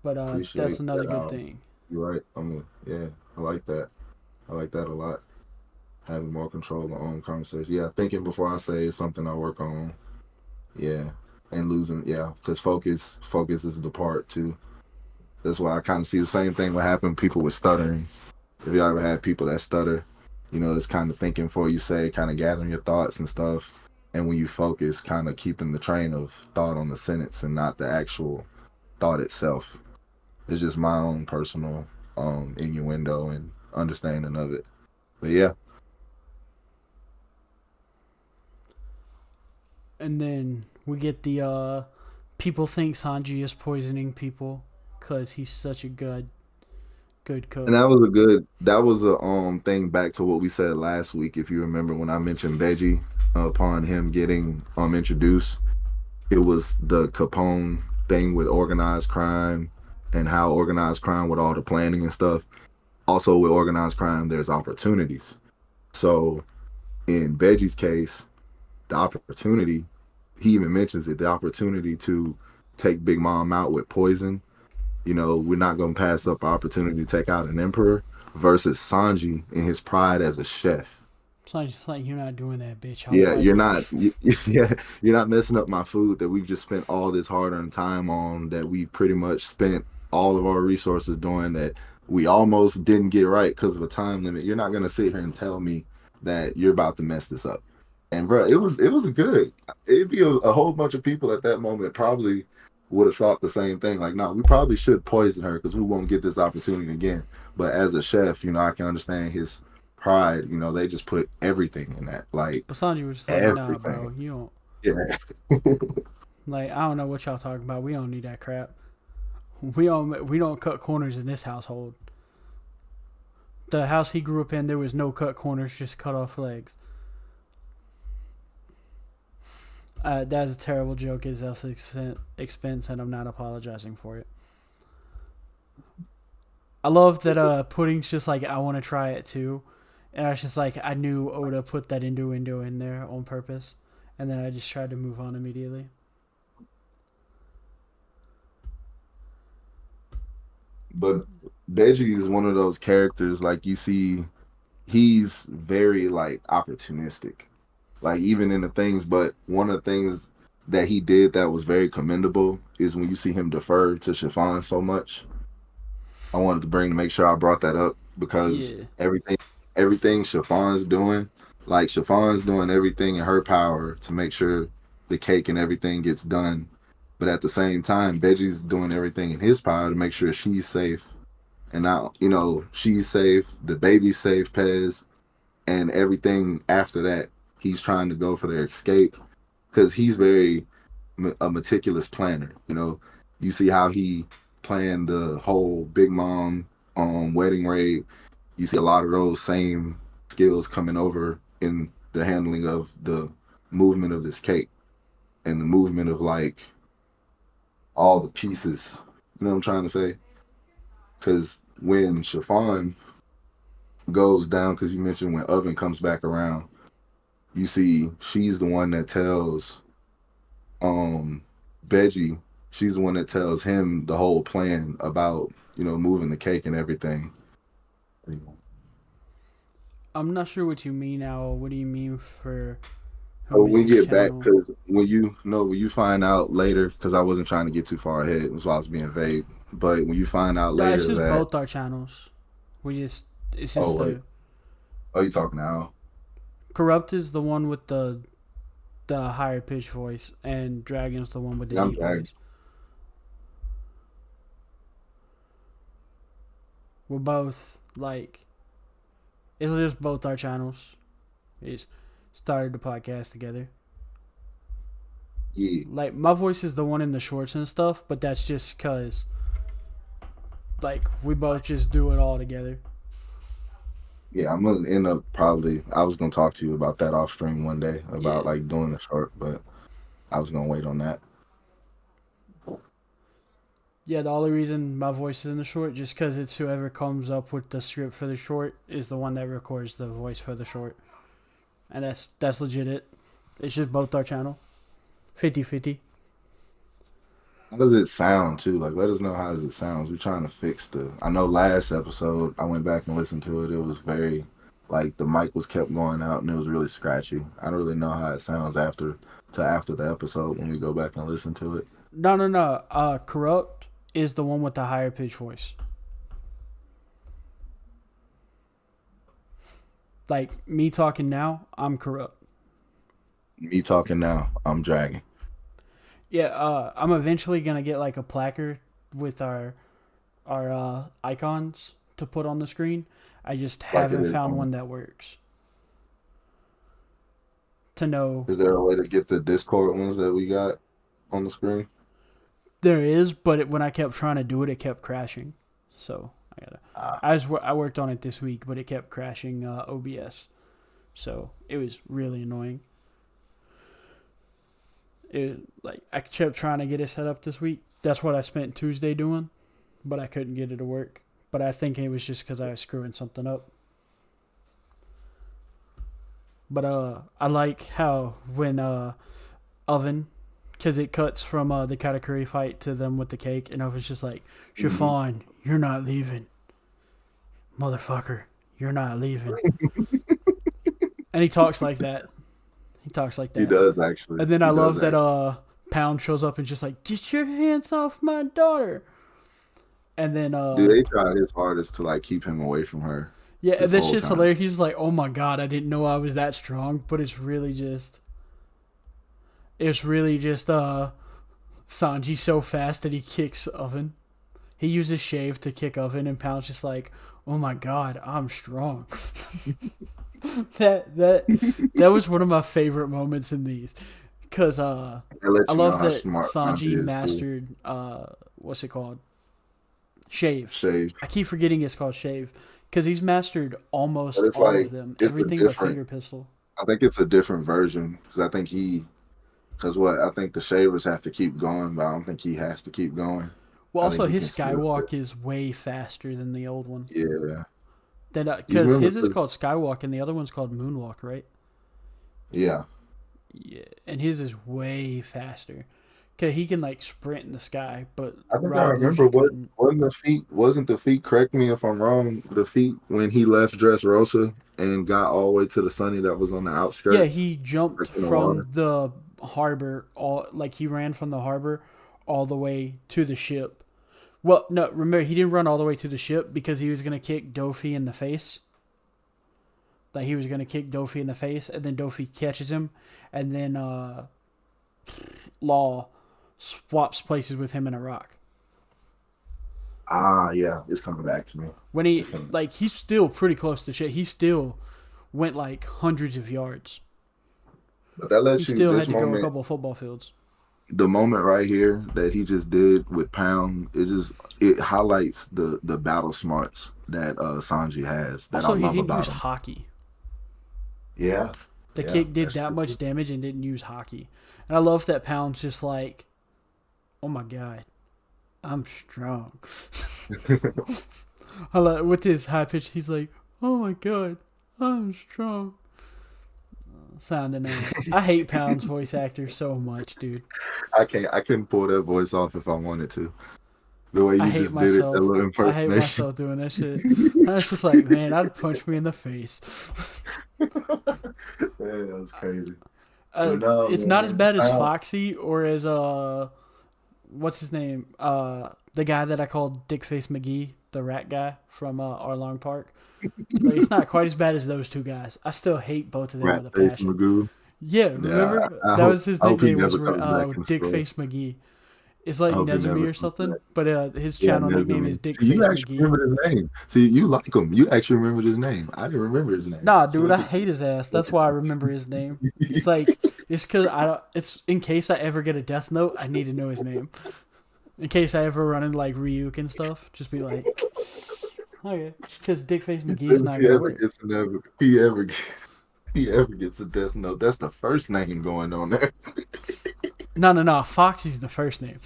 But that's Appreciate another that. good thing. You're right. Yeah, I like that. I like that a lot. Having more control of my own conversation. Yeah, thinking before I say is something I work on. Yeah, and losing. Yeah, because focus is the part too. That's why I kind of see the same thing what happened with people with stuttering. If you ever had people that stutter, it's kind of thinking before you say, kind of gathering your thoughts and stuff. And when you focus, kind of keeping the train of thought on the sentence and not the actual thought itself. It's just my own personal innuendo and understanding of it. But yeah, And then we get the people think Sanji is poisoning people because he's such a good and cook. that was a thing back to what we said last week. If you remember when I mentioned Veggie upon him getting introduced, it was the Capone thing with organized crime and how organized crime with all the planning and stuff. Also with organized crime, there's opportunities. So in Veggie's case, the opportunity, he even mentions it, the opportunity to take Big Mom out with poison. We're not going to pass up an opportunity to take out an emperor versus Sanji in his pride as a chef. Sanji's like, you're not doing that, bitch. I'll Yeah, fight. yeah, you're not messing up my food that we've just spent all this hard-earned time on, that we pretty much spent all of our resources doing, that we almost didn't get right because of a time limit. You're not gonna sit here and tell me that you're about to mess this up. And bro, it was a good. It'd be a whole bunch of people at that moment probably would have thought the same thing. Like, no, we probably should poison her because we won't get this opportunity again. But as a chef, I can understand his pride. They just put everything in that, like But Sanji was just like, nah, bro. everything. You don't. Yeah. Like, I don't know what y'all talking about. We don't need that crap. We don't cut corners in this household. The house he grew up in, there was no cut corners, just cut off legs. That's a terrible joke at Zel's expense, and I'm not apologizing for it. I love that Pudding's just like, I want to try it too. And I was just like, I knew Oda put that innuendo in there on purpose. And then I just tried to move on immediately. But Deji is one of those characters, like you see, he's very like opportunistic. Like even in the things, but one of the things that he did that was very commendable is when you see him defer to Chiffon so much. I wanted to make sure I brought that up because Yeah. everything Chiffon's doing, like Chiffon's doing everything in her power to make sure the cake and everything gets done. But at the same time, Veggie's doing everything in his power to make sure she's safe. And now, she's safe, the baby's safe, Pez, and everything after that, he's trying to go for their escape because he's very a meticulous planner. You see how he playing the whole Big Mom wedding raid, you see a lot of those same skills coming over in the handling of the movement of this cake and the movement of like all the pieces. You know what I'm trying to say? Because when Chiffon goes down, because you mentioned when Oven comes back around, you see she's the one that tells Veggie, she's the one that tells him the whole plan about, moving the cake and everything. I'm not sure what you mean, Al. What do you mean for who So when misses you get back, channel? because when you find out later, because I wasn't trying to get too far ahead, that's why I was being vague. But when you find out No, it's later just that, both our channels. We just it's oh just wait, a oh you talking now? corrupt is the one with the higher pitch voice, and Dragon's the one with the Yeah, I'm deep dragging. voice. We're both like it's just both our channels. We just started the podcast together. Yeah, Like my voice is the one in the shorts and stuff, but that's just cause like we both just do it all together. yeah. I'm gonna end up probably. I was gonna talk to you about that off stream one day about Yeah. like doing a short, but I was gonna wait on that. Yeah, the only reason my voice is in the short just because it's whoever comes up with the script for the short is the one that records the voice for the short, and that's legit. It's just both our channel, 50-50. How does it sound too? Like, let us know how does it sounds. We're trying to fix the. I know last episode I went back and listened to it. It was very, like the mic was kept going out and it was really scratchy. I don't really know how it sounds after the episode when we go back and listen to it. No, no, no. Corrupt is the one with the higher pitch voice. Like me talking now, I'm corrupt. Me talking now, I'm dragging. Yeah, I'm eventually gonna get like a placard with our icons to put on the screen. I just Like it haven't is. found one that works. To know Is there a way to get the Discord ones that we got on the screen? there is, but when I kept trying to do it, it kept crashing. So I gotta. Ah, I worked on it this week, but it kept crashing OBS. So it was really annoying. It like I kept trying to get it set up this week. That's what I spent Tuesday doing, but I couldn't get it to work. But I think it was just because I was screwing something up. But I like how when Oven, because it cuts from the Katakuri fight to them with the cake, and Oven's just like, mhm. Chiffon, you're not leaving, motherfucker, you're not leaving, and he talks like that. He talks like He that, does actually. and then I He does love that actually. Pound shows up and just like, get your hands off my daughter, and then Dude, they tried his hardest to like keep him away from her yeah, and this this whole shit's time. hilarious. He's like, oh my god, I didn't know I was that strong, but it's really just Sanji so fast that he kicks Oven. He uses Shave to kick Oven, and Pound's just like, "Oh my god, I'm strong." that that that was one of my favorite moments in these, cause They I let you know love how that smart Sanji Sanji is too. mastered what's it called? Shave. Shave. I keep forgetting it's called Shave, cause he's mastered But almost it's all of like them, it's a everything but different. Finger Pistol. I think it's a different version because what I think the shavers have to keep going, but I don't think he has to keep going. Well, I think also he his can still do Skywalk it. is way faster than the old one. Yeah, That you because remember? his is called Skywalk and the other one's called Moonwalk, right? Yeah, Yeah, and his is way faster. Cause he can like sprint in the sky, but I think I Rob remember Lucci what couldn't. wasn't the feat. Correct me if I'm wrong. The feat when he left Dressrosa and got all the way to the Sunny that was on the Yeah, outskirts, he jumped like in the water. from the harbor all like he ran from the harbor all the way to the ship. Well, no, remember he didn't run all the way to the ship because he was gonna kick Dofi in the face. Like he was gonna kick Dofi in the face, and then Dofi catches him, and then Law swaps places with him in a rock. Ah, yeah, it's coming back to me. When It's he coming. like he's still pretty close to shit. He still went like hundreds of yards. But that He lets you still this had to go a moment. couple of football fields. the moment right here that he just did with Pound, it highlights the battle smarts that Sanji has that I Also, he love didn't use about him. haki. Yeah, The yeah, kick did that's that much true. damage and didn't use haki. And I love that Pound's just like, oh my god, I'm strong. I love, with his high pitch, he's like, oh my god, I'm strong. Sounding ass. I hate Pound's voice actor so much, dude. I couldn't pull that voice off if I wanted to. The way I you hate just did it, that myself. little I hate impersonation. myself doing that shit. I was just like, man, I'd punch me in the face. Man, that was crazy. But no, It's not as man, bad as Pound. Foxy or as what's his name? The guy that I called Dickface McGee, the rat guy from Arlong Park. Like it's not quite as bad as those two guys. I still hate both of them Rat with a Face passion. Magoo. Yeah, Yeah, remember I that hope was his I hope he nickname was never comes back in scroll. Dickface McGee. It's I like hope he Nezumi never or comes something, back. but his Yeah, channel nickname is Nezumi. See, you Dickface actually McGee. remembered his name. See, you like him. You actually remembered his name. I didn't remember his name. Nah, So dude, I hate his ass. look That's at why I remember his name. It's like it's cause I don't. It's in case I ever get a death note, I need to know his name. In case I ever run into like Ryuk and stuff, just be like, okay, because Dickface you. McGee's If not he gonna ever work. gets an ever, he ever gets a death note, that's the first name going on there. No, no, no. Foxy's the first name.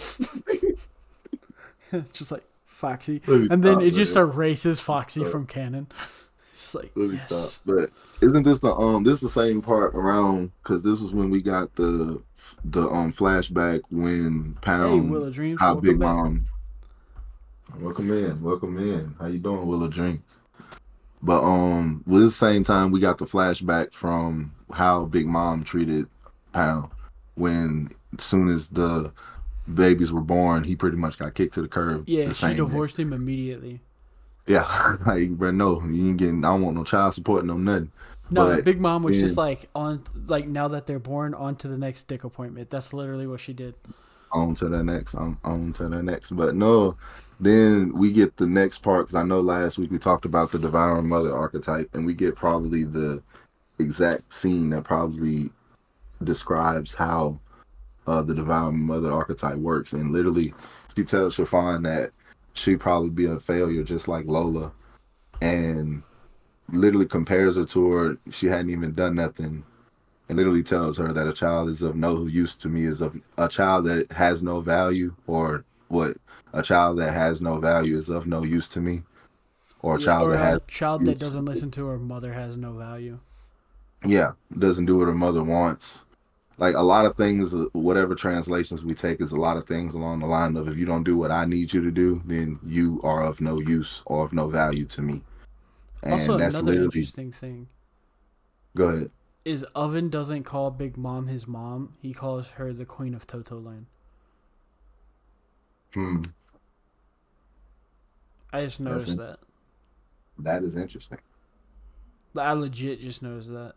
Just like Foxy, Let me and then stop, it just man. erases Foxy Stop. from canon. It's just like Let me stop. yes. But isn't this the same part around? Because this was when we got the flashback when Hey, Pound, Willow Dreams, how welcome Big back. Mom. Welcome in, welcome in. How you doing, Willow Dreams? But with the same time we got the flashback from how Big Mom treated Pound when as soon as the babies were born, he pretty much got kicked to the curb Yeah, the she same day. divorced him immediately. Yeah, like, bro, no, you ain't getting. I don't want no child support, no nothing. No, But Big Mom was just then like on like now that they're born, on to the next dick appointment. That's literally what she did. on to the next, on to the next. But no, then we get the next part because I know last week we talked about the Devouring Mother archetype, and we get probably the exact scene that probably describes how the Devouring Mother archetype works. And literally, she tells Chiffon that she probably be a failure just like Lola, and literally compares her to her. She hadn't even done nothing, and literally tells her that a child is of no use to me, is of a child that has no value, or what, a child that has no value is of no use to me, or a Yeah, child or that has a child that use, doesn't listen to her mother has no value. yeah, doesn't do what her mother wants. Like a lot of things, whatever translations we take, is a lot of things along the line of if you don't do what I need you to do, then you are of no use or of no value to me. Also, And that's another literally, interesting thing go ahead. is Oven doesn't call Big Mom his mom. He calls her the Queen of Totoland. Hmm, I just that's noticed that. that is interesting. I legit just noticed that.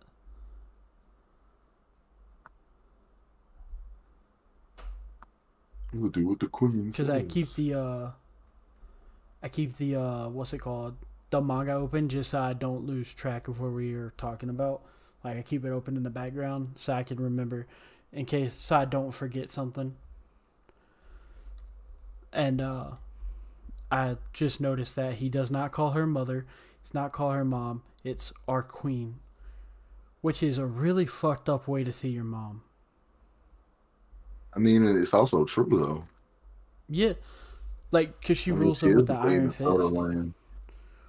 We'll do what the queen Because says. I keep the what's it called, the manga open just so I don't lose track of what we are talking about. Like I keep it open in the background so I can remember, in case so I don't forget something. And I just noticed that he does not call her mother. He's not call her mom. It's our queen, which is a really fucked up way to see your mom. I mean, it's also true though. Yeah, like because she I mean, rules she them is with the the queen iron of Total fist. Land,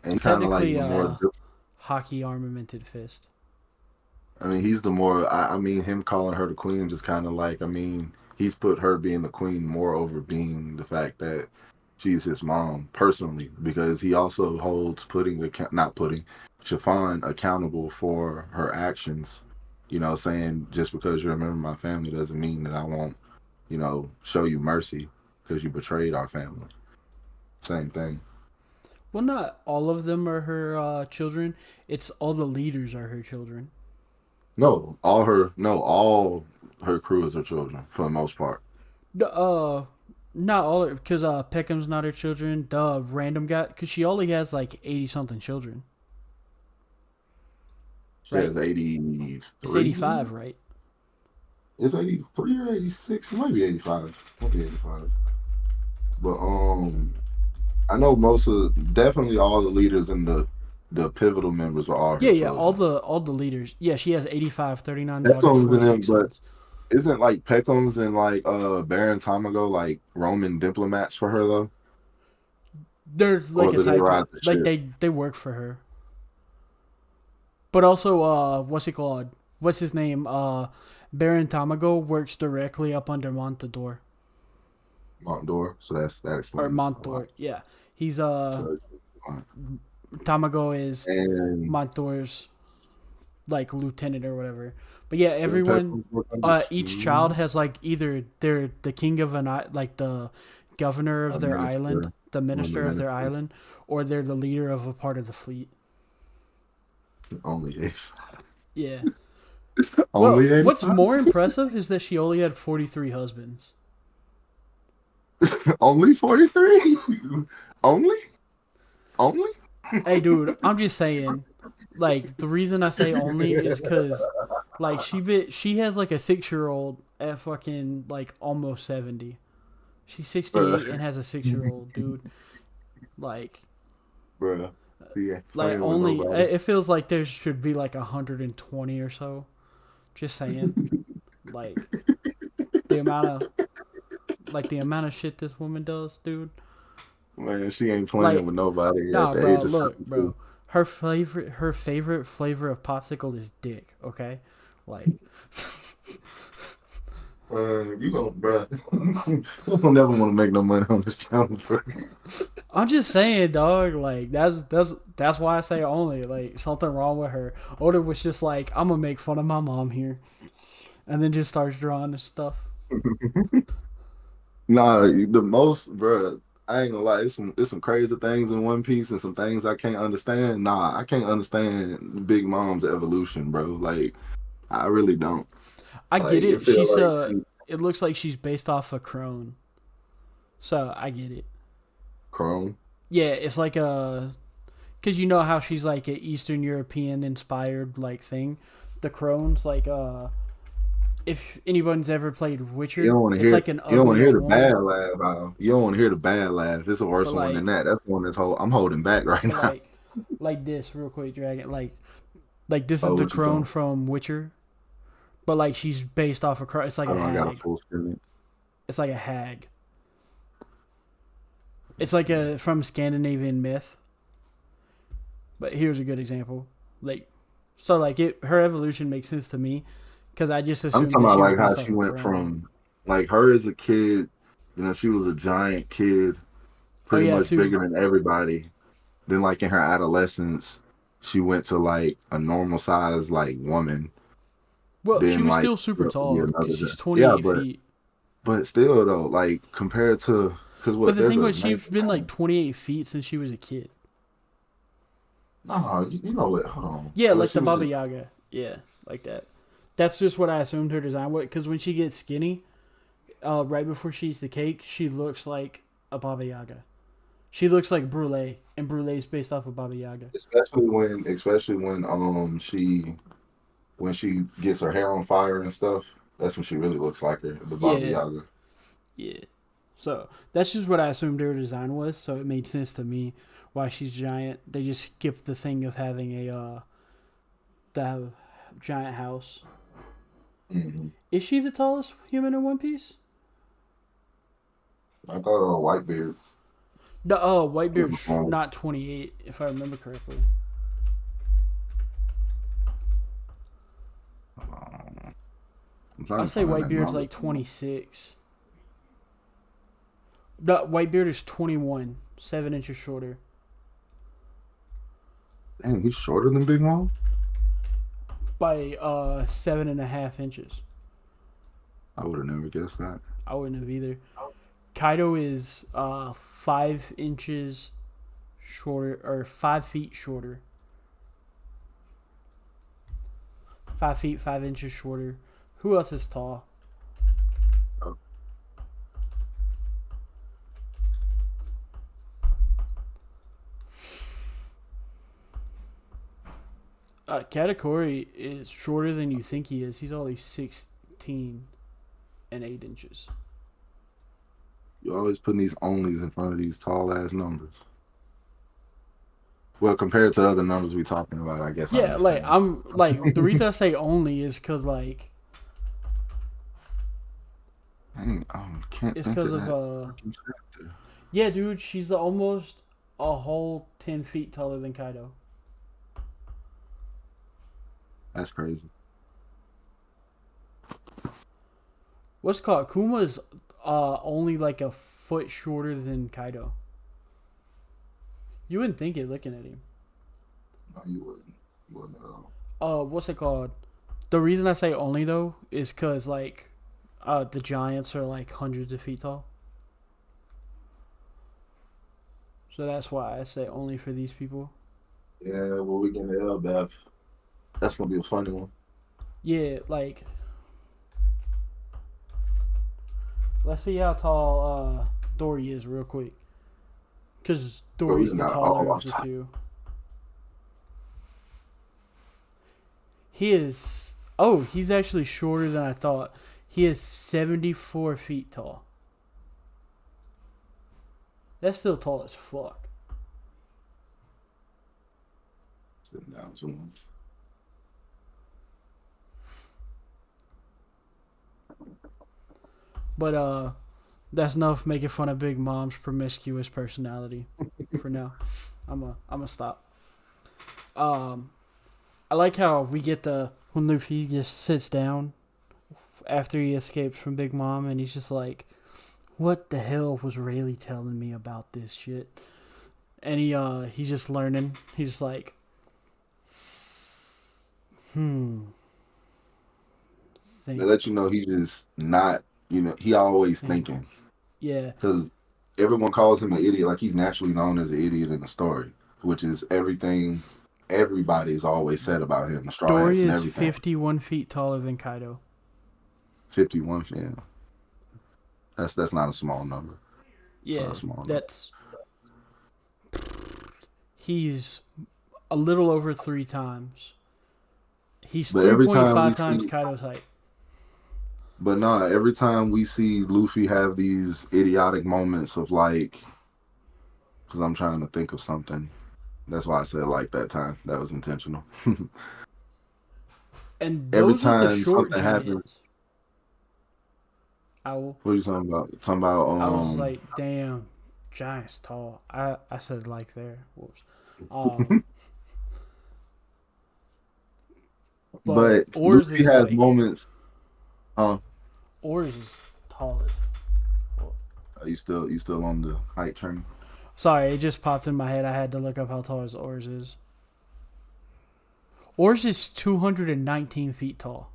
Well, and kind of like technically, the more. hockey armamented fist. I mean, he's the more. I mean, him calling her the queen just kind of like. I mean, he's put her being the queen more over being the fact that she's his mom personally, because he also holds putting account not putting Chiffon accountable for her actions. You know, saying just because you're a member of my family doesn't mean that I won't, show you mercy because you betrayed our family. Same thing. Well, not all of them are her children. It's all the leaders are her children. No, all her crew is her children for the most part. The, not all because Peckham's not her children. The random guy because she only has like 80 something children, She right? has It's 83. 85, right? It's 83 or 86. It might be 85. Might be 85. But I know most of definitely all the leaders and the pivotal members are all her Yeah, yeah, children. all the leaders. Yeah, she has 85, 39 daughters, Peckham's in them, 46 but sons. isn't like Peckham's and like Baron Tamago like Roman diplomats for her though? There's Or like a do they type ride the like ship? they work for her. But also what's it called? What's his name? Baron Tamago works directly up under Montador. Montdor. So that Or explains a lot. Montdor. Yeah. He's So, uh, Tamago is and Montdor's like lieutenant or whatever. But yeah, then everyone, Peckham's work under each child two, has like either they're the king of like the governor of a their island, minister, the one of the minister of their ministers. island, or they're the leader of a part of the fleet. Only Yeah. only Well, what's 85. more impressive is that she only had 43 husbands. Only 43. Only? Only? Hey, dude, I'm just saying. Like the reason I say only is because, like she has like a 6 year old at fucking like almost 70. She's Bruh. 68 and has a 6 year old dude. Like Bruh. He ain't like playing with only nobody. it feels like there should be like 120 or so. Just saying. Like the amount of the amount of shit this woman does, dude. Man, she ain't playing Like with nobody at nah, the bro. age of Look, bro. 72. Her favorite flavor of popsicle is dick. Okay, like You gonna, bruh. You don't never want to make no money on this channel, bro. I'm just saying, dog. Like that's why I say only. Like something wrong with her. Oda was just like, I'm gonna make fun of my mom here, and then just starts drawing this stuff. Nah, the most, bruh. I ain't gonna lie. It's some crazy things in One Piece and some things I can't understand. Nah, I can't understand Big Mom's evolution, bro. Like, I really don't. I Like, get it it. feel She's like It looks like she's based off a crone, so I get it. Chrome. Yeah, it's like a because you know how she's like a Eastern European inspired like thing. The crone's like if anyone's ever played You Witcher, don't want to it's hear. like an You don't want to ugly hear the woman, bad laugh. You don't want to hear the bad laugh. It's a but worse one than that. That's the one I'm holding back right but now. like this real quick, Dragon. Like this is Oh, the what you crone talking? from Witcher, but like she's based off a crone. It's like a Hold on, I got a hag. full screen. It's like a hag. It's like a from Scandinavian myth. But here's a good example. Like so like it her evolution makes sense to me because I just I'm assumed talking that about she was like how based she off a went crone. from like her as a kid. She was a giant kid, Oh pretty yeah, much too. bigger than everybody. Then like in her adolescence, she went to like a normal size like woman. Well, she Then was like still super grew up to be tall because another. she's Yeah, 28 but feet. still though, like compared to because But what the there's thing a was, main. she's been like 28 feet since she was a kid. No, you know what? Hold on. Yeah, Well, like she the was Baba just Yaga. Yeah, like that. That's just what I assumed her design was. Because when she gets skinny, right before she eats the cake, she looks like a Baba Yaga. She looks like Brulee, and Brulee's based off of Baba Yaga. especially when she gets her hair on fire and stuff. That's when she really looks like her, the Baba Yeah, Yaga. yeah. So that's just what I assumed her design was. So it made sense to me why she's giant. They just skipped the thing of having the giant house. Hmm. Is she the tallest human in One Piece? I thought Whitebeard. No, Whitebeard's not 28, if I remember correctly. I'm trying I'll to say find that Whitebeard's manga. like 26. No, Whitebeard is 21, 7 inches shorter Dang, he's shorter than Big Mom. by 7.5 inches. I would have never guessed that. I wouldn't have either. Kaido is 5 inches shorter, or 5 feet shorter. 5 feet 5 inches shorter. Who else is tall? Oh, Katakuri is shorter than you think he is. He's only 6'10", 14 and 8 inches. You always putting these onlys in front of these tall ass numbers. Well, compared to the other numbers we talking about, I guess I Yeah, like understand. I'm like the reason I say only is because like Dang, I can't it's think because of of that fucking chapter. yeah, dude, she's almost a whole 10 feet taller than Kaido. That's crazy. What's it called? Kuma's only like a foot shorter than Kaido. You wouldn't think it looking at him. No, you wouldn't. You wouldn't at all. What's it called? The reason I say only though is because like, the giants are like hundreds of feet tall. So that's why I say only for these people. Yeah, well, we getting the L, Bev. That's gonna be a funny one. Yeah, like let's see how tall Dory is real quick, because But we Dory's the got taller all of off the top. two. He is. Oh, he's actually shorter than I thought. He is 74 feet tall. That's still tall as fuck. Sitting down too much. But that's enough making fun of Big Mom's promiscuous personality. For now, I'm a stop. Um, I like how we get the when Luffy just sits down after he escapes from Big Mom, and he's just like, "What the hell was Rayleigh telling me about this shit?" And he's just learning. He's like, They think, let you know he just not, he always think. thinking. Yeah, Because everyone calls him an idiot, like he's naturally known as an idiot in the story, which is everything everybody's always said about him, the Straw Dory Hats and is everything. 51 feet taller than Kaido. 51, yeah. That's not a small number. It's not a Yeah, small number. that's he's a little over 3 times. He's But every time we 3.5 times see, Kaido's height. but nah, every time we see Luffy have these idiotic moments of like, because I'm trying to think of something. That's why I said like that time. That was intentional. And Every those are the time short something happens, giants. Owl. what are you talking about? Talking about I was like, damn, giant's tall. I said like there. Whoops. Um, but but Oars Luffy is has like moments. Oars is tall as. Are you still on the height train? Sorry, it just popped in my head. I had to look up how tall his Oars is. Oars is 219 feet tall.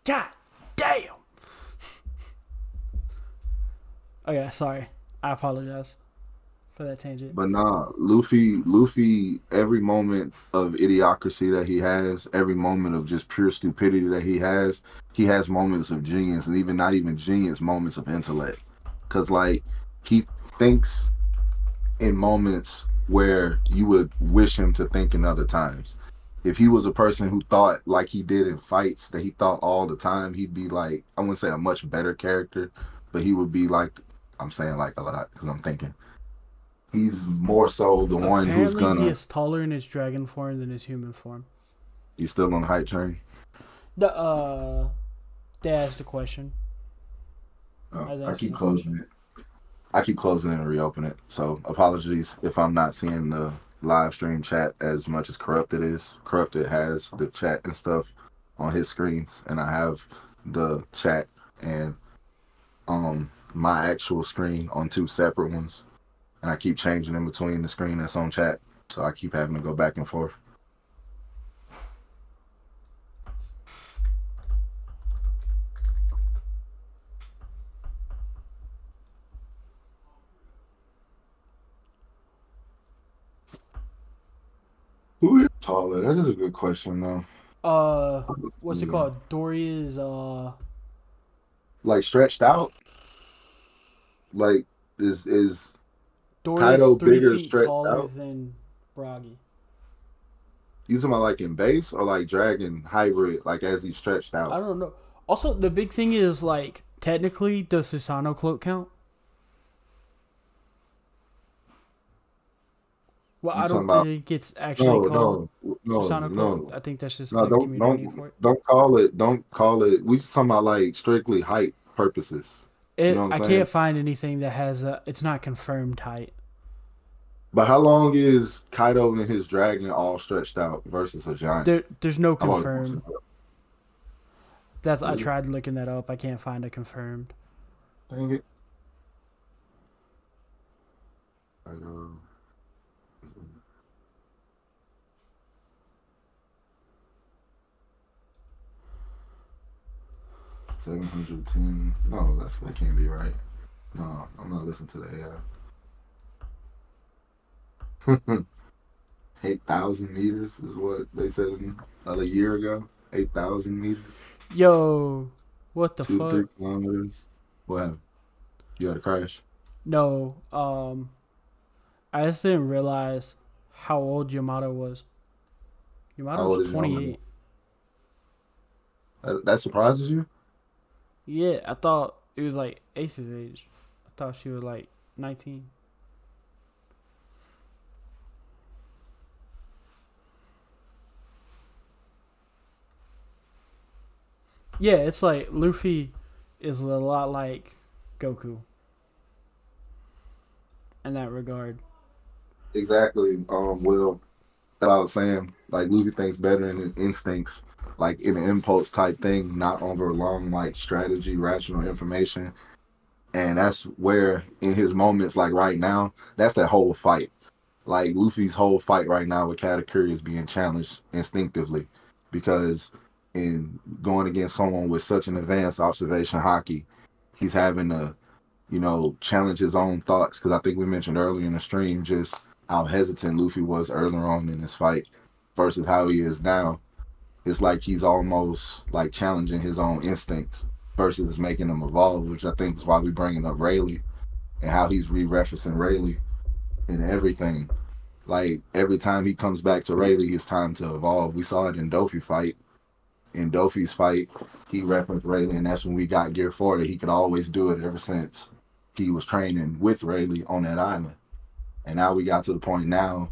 God damn. Okay, sorry. I apologize for that tangent. But nah, Luffy, every moment of idiocracy that he has, every moment of just pure stupidity that he has moments of genius, and even not even genius, moments of intellect. Cause like he thinks in moments where you would wish him to think in other times. If he was a person who thought like he did in fights, that he thought all the time, he'd be like, I wouldn't say a much better character, but he would be like, I'm saying like a lot because I'm thinking he's more so the one who's Apparently, he gonna. is taller in his dragon form than his human form. He's still on the hype train. The they asked a question. I Oh, was I asking keep a closing question. it. I keep closing it and reopen it. So apologies if I'm not seeing the live stream chat as much as Corrupted is. Corrupted has the chat and stuff on his screens, and I have the chat and my actual screen on two separate ones, and I keep changing in between the screen that's on chat, so I keep having to go back and forth. Who is taller? That is a good question, though. What's it Yeah. called? Dory is Like stretched out, like is Dory is Kaido three bigger feet stretched taller out? than Bragi. You talking about like in base or like dragon hybrid, like as he stretched I out? don't know. Also, the big thing is like technically, does Susano cloak count? Well, You I talking don't about think it's actually no, called no, no, Susano cloak. no, I think that's just no. the Don't community name don't for it. don't call it. We just talking about like strictly height purposes. You know what I'm I saying? can't find anything that has a. It's not confirmed height. But how long is Kaido and his dragon all stretched out versus a giant? There's no I've always wanted to confirmed. know. That's I Really? tried looking that up. I can't find a confirmed. Dang it. Kaido. 710. No, that can't be right. No, I'm not listening to the AI. 8,000 meters is what they said a year ago. 8,000 meters, Yo, what the 2 to 3 fuck? kilometers. What happened? You had a crash. No, I just didn't realize how old Yamato was. How Yamato was old is your mother? 28. That surprises you? Yeah, I thought it was like Ace's age. I thought she was like 19. Yeah, it's like Luffy is a lot like Goku in that regard. Exactly. Will, that I was saying, like Luffy thinks better in his instincts, like in an impulse type thing, not over long like strategy, rational information. And that's where in his moments, like right now, that's that whole fight. Like Luffy's whole fight right now with Katakuri is being challenged instinctively because in going against someone with such an advanced observation hockey, he's having to, challenge his own thoughts. Because I think we mentioned earlier in the stream just how hesitant Luffy was earlier on in this fight versus how he is now. It's like he's almost like challenging his own instincts versus making them evolve, which I think is why we bringing up Rayleigh and how he's re-referencing Rayleigh in everything. Like every time he comes back to Rayleigh, it's time to evolve. We saw it in Dofi fight. In Dofi's fight, he referenced Rayleigh, and that's when we got Gear 40. He could always do it ever since he was training with Rayleigh on that island. And now we got to the point now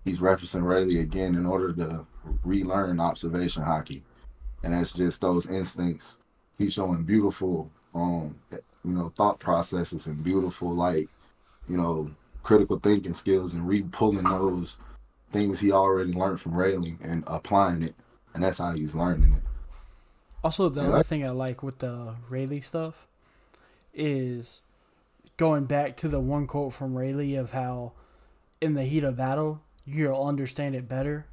he's referencing Rayleigh again in order to relearn observation hockey. And that's just those instincts. He's showing beautiful thought processes and beautiful you know, critical thinking skills and re-pulling those things he already learned from Rayleigh and applying it. And that's how he's learning it. Also, the And other thing I like with the Rayleigh stuff is going back to the one quote from Rayleigh of how in the heat of battle you'll understand it better.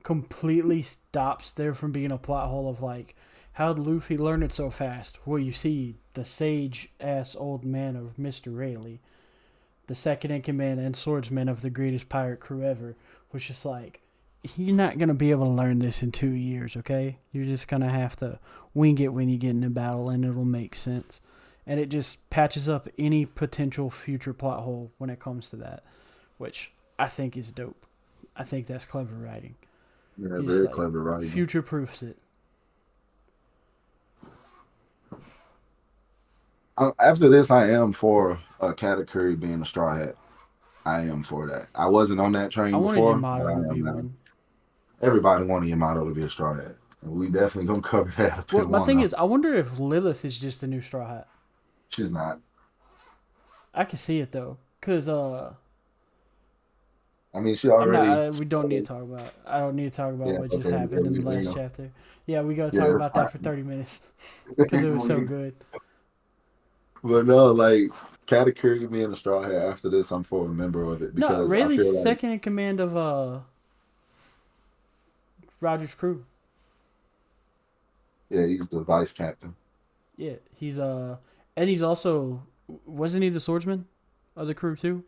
Completely stops there from being a plot hole of like, how did Luffy learn it so fast? Well, you see, the sage ass old man of Mr. Rayleigh, the second in command and swordsman of the greatest pirate crew ever, was just like, you're not gonna be able to learn this in 2 years, okay? You're just gonna have to wing it when you get into battle, and it'll make sense. And it just patches up any potential future plot hole when it comes to that, which I think is dope. I think that's clever writing. yeah, He just very like clever writing. future proofs it. After this, I am for Katakuri being a straw hat. I am for that. I wasn't on that I train wanted before, but Yamato I to am be now. one. Everybody wanted Yamato to be a straw hat. And we definitely gonna cover that up Well, in my thing one. is, I wonder if Lilith is just a new Straw Hat. She's not. I can see it though, cause I mean, she I'm not. already. We don't need to talk about. I don't need to talk about Yeah, what just okay. happened in the last chapter. Yeah, we gotta talk Yeah, about that for 30 minutes, cause it was so we, good. but no, like Katakuri being a straw hat. After this, I'm for a member of it No, because I Rayleigh's feel like second in command of Roger's crew. yeah, he's the vice captain. Yeah, he's and he's also wasn't he the swordsman of the crew too?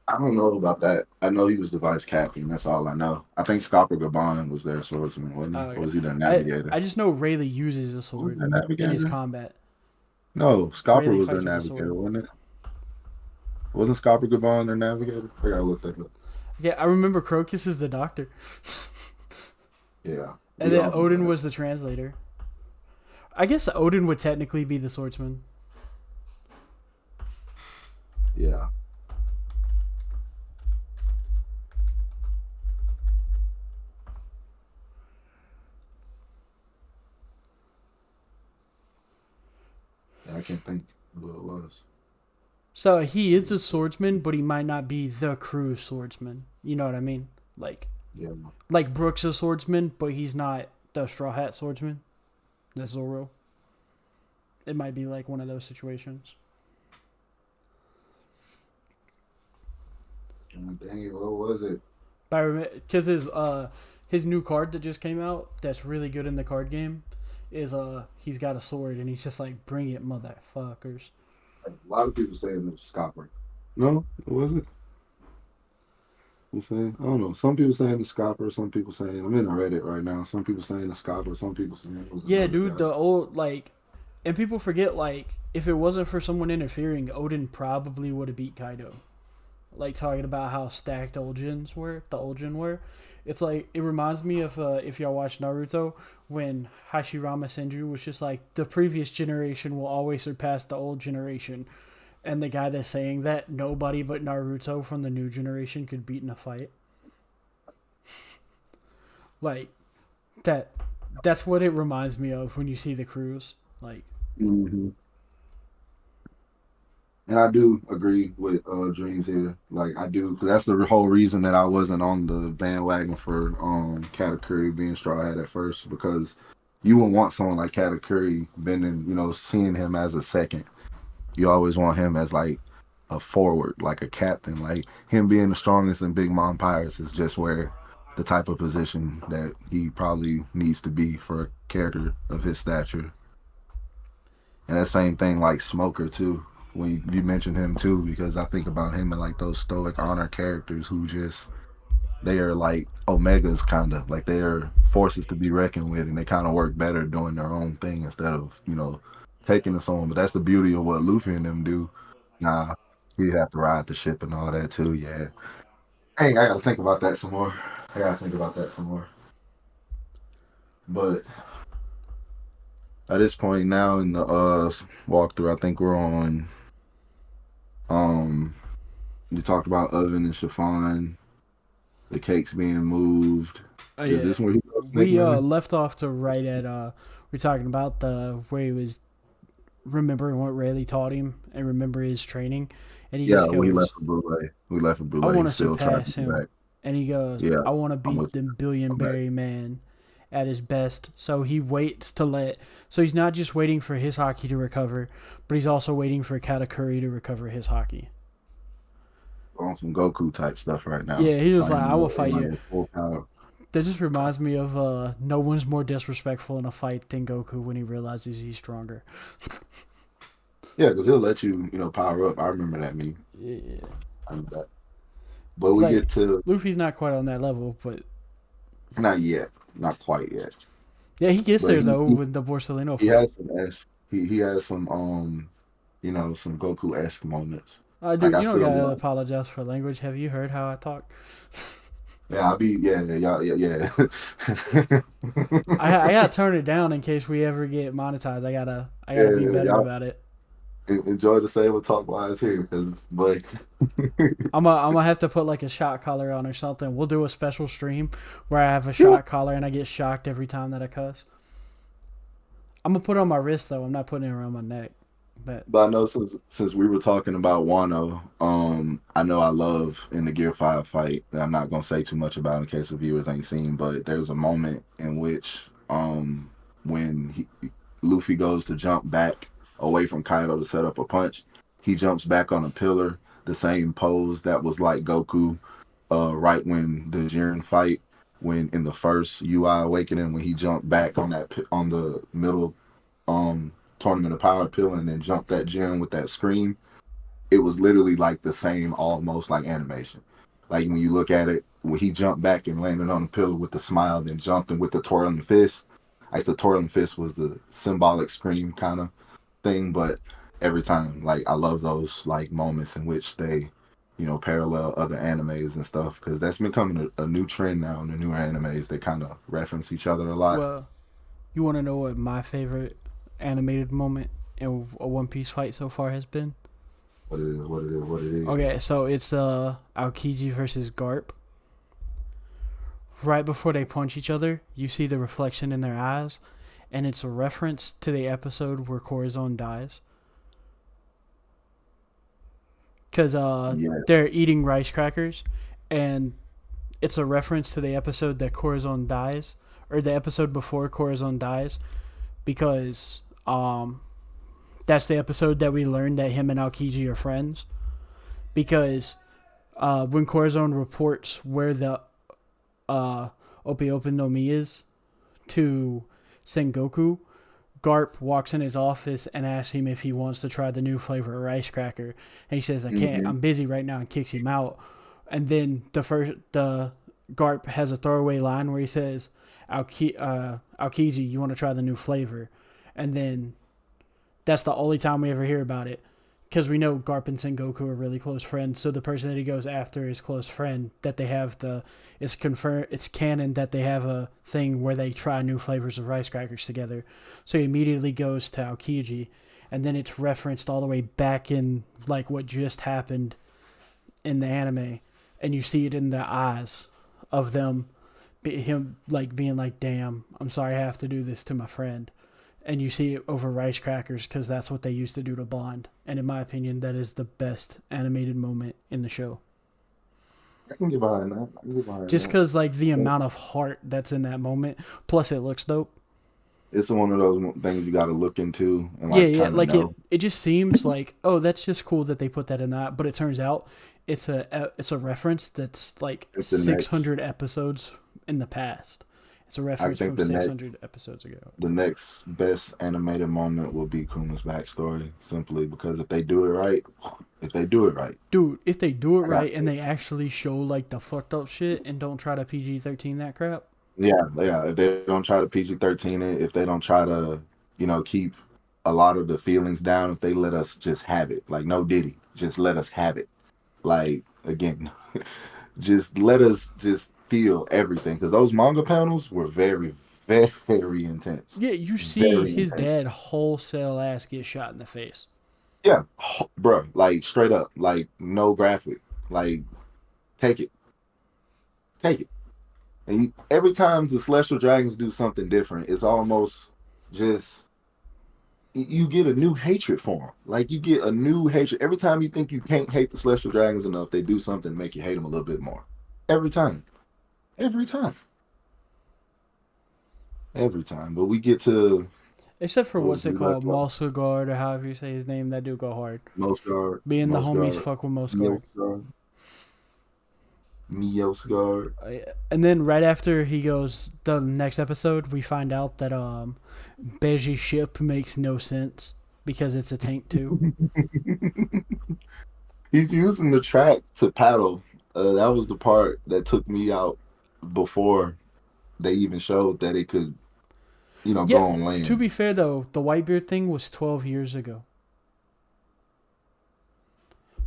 I don't know about that. I know he was the vice captain. That's all I know. I think Scopper Gabon was their swordsman, wasn't he? Or Okay. was he their I navigator? I just know Rayleigh uses a Who was sword their in his navigator? combat. No, Scopper Rayleigh was their fights with a navigator, sword. wasn't it? Wasn't Scopper Gabon their navigator? I gotta look that up. Yeah, I remember Crocus is the doctor. Yeah, And we then all know Odin that. was the translator. I guess Odin would technically be the swordsman. Yeah, yeah, I can't think who it was. So he is a swordsman, but he might not be the crew swordsman. You know what I mean? Like Yeah, like Brooks a swordsman, but he's not the Straw Hat swordsman. That's Zoro. It might be like one of those situations. God dang it, what was it? But because his new card that just came out, that's really good in the card game, is he's got a sword and he's just like, bring it, motherfuckers. A lot of people saying it was Scopper. No, it wasn't. You saying? I don't know. Some people saying the Scopper. Some people saying I'm in Reddit right now. Some people saying the Scopper. Some people saying it was Yeah, another dude, guy. the old like, and people forget like if it wasn't for someone interfering, Odin probably would have beat Kaido. Like talking about how stacked the Oljin were. It's like it reminds me of if y'all watch Naruto when Hashirama Senju was just like the previous generation will always surpass the old generation, and the guy that's saying that nobody but Naruto from the new generation could beat in a fight. Like that. That's what it reminds me of when you see the crews. Like Hmm. And I do agree with Dreams here. Like I do, because that's the whole reason that I wasn't on the bandwagon for Katakuri being Straw Hat at first, because you would want someone like Katakuri bending, seeing him as a second. You always want him as like a forward, like a captain. Like him being the strongest in Big Mom Pirates is just where the type of position that he probably needs to be for a character of his stature. And that same thing like Smoker too. When you mentioned him too, because I think about him and like those stoic honor characters who just they are like omegas kind of like they are forces to be reckoned with, and they kind of work better doing their own thing instead of taking to someone. But that's the beauty of what Luffy and them do. Nah, he'd have to ride the ship and all that too. Yeah. Hey, I gotta think about that some more. I gotta think about that some more. But at this point now in the walkthrough, I think we're on um you talked about oven and chiffon, the cakes being moved. oh Is yeah, this where he goes Snake we Man? left off to right at we're talking about the where he was remembering what Rayleigh taught him and remember his training, and he Yeah, just we left goes, for Brule. We left for I Brule. want to He's still trying to surpass get him. back. And he goes, Yeah, I want to I'm beat with the you. billion I'm back. berry man at his best. So he waits to let. So he's not just waiting for his hockey to recover, but he's also waiting for Katakuri to recover his hockey. On some Goku type stuff right now. Yeah, he was like, Fighting I will fight like you. a full power. That just reminds me of no one's more disrespectful in a fight than Goku when he realizes he's stronger. Yeah, because he'll let you, power up. I remember that meme. Yeah. I remember that. But we Like, get to Luffy's not quite on that level, but not yet, not quite yet. yeah, he gets But there he though he, with the Borsalino he fight. has some s. He has some some Goku esque moments. Like Dude, I you don't still gotta love. apologize for language. Have you heard how I talk? Yeah, I'll be yeah. I gotta turn it down in case we ever get monetized. I Yeah, gotta be better y'all about it. enjoy the Sailor Talk Wise here, because but I'm gonna have to put like a shot collar on or something. We'll do a special stream where I have a yeah. shot collar and I get shocked every time that I cuss. I'm gonna put it on my wrist though. I'm not putting it around my neck. But But I know since we were talking about Wano, I know I love in the Gear 5 fight that I'm not gonna say too much about in case the viewers ain't seen, but there's a moment in which when Luffy goes to jump back away from Kaido to set up a punch, he jumps back on a pillar, the same pose that was like Goku right when the Jiren fight, when in the first UI Awakening, when he jumped back on on the middle um tournament of power pill and then jumped that Jiren with that scream. It was literally like the same, almost like animation. Like when you look at it, when he jumped back and landed on the pillar with the smile, then jumped and with the twirling fist. Like the twirling fist was the symbolic scream kind of thing, but every time, like I love those like moments in which they parallel other animes and stuff because that's becoming a new trend now in the newer animes. They kind of reference each other a lot. Well, you want to know what my favorite animated moment in a One Piece fight so far has been? What it is, what it is, what it is. Okay, so it's Aokiji versus Garp. Right before they punch each other, you see the reflection in their eyes, and it's a reference to the episode where Corazon dies. Because Yeah. they're eating rice crackers, and it's a reference to the episode that Corazon dies, or the episode before Corazon dies, because that's the episode that we learned that him and Aokiji are friends. Because when Corazon reports where the Ope Ope no Mi is to Sengoku, Garp walks in his office and asks him if he wants to try the new flavor of rice cracker, and he says, "I can't. I'm busy right now," and kicks him out. And then the Garp has a throwaway line where he says, "Aokiji, you want to try the new flavor?" And then that's the only time we ever hear about it, because we know Garp and Sengoku are really close friends. So the person that he goes after is close friend. That they have it's confirmed, it's canon that they have a thing where they try new flavors of rice crackers together. So he immediately goes to Aokiji, and then it's referenced all the way back in like what just happened in the anime, and you see it in the eyes of them, him like being like, "Damn, I'm sorry I have to do this to my friend." And you see it over rice crackers because that's what they used to do to bond. And in my opinion, that is the best animated moment in the show. I can get behind that. I can get behind Just that. because like the amount of heart that's in that moment, plus it looks dope. It's one of those things you got to look into and Yeah, like yeah. kind of Like know. it just seems like, oh, that's just cool that they put that in that. But it turns out it's a reference that's like It's the next. 600 episodes in the past. It's a I reference think from the next 600 episodes ago. the next best animated moment will be Kuma's backstory. Simply because if they do it right, Dude, if they do it I got right and they actually show like the fucked up shit and don't try to PG-13 that crap. yeah. If they don't try to PG-13 it, if they don't try to keep a lot of the feelings down, if they let us just have it, like no Diddy, just let us have it. Like again, just let us just feel everything because those manga panels were very, very intense, Yeah, you see very his intense. dad wholesale ass get shot in the face. Yeah, bro, like straight up, like no graphic, like take it, take it. And every time the celestial dragons do something different, it's almost just you get a new hatred for them. Like you get a new hatred every time you think you can't hate the celestial dragons enough. They do something to make you hate them a little bit more. Every time, every time, every time. But we get to Except for what what's was it we called, left off? Mosugard or however you say his name, that do go hard. Most guard, Being the most homies guard, fuck with Mosgard. Neos guard, Neos guard. And then right after he goes, the next episode, we find out that Beji's ship makes no sense because it's a tank too. He's using the track to paddle. That was the part that took me out before they even showed that it could, go Yeah, on to land. be fair though, the Whitebeard thing was 12 years ago.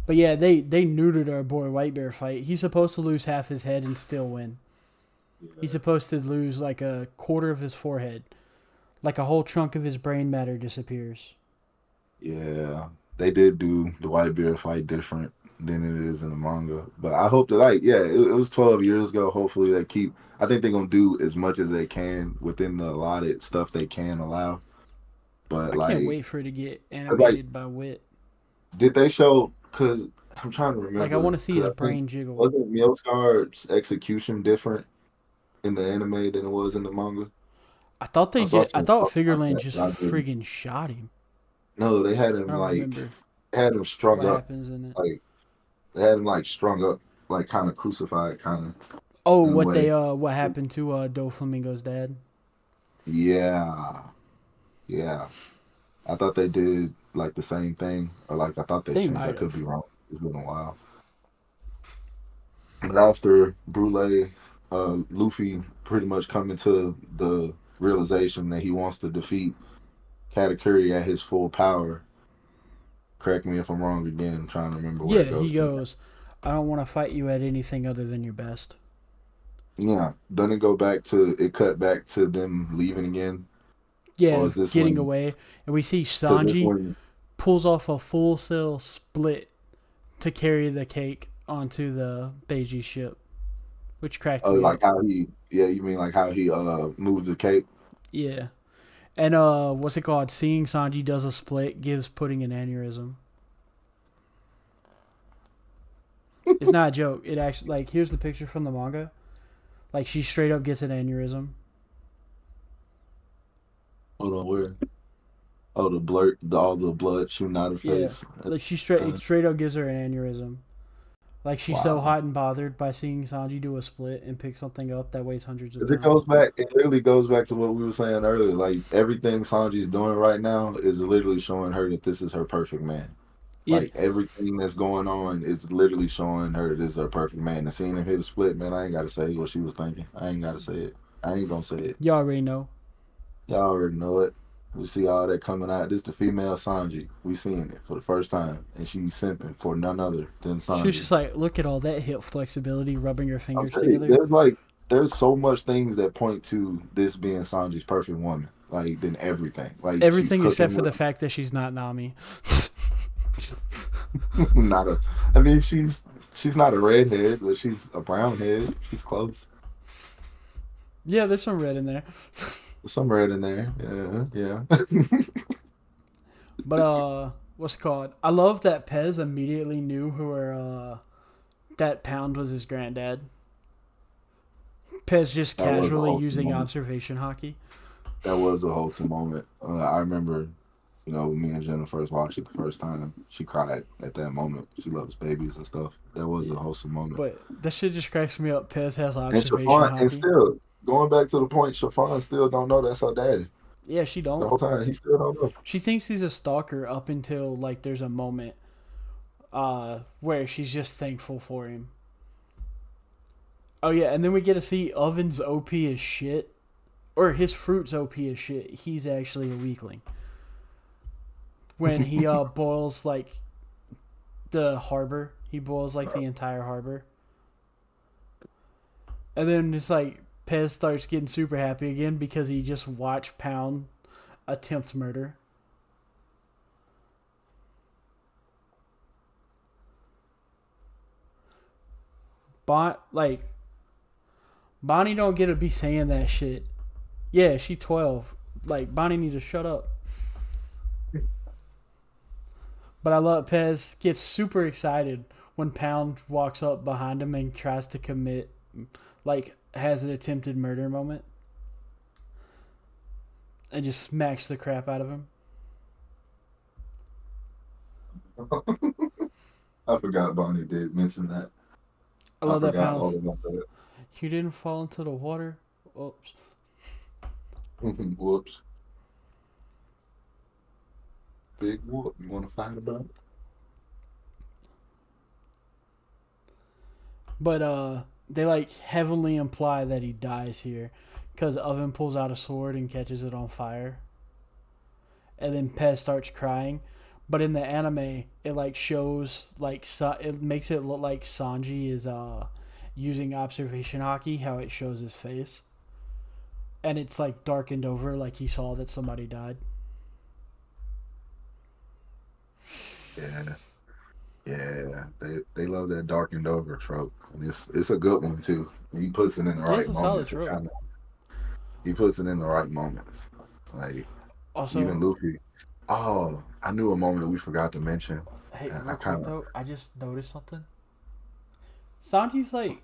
But yeah, they neutered our boy Whitebear fight. He's supposed to lose half his head and still win. He's supposed to lose like a quarter of his forehead. Like a whole chunk of his brain matter disappears. Yeah, they did do the white bear fight different than it is in the manga. But I hope that, like, yeah, it was 12 years ago. Hopefully, they keep. I think they're gonna do as much as they can within the allotted stuff they can allow. But I can't like, wait for it to get 'cause, like, animated by Wit. did they show? Because I'm trying to Like I want remember. to see Because his I think brain jiggle. wasn't Mjolnir's execution different in the anime than it was in the manga? I thought they I saw just. I some thought stuff about Figureland that, just but I didn't. friggin' shot him. No, they had I him don't like remember had him strung what up, happens in it. like they had him like strung up, like kind of crucified, kind of Oh, in a way. what happened to Doflamingo's dad? Yeah, yeah. I thought they did like the same thing, or like I thought they They changed. I might could be have. wrong. It's been a while. But after Brule, Luffy pretty much coming to the realization that he wants to defeat Katakuri at his full power. Correct me if I'm wrong again. I'm trying to remember where Yeah, it he goes to. goes. I don't want to fight you at anything other than your best. Yeah. Doesn't it go back to it? Cut back to them leaving again, or Yeah, is this getting when? away, and we see Because this Sanji when. pulls off a full sail split to carry the cake onto the Beiji ship, which cracked Oh, me like up. how he? Yeah, you mean like how he moved the cape? Yeah. And what's it called? Seeing Sanji does a split gives Pudding an aneurysm. It's not a joke. It actually like here's the picture from the manga. Like she straight up gets an aneurysm. Hold on, where? Oh, the blurt, all the blood shooting out of her Yeah. face. Like she straight up gives her an aneurysm. Like she's so Wow. hot and bothered by seeing Sanji do a split and pick something up that weighs hundreds of 'Cause it goes pounds. back. It literally goes back to what we were saying earlier. Like everything Sanji's doing right now is literally showing her that this is her perfect man. It Like everything that's going on is literally showing her this is her perfect man. And seeing him hit a split, man, I ain't gotta say what she was thinking. I ain't gotta say it. I ain't gonna say it. y'all already know. Y'all already know it. You see all that coming out. This the female Sanji. We seeing it for the first time, and she's simping for none other than She was Sanji. just like, look at all that hip flexibility, rubbing her I'm fingers telling you, together. there's so much things that point to this being Sanji's perfect woman. Like than everything. Like she's Everything except cooking for with the fact that she's not Nami. not a. I mean, she's not a redhead, but she's a brown head. She's close. Yeah, there's some red in there. There's some red in there. Yeah, yeah. But what's it called? I love that Pez immediately knew who her that Pound was his granddad. Pez just That was a casually wholesome using moment. observation hockey. That was a wholesome moment. I remember, me and Jenna first watched it the first time. She cried at that moment. She loves babies and stuff. That was a Yeah. wholesome moment. But that shit just cracks me up. Pez has And observation Chiffon, and hockey. still going back to the point, Chiffon still don't know that's her daddy. Yeah, she The don't. whole time he still don't know. She thinks he's a stalker up until like there's a moment where she's just thankful for him. Oh yeah, and then we get to see Oven's OP as shit. Or his fruit's OP as shit. He's actually a weakling. When he boils like the harbor. He boils like the entire harbor. And then it's like Pez starts getting super happy again because he just watched Pound attempt murder. Like Bonnie don't get to be saying that shit. Yeah, she 12. Like Bonnie needs to shut up. But I love Pez gets super excited when Pound walks up behind him and tries to commit, like, has an attempted murder moment and just smacks the crap out of him. I forgot Bonnie did mention that. I I love that forgot all Pound's. about that. You didn't fall into the water. Oops. Whoops. Big whoop. You want to fight about it? But they like heavily imply that he dies here because Oven pulls out a sword and catches it on fire. And then Pez starts crying. But in the anime, it like shows like it makes it look like Sanji is using observation hockey, how it shows his face, and it's like darkened over, like he saw that somebody died. Yeah. Yeah. They love that darkened over trope. And it's a good one too. He puts it in the Yeah, it's right a solid moments. trope. He puts it in the right moments. Like even Also, Luffy. Oh, I knew a moment we forgot to mention. hey, And I real quick kind of though, I just noticed something. Sanji's like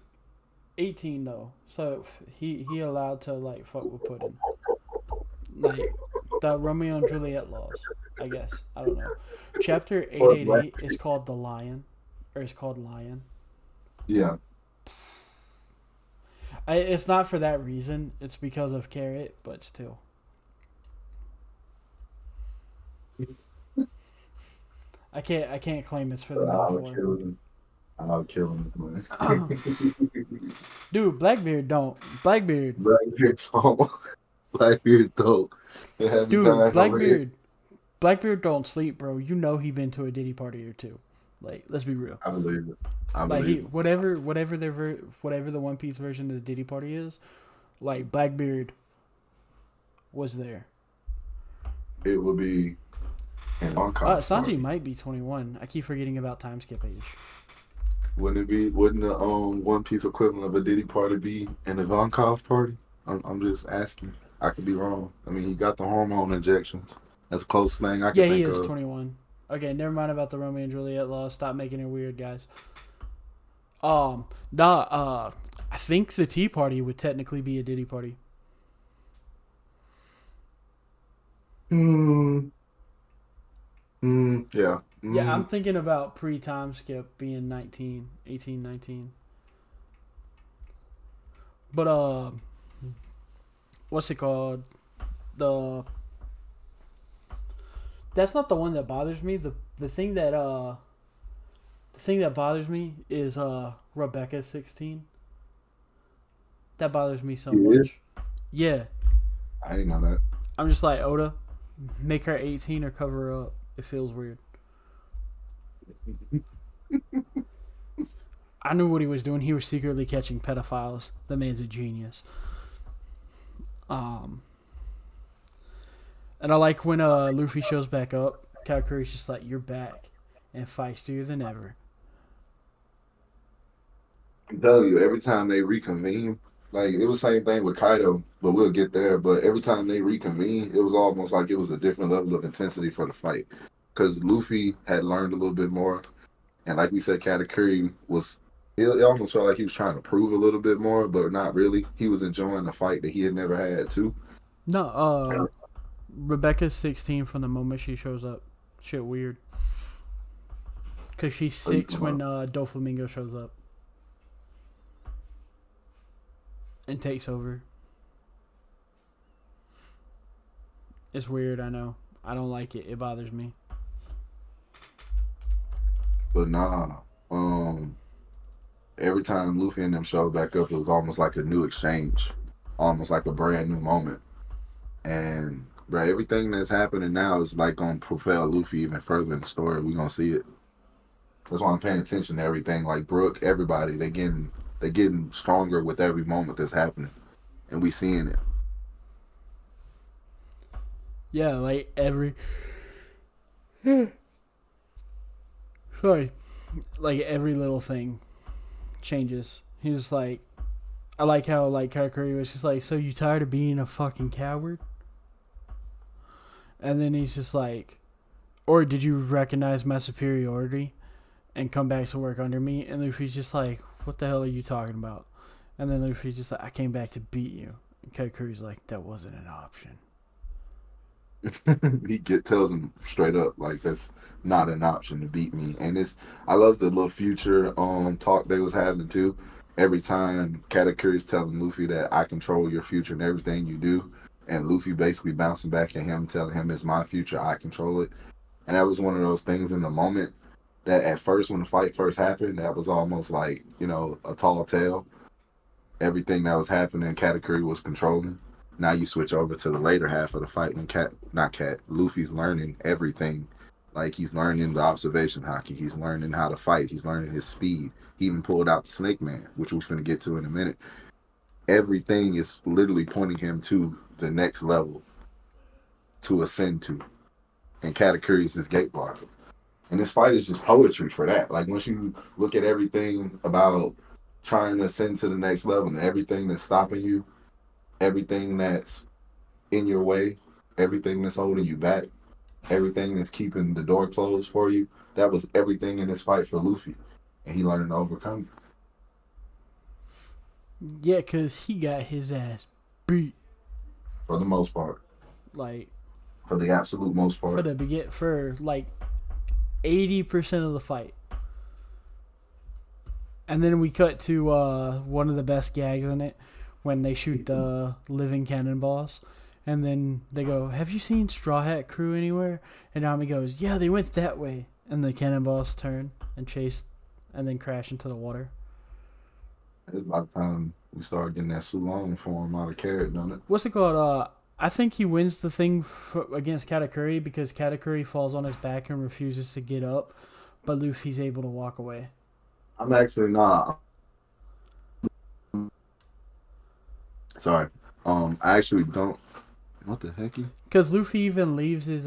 18 though, so he allowed to like fuck with Puddin', like the Romeo and Juliet laws. I guess I don't know. Chapter 888 is called the Lion, or it's called Lion. yeah. It's not for that reason. It's because of Carrot, but still. I can't claim it's for the I'll metaphor. kill him. I'll kill him. Dude, Blackbeard don't. Blackbeard. Blackbeard don't. Blackbeard don't. They have me Dude, dying over here. Blackbeard don't sleep, bro. You know he been to a Diddy party or two. Like, let's be real. I believe it. I Like believe it. whatever the One Piece version of the Diddy Party is, like Blackbeard was there. It would be an Ivankov Sanji party. might be 21. I keep forgetting about time skip age. Wouldn't it be? Wouldn't the One Piece equivalent of a Diddy party be an Ivankov party? I'm just asking. I could be wrong. I mean, he got the hormone injections. That's the closest thing I Yeah, could he think is of. 21. Okay, never mind about the Romeo and Juliet law. Stop making it weird, guys. I think the Tea Party would technically be a Diddy party. Hmm. Yeah. Yeah, I'm thinking about pre-time skip being 19, 18, 19. But what's it called? The That's not the one that bothers me. The thing that bothers me is Rebecca 16. That bothers me so Yeah. much. Yeah, I didn't know that. I'm just like Oda, make her 18 or cover her up. It feels weird. I knew what he was doing. He was secretly catching pedophiles. The man's a genius. Um, and I like when Luffy shows back up. Katakuri's just like, "You're back, and feistier than ever." I'm telling you, every time they reconvene, like it was the same thing with Kaido, but we'll get there. But every time they reconvene, it was almost like it was a different level of intensity for the fight. Because Luffy had learned a little bit more, and like we said, Katakuri was. It almost felt like he was trying to prove a little bit more, but not really. He was enjoying the fight that he had never had too. No, Rebecca's 16 from the moment she shows up. Shit, weird. Cause she's 6 when Doflamingo shows up and takes over. It's weird, I know. I don't like it. It bothers me. But nah, every time Luffy and them showed back up, it was almost like a new exchange, almost like a brand new moment. And bro, everything that's happening now is like gonna propel Luffy even further in the story. We gonna see it. That's why I'm paying attention to everything. Like Brook, everybody, they getting stronger with every moment that's happening, and we seeing it. Yeah, like every sorry, like every little thing changes. He's like, I like how like Katakuri was just like, "So you tired of being a fucking coward?" And then he's just like, "Or did you recognize my superiority and come back to work under me?" And Luffy's just like, "What the hell are you talking about?" And then Luffy's just like, "I came back to beat you." And Katakuri's like, "That wasn't an option." Tells him straight up like that's not an option to beat me. And it's I love the little future talk they was having too. Every time Katakuri's telling Luffy that I control your future and everything you do, and Luffy basically bouncing back at him, telling him it's my future, I control it. And that was one of those things in the moment that at first when the fight first happened, that was almost like, a tall tale. Everything that was happening, Katakuri was controlling. Now you switch over to the later half of the fight when Luffy's learning everything. Like he's learning the observation hockey. He's learning how to fight. He's learning his speed. He even pulled out the Snake Man, which we're going to get to in a minute. Everything is literally pointing him to the next level to ascend to. And Katakuri is his gate blocker. And this fight is just poetry for that. Like once you look at everything about trying to ascend to the next level and everything that's stopping you, everything that's in your way, everything that's holding you back, everything that's keeping the door closed for you, that was everything in this fight for Luffy. And he learned to overcome it. Yeah, cause he got his ass beat. For the most part. Like For the absolute most part. For like 80% of the fight. And then we cut to one of the best gags in it when they shoot the living cannonballs. And then they go, "Have you seen Straw Hat Crew anywhere?" And Nami goes, "Yeah, they went that way." And the cannonballs turn and chase and then crash into the water. It's about time we start getting that Sulong form out of Carrot, don't it? What's it called? I think he wins the thing against Katakuri because Katakuri falls on his back and refuses to get up. but Luffy's able to walk away. I'm actually not. Sorry. I actually don't. What the hecky? Because Luffy even leaves his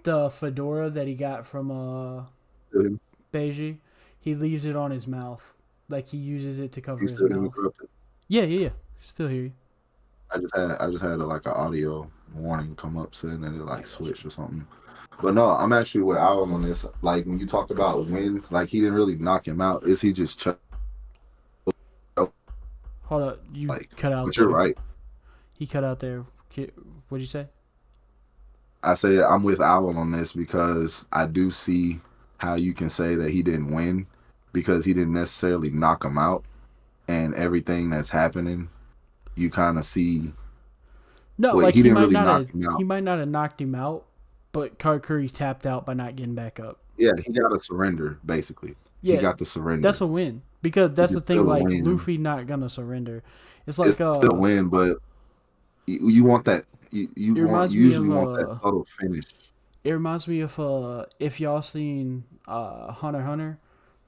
the fedora that he got from Beiji. He leaves it on his mouth, like he uses it to cover You his still mouth. corrupted? Yeah, yeah, yeah. Still hear you. I just had like an audio warning come up saying that it like switched or something. But no, I'm actually with Owl on this. Like when you talk about win, like he didn't really knock him out. Is he just Hold up, you like? cut out But there. you're right. He cut out there. What'd you say? I say I'm with Owl on this because I do see how you can say that he didn't win because he didn't necessarily knock him out, and everything that's happening, you kind of see. No, Wait, like he didn't really knock him he out. might not have knocked him out, but Katakuri tapped out by not getting back up. Yeah, he got a surrender basically. He Yeah, got the surrender. that's a win because that's the It's thing. still a Like win. Luffy not gonna surrender. It's It's like still a win, but you want that. You it want reminds you me usually of want that subtle finish. it reminds me of if y'all seen Hunter x Hunter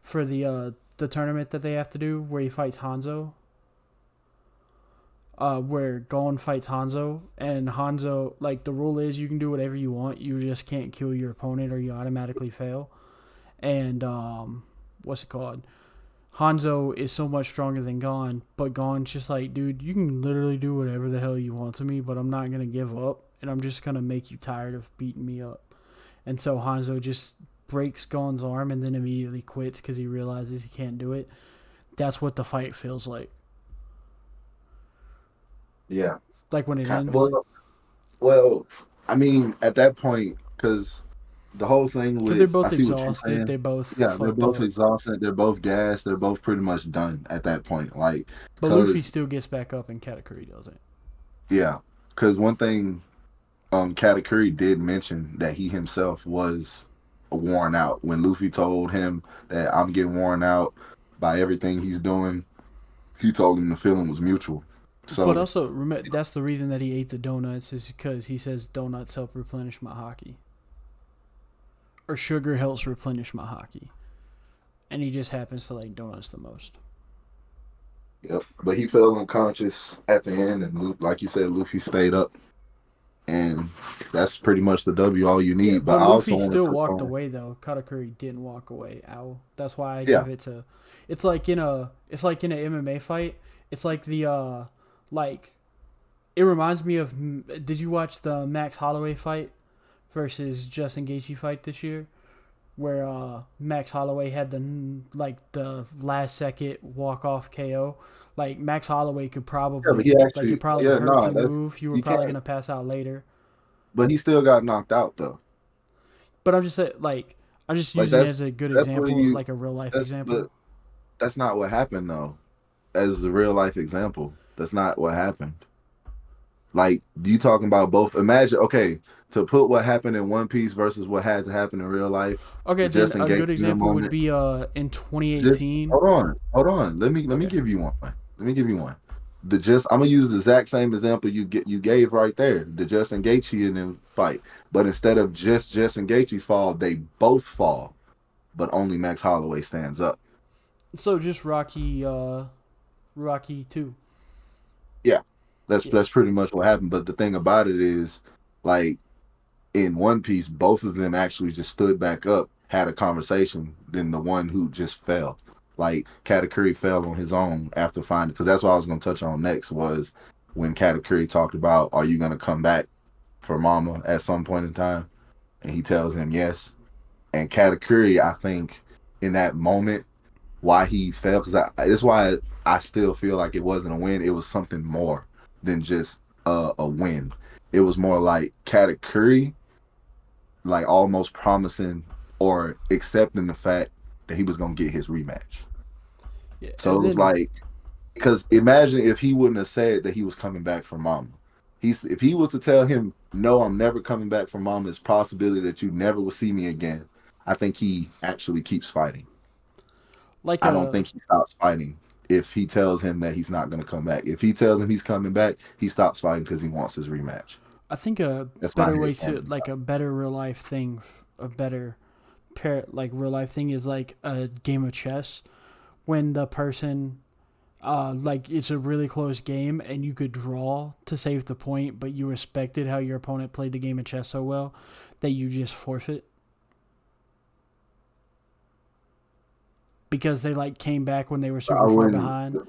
for the tournament that they have to do where he fights Hanzo. Where Gon fights Hanzo, and Hanzo, like, the rule is you can do whatever you want, you just can't kill your opponent or you automatically fail. And what's it called? Hanzo is so much stronger than Gon, but Gon's just like, dude, you can literally do whatever the hell you want to me, but I'm not gonna give up, and I'm just gonna make you tired of beating me up. And so Hanzo just breaks Gon's arm and then immediately quits because he realizes he can't do it. That's what the fight feels like. Yeah. Like when it ends. Well, I mean, at that point, because the whole thing Because they're with, I both see what you're exhausted. saying. They both Yeah, they're fucked both up. exhausted. They're both gassed. They're both pretty much done at that point. Like, But Luffy because still gets back up and Katakuri doesn't. yeah, because one thing, Katakuri did mention that he himself was worn out when Luffy told him that I'm getting worn out by everything he's doing. He told him the feeling was mutual. But So also, remember, that's the reason that he ate the donuts is because he says donuts help replenish my hockey. Or sugar helps replenish my hockey. And he just happens to like donuts the most. yep, but he fell unconscious at the end, and like you said, Luffy stayed up, and that's pretty much the W all you Yeah, need. But but I also Luffy want to still touch walked on, away though. Katakuri didn't walk away. Ow. That's why I yeah, give it to. It's like in an MMA fight. It's like like it reminds me of. Did you watch the Max Holloway fight versus Justin Gaethje fight this year, where Max Holloway had the last second walk off KO? Like Max Holloway could yeah, but he probably like actually, it probably yeah, hurt no, to that's move. You were you probably can't. gonna pass out later. But he still got knocked out though. But I'm just saying, like, I'm just Like using it as a good that's what example, you. like a real life That's example. but that's not what happened though. As a real life example, that's not what happened. Like you talking about both? Imagine, okay, to put what happened in One Piece versus what had to happen in real life. Okay, The then Justin a good Gaethje example would moment. be in Just 2018. hold on. Let me Okay, give you one. Let me give you one. I'm gonna use the exact same example you gave right there. The Justin Gaethje and them fight, but instead of just Justin Gaethje fall, they both fall, but only Max Holloway stands up. so just Rocky 2. Yeah, that's Yeah, that's pretty much what happened. But the thing about it is, like in One Piece, both of them actually just stood back up, had a conversation. Than the one who just fell. Like Katakuri fell on his own after finding, because that's what I was going to touch on next was when Katakuri talked about, are you going to come back for Mama at some point in time? And he tells him yes. And Katakuri, I think, in that moment, why he fell, because it's why I still feel like it wasn't a win. It was something more than just a win. It was more like Katakuri, like almost promising or accepting the fact that he was going to get his rematch. yeah, So and it was then like, because imagine if he wouldn't have said that he was coming back for Mama. If he was to tell him, no, I'm never coming back for Mama, it's possibility that you never will see me again. I think he actually keeps fighting. like I don't think he stops fighting if he tells him that he's not going to come back. If he tells him he's coming back, he stops fighting because he wants his rematch. I think a That's my better way head to canon. like a better real life thing, a better like real life thing is like a game of chess when the person like it's a really close game and you could draw to save the point, but you respected how your opponent played the game of chess so well that you just forfeit because they like came back when they were I super far wouldn't, behind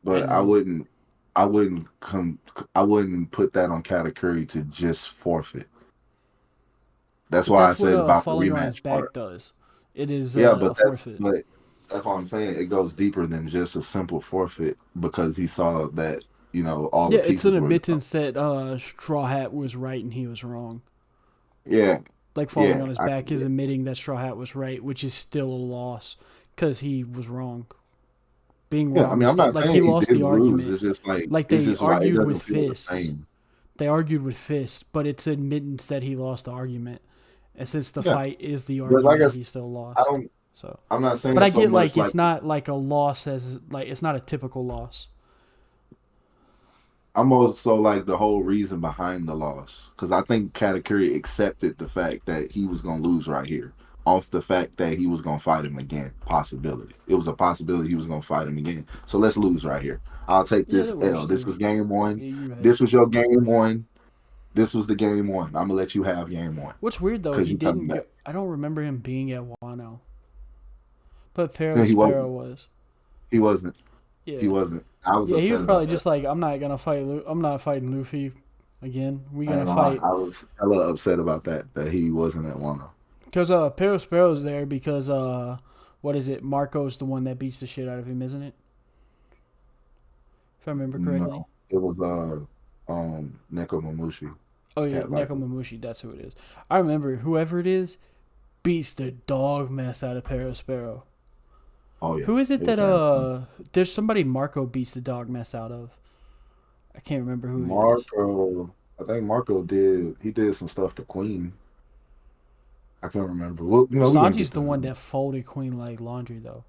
but and I wouldn't come, I wouldn't put that on Katakuri to just forfeit. That's but why I that's what said about the falling on his rematch back part. does. It is Yeah, a forfeit. but that's what I'm saying. It goes deeper than just a simple forfeit because he saw that all the Yeah, it's an pieces were admittance that Straw Hat was right and he was wrong. yeah, Like falling yeah, on his back is admitting that Straw Hat was right, which is still a loss because he was wrong. Being yeah. I wrong mean, is I'm still not like he saying he lost the didn't lose. argument. Like It's they just like it argued with doesn't feel the fists. same. They argued with fists, but it's admittance that he lost the argument. And since the Yeah, fight is the but like argument, he still I lost. don't. So, I'm not but saying I so get much like like it's not like a loss as like it's not a typical loss. I'm also like the whole reason behind the loss because I think Katakuri accepted the fact that he was gonna lose right here off the fact that he was gonna fight him again. Possibility. It was a possibility he was gonna fight him again. So let's lose right here. I'll take Yeah, this that works L. This too. was game one. Yeah, you're right. This was your game one. This was the game one. I'm gonna let you have game one What's weird though, because he you coming didn't back. go. I don't remember him being at Wano, but No, Pharaoh he Sparrow wasn't. was. He wasn't. He Yeah, wasn't. I was yeah, he upset was probably about that. just like, I'm not gonna fight. I'm not fighting Luffy again. We I gonna ain't gonna lie. fight I was hella upset about that he wasn't at Wano. because Pharaoh Sparrow's there because what is it? Marco's the one that beats the shit out of him, isn't it? If I remember correctly. No, it was Nekomamushi, Oh yeah, Cat Viper. Nekomamushi. That's who it is. I remember whoever it is beats the dog mess out of Pharaoh Sparrow. Oh yeah, Who is it it that was Samsung. there's somebody Marco beats the dog mess out of. I can't remember who it is. Marco, I think Marco did some stuff to Queen. I can't remember. Well, we're gonna Sanji's get the one to that folded Queen like laundry though.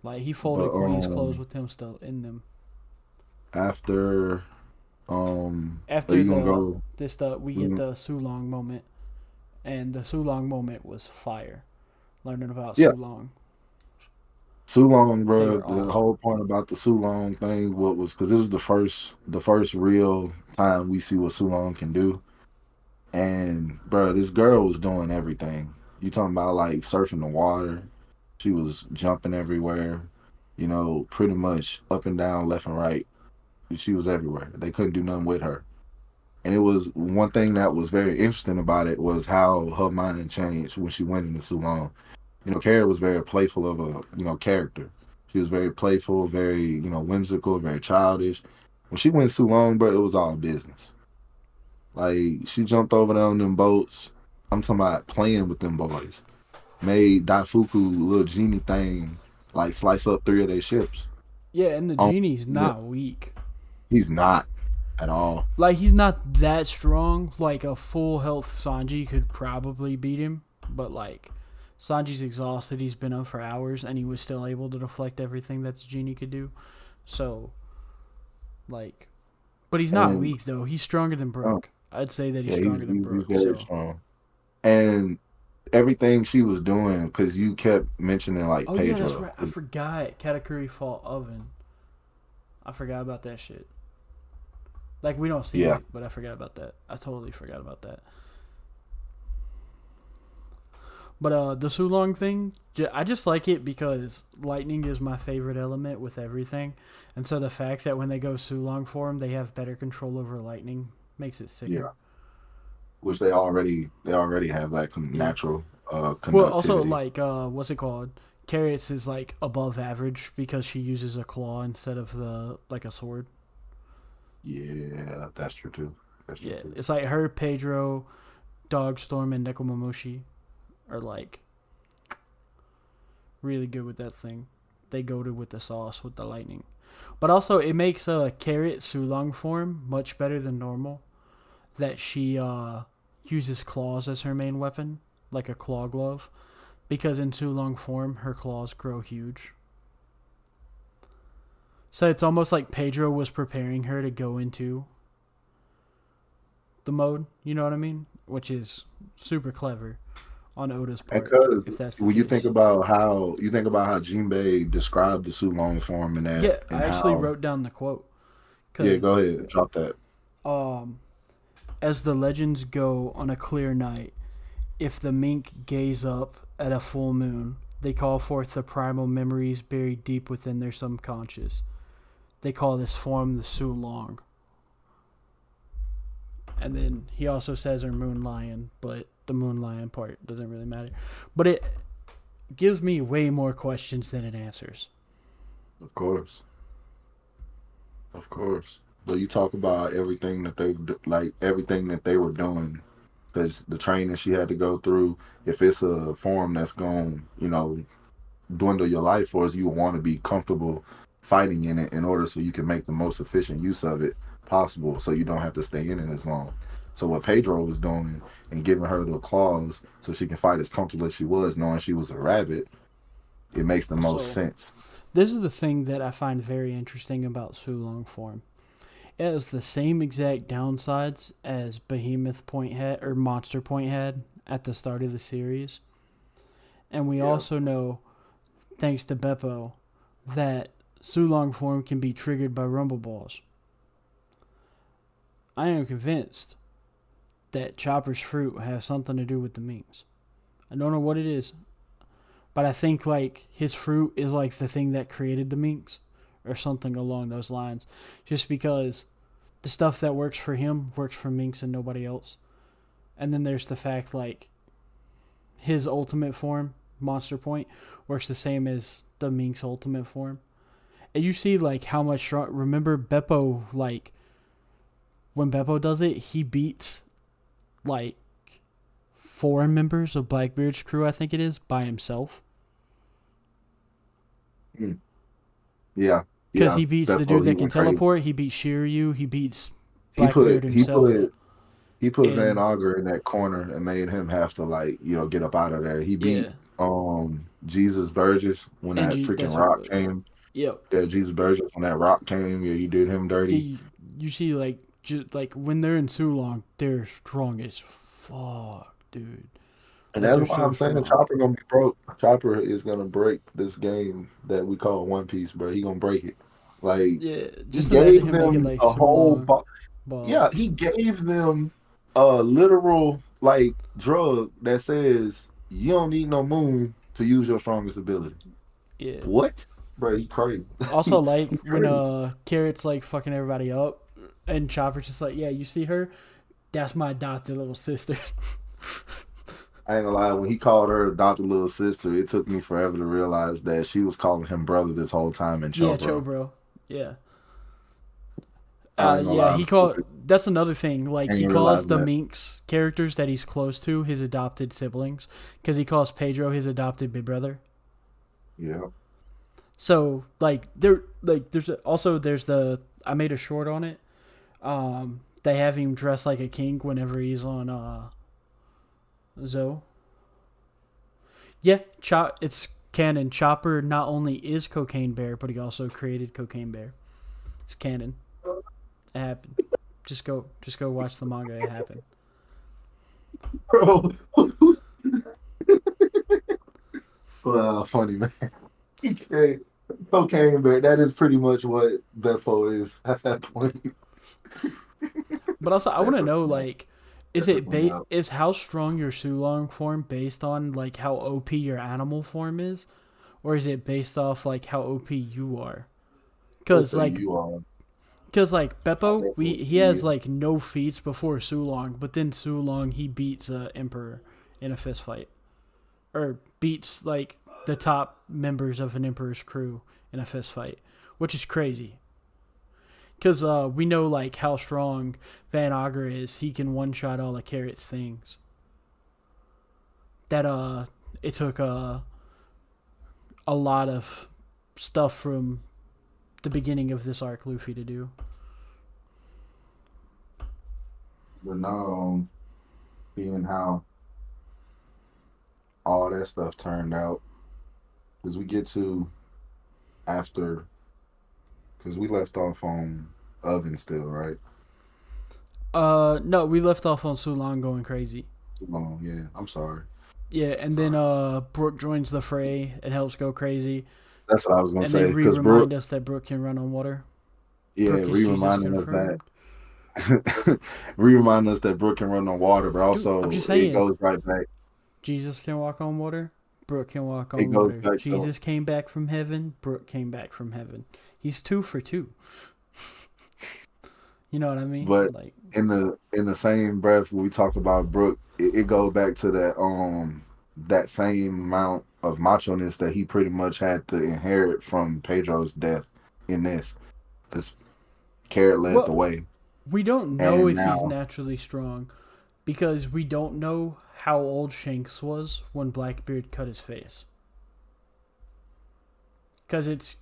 Like he but folded Queen's clothes with him still in them. after are After you gonna go? we we get gonna- the Sulong moment, and the Sulong moment was fire. Learning about yeah, Sulong, Sulong, they bro. were The awesome. whole point about the Sulong thing, what was because it was the first real time we see what Sulong can do. And bro, this girl was doing everything. You talking about like surfing the water? She was jumping everywhere. Pretty much up and down, left and right. She was everywhere. They couldn't do nothing with her. And it was one thing that was very interesting about it was how her mind changed when she went into Sulong. Kara was very playful of a character. She was very playful, very whimsical, very childish. When she went Sulong, bro, it was all business. Like she jumped over there on them boats. I'm talking about playing with them boys. Made Daifuku little genie thing like slice up three of their ships. Yeah, and the Um, genie's not weak. he's not at all. Like he's not that strong. Like a full health Sanji could probably beat him, but like Sanji's exhausted. He's been up for hours, and he was still able to deflect everything that the genie could do. So, like, but he's not And weak though. He's stronger than uh, Brook. I'd say that he's yeah, he's, stronger than he's he's Brook. very So strong. And everything she was doing, because you kept mentioning like oh yeah, that's Pedro. right. I forgot. Katakuri fought Oven. I forgot about that shit. Like we don't see Yeah, it, but I forgot about that. I totally forgot about that. But the Sulong thing, I just like it because lightning is my favorite element with everything, and so the fact that when they go Sulong form, they have better control over lightning makes it sicker. yeah. Which they already have that Yeah. natural Well, also conductivity. like what's it called? Carrots is like above average because she uses a claw instead of the like a sword. Yeah, that's true too. That's true Yeah, too. it's like her, Pedro, Dogstorm, and Nekomamushi are like really good with that thing. They go to with the sauce with the lightning, but also it makes a carrot Sulong form much better than normal. That she uses claws as her main weapon, like a claw glove, because in Sulong form her claws grow huge. So it's almost like Pedro was preparing her to go into the mode. You know what I mean? Which is super clever. on Oda's part, Because if that's the when case. you think about how Jinbei described the Sulong form and that Yeah, I and actually how wrote down the quote yeah, go because ahead, drop that. um, as the legends go on a clear night, if the mink gaze up at a full moon, they call forth the primal memories buried deep within their subconscious. They call this form the Sulong. And then he also says her moon lion, but the moon lion part doesn't really matter. But it gives me way more questions than it answers. Of course, of course. But you talk about everything that everything that they were doing, because the training she had to go through. If it's a form that's going, dwindle your life for us, you will want to be comfortable fighting in it in order so you can make the most efficient use of it possible so you don't have to stay in it as long. So what Pedro was doing and giving her the claws so she can fight as comfortable as she was, knowing she was a rabbit, it makes the most So, sense. this is the thing that I find very interesting about Sulong form. It has the same exact downsides as Behemoth Point had or Monster Point had at the start of the series. And we Yeah. also know, thanks to Beppo, that Sulong form can be triggered by rumble balls. I am convinced that Chopper's fruit has something to do with the memes. I don't know what it is, but I think like his fruit is like the thing that created the minks or something along those lines. Just because the stuff that works for him works for minks and nobody else. And then there's the fact like his ultimate form, Monster Point, works the same as the mink's ultimate form. And you see like how much strong. Remember Beppo, like when Beppo does it, he beats like 4 members of Blackbeard's crew, I think it is, by himself. Mm. Yeah. Because Yeah. he beats the Beppo, dude he that can went crazy. teleport. He beats Shiryu. He beats He Blackbeard put he himself. put he put Van And Auger in that corner and made him have to get up out of there. He beat yeah, Jesus Burgess when and that G, freaking that's what it rock was. came. Yep. Yeah, Jesus Burgess when that rock came, yeah, he did him Yeah, dirty. you see, like, like when they're in Sulong, they're strong as fuck, dude. And Like that's they're why so I'm saying strong. Chopper gonna be broke. Chopper is gonna break this game that we call One Piece, bro. He gonna break it. Like Yeah, he just imagine gave him making them like a whole Sulong yeah, balls. he gave them a literal like drug that says you don't need no moon to use your strongest ability. Yeah. What? Bro, he crazy. Also, like he when crazy. Carrot's like fucking everybody up, and Chopper's just like, yeah, you see her? That's my adopted little sister. I ain't gonna lie, when he called her adopted little sister, it took me forever to realize that she was calling him brother this whole time in Yeah, Chobro. Chobro. Yeah. I ain't gonna Yeah, lie, he called. That's another thing. Like I he ain't calls realize the that. Minx characters that he's close to his adopted siblings, because he calls Pedro his adopted big brother. Yeah. So there's the I made a short on it. They have him dress like a king whenever he's on Zoe. Yeah, it's canon. Chopper not only is Cocaine Bear, but he also created Cocaine Bear. It's canon. It happened. Just go watch the manga. It happened. Bro. Funny man. He can't. Cocaine bear. That is pretty much what Beppo is at that point. But also, I want That to took know me out. like, That took me out. is how strong your Sulong form based on like how OP your animal form is, or is it based off like how OP you are? I would Cause say like you are. I Beppo, definitely he see has you. like no feats before Sulong, but then Sulong he beats Emperor in a fist fight, or beats like the top members of an Emperor's crew in a fist fight, which is crazy. Cause we know like how strong Van Auger is. He can one shot all of Carrot's things. That it took a lot of stuff from the beginning of this arc Luffy to do. But now, seeing how all that stuff turned out, because we get to after, because we left off on Oven still, right? No, we left off on Sulong going crazy. Too long, yeah. I'm sorry. Yeah, and then Brooke joins the fray and helps go crazy, That's what I was gonna and they say. Because Brooke, remind us that Brooke can run on water. yeah, Brooke is Jesus reminding us that, confirmed. reminding us that Brooke can run on water, but Dude, I'm also just it saying, goes right back. Jesus can walk on water. Brooke can walk It on goes water. back to Jesus came back from heaven. Brooke came back from heaven. He's 2 for 2. You know what I mean? But Like, in the same breath, when we talk about Brooke, it goes back to that same amount of macho ness that he pretty much had to inherit from Pedro's death in this. Because Carrot led the well, way, we don't know and if he's now naturally strong because we don't know how old Shanks was when Blackbeard cut his face. Because it's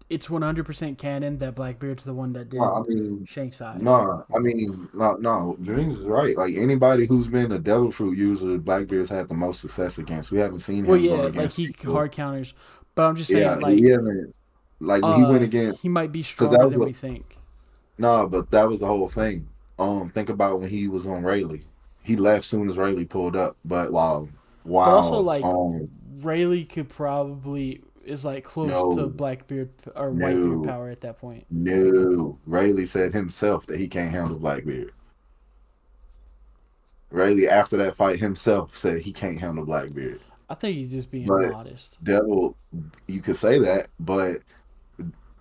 100% canon that Blackbeard's the one that did I mean, Shanks' eyes. no, I mean, no. Dreams is right. Like anybody who's been a devil fruit user, Blackbeard's had the most success against. We haven't seen Well, him go yeah, like against he people. hard counters, but I'm just Yeah, saying, he like, hasn't. Like when he went against, he might be because that stronger was than what. we think. No, but that was the whole thing. Think about when he was on Rayleigh. He left soon as Rayleigh pulled up. But But also, while like, Rayleigh could probably is like close to no, Blackbeard or Whitebeard no, power at that point. no, Rayleigh said himself that he can't handle Blackbeard. Rayleigh, after that fight, himself said he can't handle Blackbeard. I think he's just being But modest. Devil, you could say that, but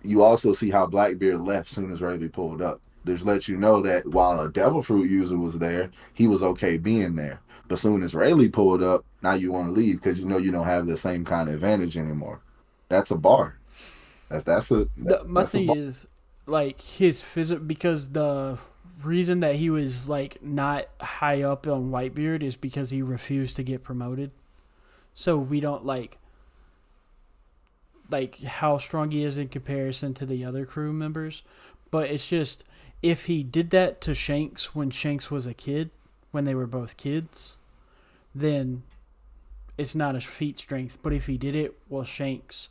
you also see how Blackbeard left soon as Rayleigh pulled up. This lets you know that while a Devil Fruit user was there, he was okay being there. But soon as Rayleigh pulled up, now you want to leave because you know you don't have the same kind of advantage anymore. That's a bar. My That's a thing bar. is, like, his physical, because the reason that he was like not high up on Whitebeard is because he refused to get promoted. So we don't like how strong he is in comparison to the other crew members. But it's just if he did that to Shanks when Shanks was a kid, when they were both kids, then it's not a feat strength. But if he did it while Shanks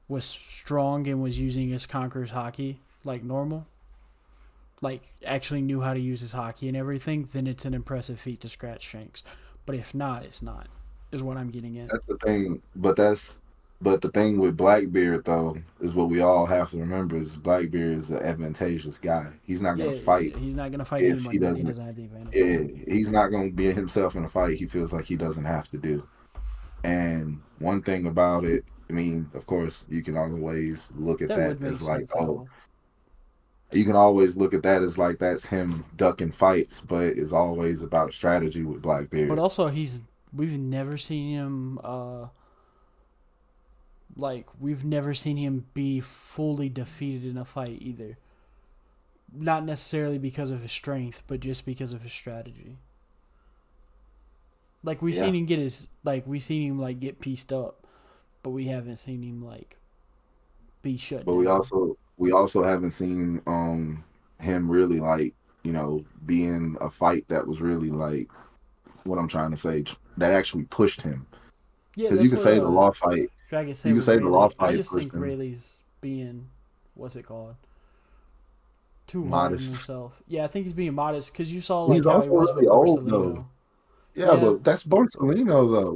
was strong and was using his Conqueror's hockey like normal, like actually knew how to use his hockey and everything, then it's an impressive feat to scratch Shanks. But if not, it's not. Is what I'm getting at. That's the thing. But the thing with Blackbeard though is what we all have to remember is Blackbeard is an advantageous guy. He's not gonna Yeah, fight he's not gonna fight if he anybody that he doesn't. doesn't have the advantage Yeah, on. he's not gonna be himself in a fight. He feels like he doesn't have to do. And one thing about it, I mean, of course, you can always look at That would that make as like, sense, oh, though. you can always look at that as like that's him ducking fights, but it's always about strategy with But Blackbeard. also, we've never seen him we've never seen him be fully defeated in a fight either. Not necessarily because of his strength, but just because of his strategy. Like we've Yeah, seen him we've seen him like get pieced up, but we haven't seen him like be shut but we down. also we also haven't seen him really like be in a fight that was really like what I'm trying to say that actually pushed him Yeah, because you that's can what say the law fight Dragon you said can with say the law Rayleigh. I fight just think pushed him Rayleigh's being what's it called? Too hard on modest. himself. Yeah, I think he's being modest because you saw He's like how he also was really with old though. Borsalino. Yeah, Yeah, but that's Borsalino though.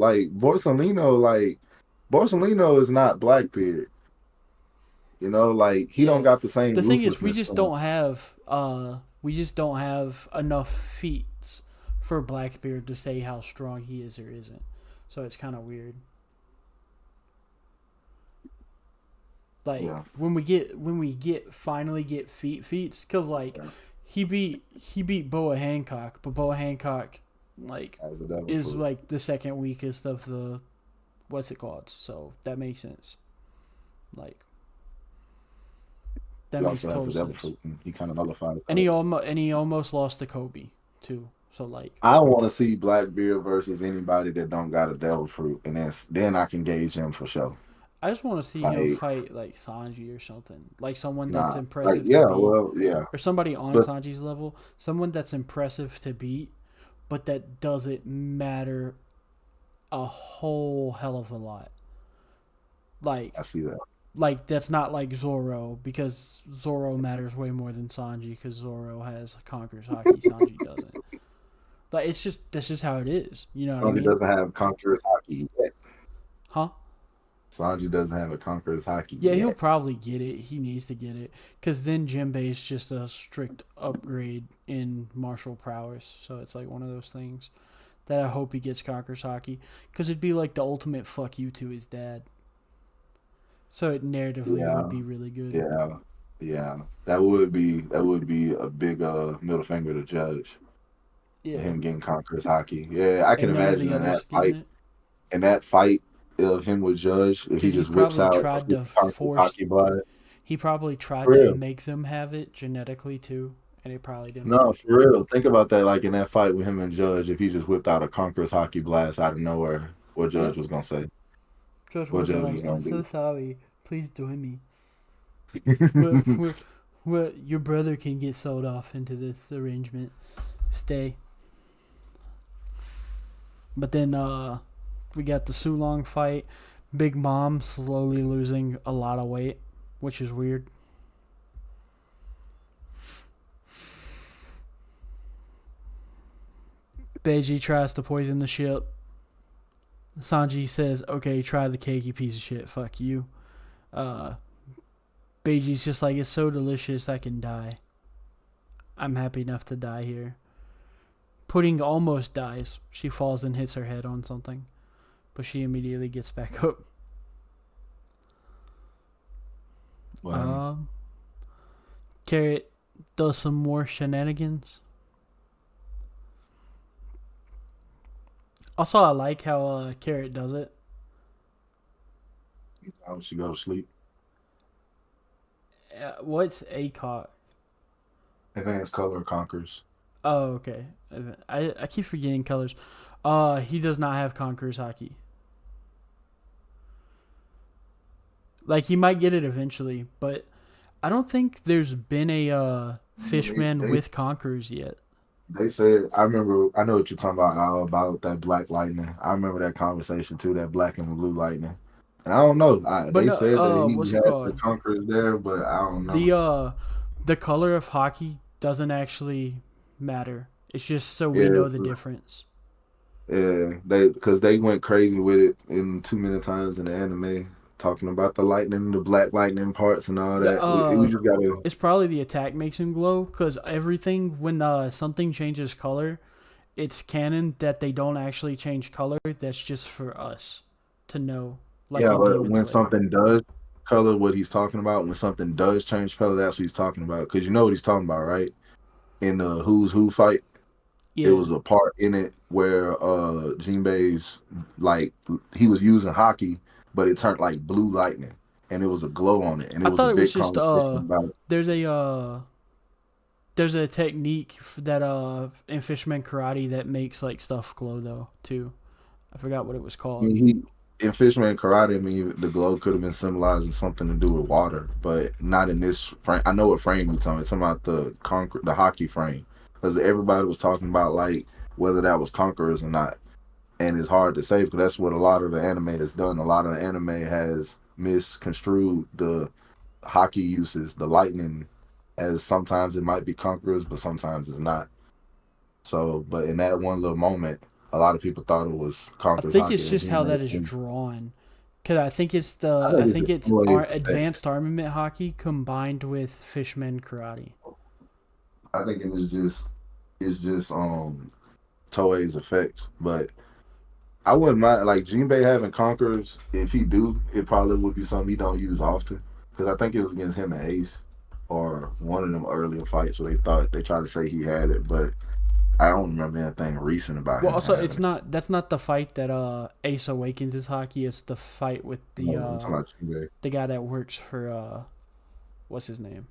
Borsalino is not Blackbeard. Like he don't yeah. got the same The thing is, ruthlessness to him. we just don't have enough feats for Blackbeard to say how strong he is or isn't. So it's kind of weird. Like Yeah, when we get finally get feats, cause like yeah. he beat Boa Hancock, but Boa Hancock like As a devil is fruit. like the second weakest of the what's it called. So that makes sense. Like that He makes also has total a devil sense. fruit, and he kind of nullifies And that. he almost lost to Kobe too. So like I want to see Blackbeard versus anybody that don't got a devil fruit, and then I can gauge him for sure. I just want to see him Like, fight like Sanji or something, like someone that's nah, like impressive to yeah, beat, well, yeah, or somebody on but Sanji's level, someone that's impressive to beat, but that doesn't matter a whole hell of a lot. I Like see that. that's not like Zoro because Zoro matters way more than Sanji because Zoro has Conqueror's Haki, Sanji doesn't. Like it's just that's just how it is. You know what I Sanji mean? doesn't have Conqueror's Haki yet. Huh? Sanji doesn't have a Conqueror's Haki Yeah, he'll yet. probably get it. He needs to get it because then Jinbei's just a strict upgrade in martial prowess. So it's like one of those things that I hope he gets Conqueror's Haki because it'd be like the ultimate fuck you to his dad. So it narratively would Yeah, be really good. yeah, yeah. That would be a big middle finger to Judge. Yeah, Him getting Conqueror's Haki. Yeah, I can and none of imagine the others getting it in that fight of him with Judge, if he because he just whips probably out tried a to Conqueror's force. Haki blast. He probably tried For to real. make them have it genetically too, and it probably didn't No, work. for real. Think about that. Like in that fight with him and Judge, if he just whipped out a Conqueror's Haki blast out of nowhere, what Yeah, Judge was gonna say? Josh would What have been Judge was like, "I'm gonna so do? sorry. Please join me." What, what, your brother can get sold off into this arrangement. Stay. But then we got the Sulong fight. Big Mom slowly losing a lot of weight, which is weird. Beiji tries to poison the ship. Sanji says, "Okay, try the cake, you piece of shit. Fuck you." Uh, Beiji's just like, "It's so delicious, I can die. I'm happy enough to die here." Pudding almost dies. She falls and hits her head on something, but she immediately gets back up. Well, Um, Carrot does some more shenanigans. Also, I like how Carrot does it. how she go to sleep? What's ACOG? Advanced color conquers. Oh, okay. I keep forgetting colors. He does not have Conqueror's Haki. Like he might get it eventually, but I don't think there's been a They, Fishman they with Conquerors yet. they said I remember I know what you're talking about Al, about that black lightning. I remember that conversation too, that black and blue lightning. And I don't know. But They no, said that he what's it had the called? conquerors there, but I don't know. The the color of hockey doesn't actually matter. It's just so we Yeah, know the difference. yeah. They because they went crazy with it in too many times in the anime, talking about the lightning, the black lightning parts, and all The that. We just gotta. it's probably the attack makes him glow because everything when something changes color, it's canon that they don't actually change color. That's just for us to know, like Yeah, in but Demon when Slayer. something does color, what he's talking about, when something does change color, that's what he's talking about. Because you know what he's talking about, right? In the Who's Who fight, it Yeah, was a part in it where Jinbei's like he was using hockey, but it turned like blue lightning, and it was a glow on it, and it I was a thought it was big just conversation about it. there's a there's a technique that in Fishman Karate that makes like stuff glow though too. I forgot what it was I called. mean, he in Fishman Karate, I mean, the glow could have been symbolizing something to do with water, but not in this frame. I know what frame you're talking. It's talking about the hockey frame, because everybody was talking about like whether that was conquerors or not, and it's hard to say because that's what a lot of the anime has done. A lot of the anime has misconstrued the hockey uses, the lightning, as sometimes it might be conquerors, but sometimes it's not. So, but in that one little moment, a lot of people thought it was I conquerors think hockey it's and just how that is Jinbei. drawn. Cause I I think think it's it's always our advanced armament hockey combined with Fishman Karate. I think it's just Toei's effect. But I wouldn't mind like Jinbei having conquerors. If he do, it probably would be something he don't use often. Because I think it was against him and Ace or one of them earlier fights where they tried to say he had it, but I don't remember anything recent about Well, him also having it's it. not that's not the fight that Ace awakens his hockey. It's the fight with No, I'm talking about Jinbei. the guy that works for what's his name?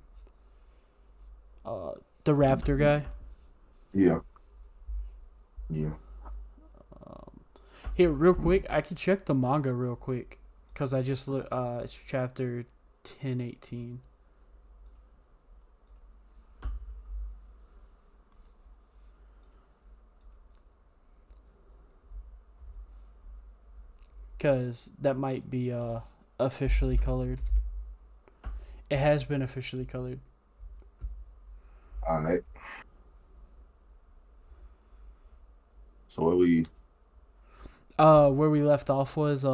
Uh, the Raptor guy. Yeah, yeah. Um, Here, real quick, I can check the manga real quick because I just look. It's chapter 1018. Because that might be officially colored. It has been officially colored. All right. So what we Where we left off was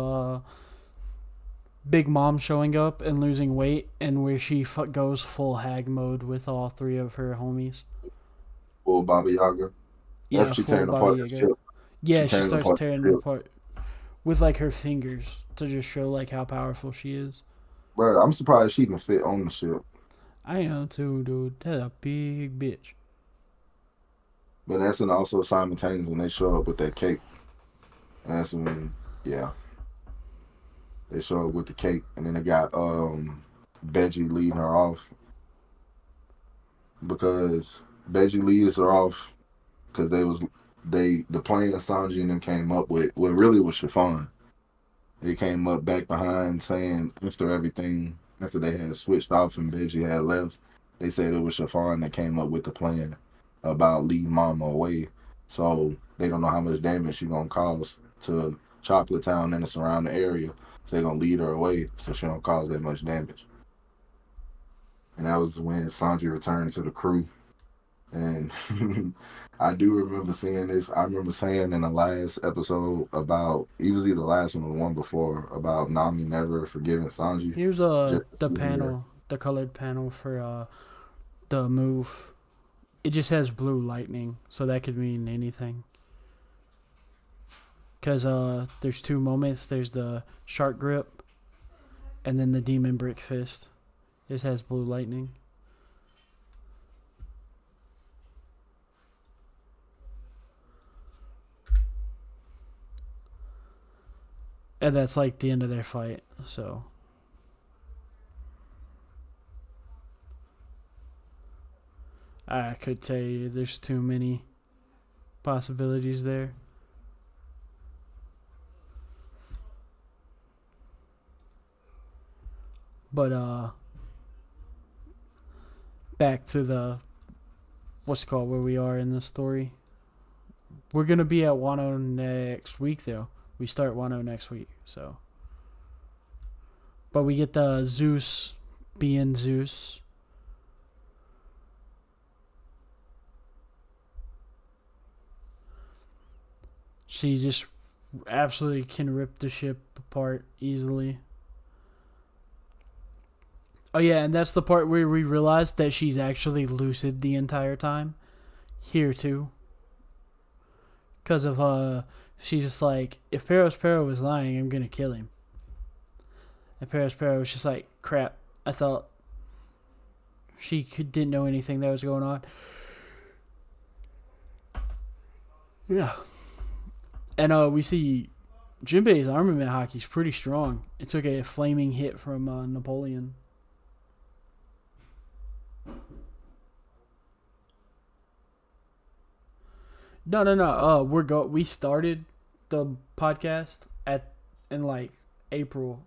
Big Mom showing up and losing weight, and where she goes full hag mode with all three of her homies. full Baba Yaga. Yeah, After she full tearing Baba apart the Yaga. ship, she Yeah, she tearing starts apart tearing the it ship. apart with like her fingers to just show like how powerful she is. Bro, I'm surprised she can fit on the ship. I am too, dude. That's a big bitch. But that's when also simultaneous when they show up with that cake. And that's when, yeah, they show up with the cake, and then they got Veggie leading her off because Veggie leads her off because the plan Sanji and them came up with. What really was Chiffon. They came up back behind saying after they had switched off and Veggie had left, they said it was Chiffon that came up with the plan about leading Mama away. So they don't know how much damage she's gonna cause to Chocolate Town and the surrounding area. So they're gonna lead her away so she don't cause that much damage. And that was when Sanji returned to the crew. And I do remember seeing this. I remember saying in the last episode about it was either the last one or the one before about Nami never forgiving Sanji. Here's Just the panel, the colored panel for the move. It just has blue lightning, so that could mean anything. Cause there's two moments. There's the shark grip, and then the demon brick fist. This has blue lightning. And that's like the end of their fight, so. I could tell you there's too many possibilities there. But back to the what's it called where we are in the story. We're gonna be at Wano next week though. We start Wano next week, so. But we get the Zeus being Zeus. She just absolutely can rip the ship apart easily. Oh yeah, and that's the part where we realize that she's actually lucid the entire time. Here too. Because of she's just like, if Perospero was lying, I'm gonna kill him. And Perospero was just like, crap. I thought didn't know anything that was going on. Yeah. And we see Jinbei's armament hockey's pretty strong. It took a flaming hit from Napoleon. No. We started the podcast in like April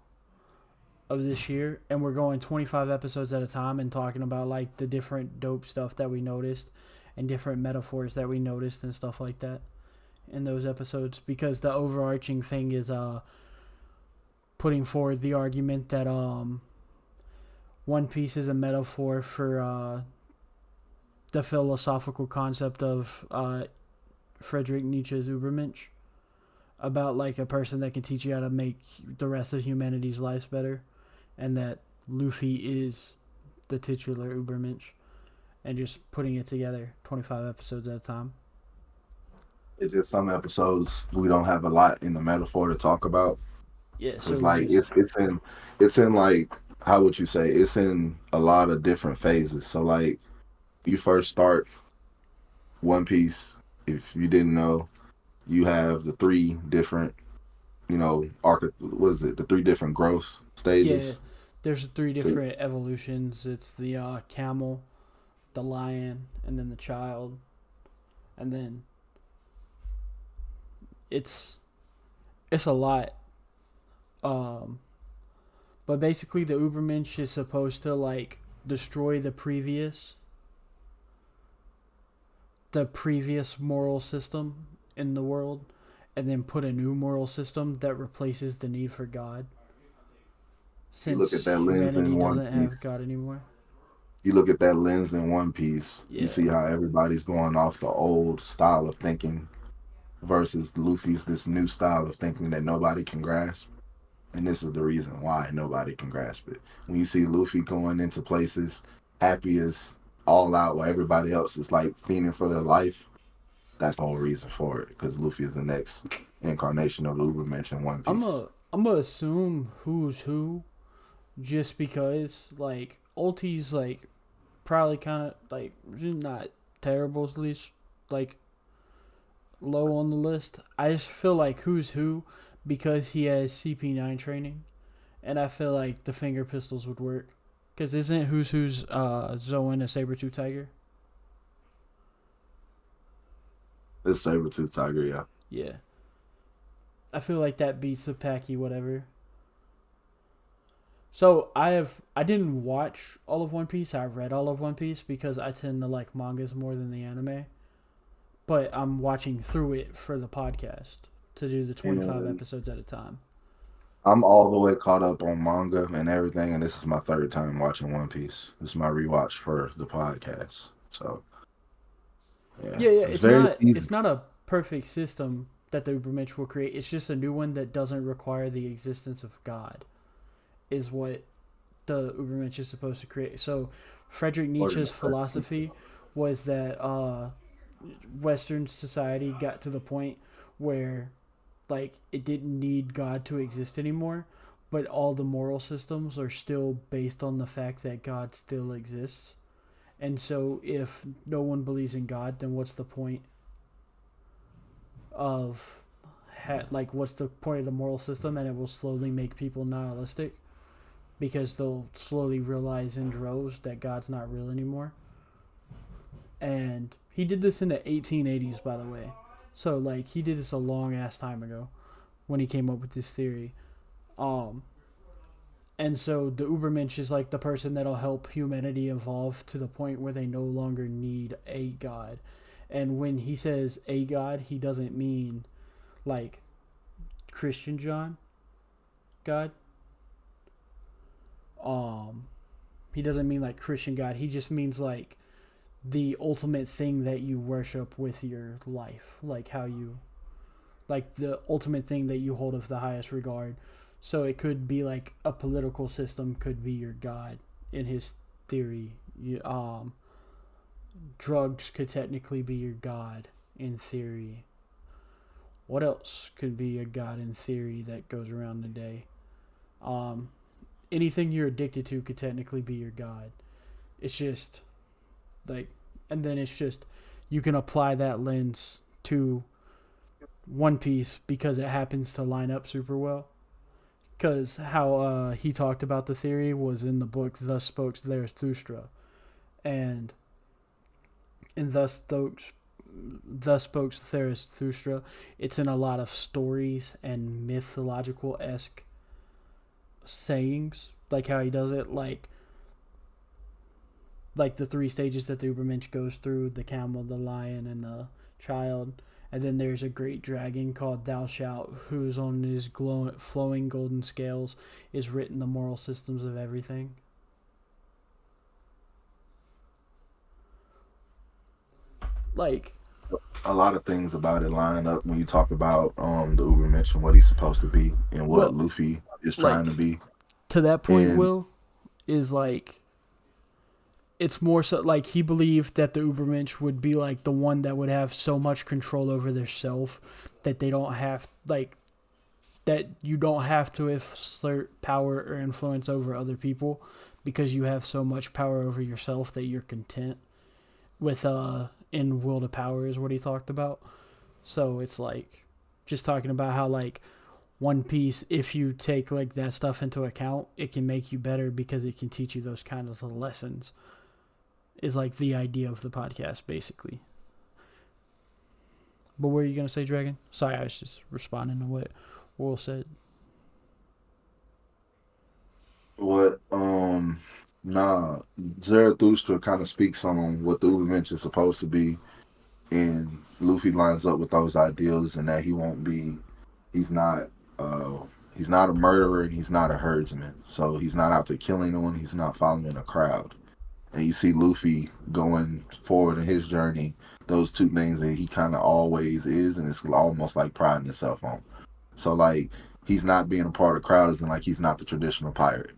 of this year, and we're going 25 episodes at a time and talking about like the different dope stuff that we noticed and different metaphors that we noticed and stuff like that in those episodes, because the overarching thing is putting forward the argument that One Piece is a metaphor for the philosophical concept of Friedrich Nietzsche's Übermensch, about like a person that can teach you how to make the rest of humanity's lives better, and that Luffy is the titular Übermensch, and just putting it together 25 episodes at a time. It's just some episodes we don't have a lot in the metaphor to talk about. Yeah, so it's like it's in like, how would you say, it's in a lot of different phases. So like you first start One Piece, if you didn't know, you have the three different, the three different growth stages. Yeah, there's three different evolutions. It's the camel, the lion, and then the child, and then it's a lot. But basically the Übermensch is supposed to like destroy the previous moral system in the world, and then put a new moral system that replaces the need for God. Since you look at that lens humanity in One doesn't Piece. have God anymore. You look at that lens in One Piece, Yeah. You see how everybody's going off the old style of thinking. versus Luffy's this new style of thinking that nobody can grasp. And this is the reason why nobody can grasp it. When you see Luffy going into places happy as all out while everybody else is like fiending for their life, that's the whole reason for it. Because Luffy is the next incarnation of the Ubermensch in One Piece. I'm gonna assume who's who, just because like Ulti's like probably kind of like not terrible, at least like low on the list. I just feel like who's who because he has CP9 training, and I feel like the finger pistols would work. Because isn't who's Zoan a saber-tooth tiger? This saber-tooth tiger, yeah. Yeah. I feel like that beats the Packy whatever. So I didn't watch all of One Piece. I read all of One Piece because I tend to like mangas more than the anime. But I'm watching through it for the podcast to do the 25 episodes at a time. I'm all the way caught up on manga and everything, and this is my third time watching One Piece. This is my rewatch for the podcast. So, yeah. It's not a perfect system that the Ubermensch will create. It's just a new one that doesn't require the existence of God, is what the Ubermensch is supposed to create. So, Friedrich Nietzsche's philosophy was that Western society got to the point where like it didn't need God to exist anymore, but all the moral systems are still based on the fact that God still exists. And so if no one believes in God, then what's the point of what's the point of the moral system? And it will slowly make people nihilistic because they'll slowly realize in droves that God's not real anymore. And he did this in the 1880s, by the way. So, like, he did this a long-ass time ago when he came up with this theory. And so the Ubermensch is, like, the person that'll help humanity evolve to the point where they no longer need a god. And when he says a god, he doesn't mean, like, Christian God. He doesn't mean, like, Christian God. He just means, like, the ultimate thing that you worship with your life, like the ultimate thing that you hold of the highest regard. So it could be like a political system could be your god in his theory. Drugs could technically be your god in theory. What else could be a god in theory that goes around today? Anything you're addicted to could technically be your god. It's just like, and then it's just you can apply that lens to One Piece because it happens to line up super well. Because how he talked about the theory was in the book Thus Spoke Zarathustra, and in Thus Spoke Zarathustra, it's in a lot of stories and mythological-esque sayings, like how he does it, like the three stages that the Ubermensch goes through: the camel, the lion, and the child. And then there's a great dragon called Thou Shalt, who's on his flowing golden scales is written the moral systems of everything. Like, a lot of things about it line up when you talk about the Ubermensch and what he's supposed to be and what Luffy is trying to be. To that point, Will, is like, it's more so like he believed that the Ubermensch would be like the one that would have so much control over their self that they don't have, like, that you don't have to exert power or influence over other people because you have so much power over yourself that you're content with in will to power is what he talked about. So it's like just talking about how like One Piece, if you take like that stuff into account, it can make you better because it can teach you those kinds of lessons. Is like the idea of the podcast, basically. But what were you gonna say, Dragon? Sorry, I was just responding to what Will said. What? Zarathustra kind of speaks on what the Ubermensch is supposed to be, and Luffy lines up with those ideals, and that he won't be. He's not a murderer, and he's not a herdsman. So he's not out to kill anyone. He's not following a crowd. and you see Luffy going forward in his journey. Those two things that he kind of always is, and it's almost like priding himself on. So like he's not being a part of the crowd, isn't like he's not the traditional pirate.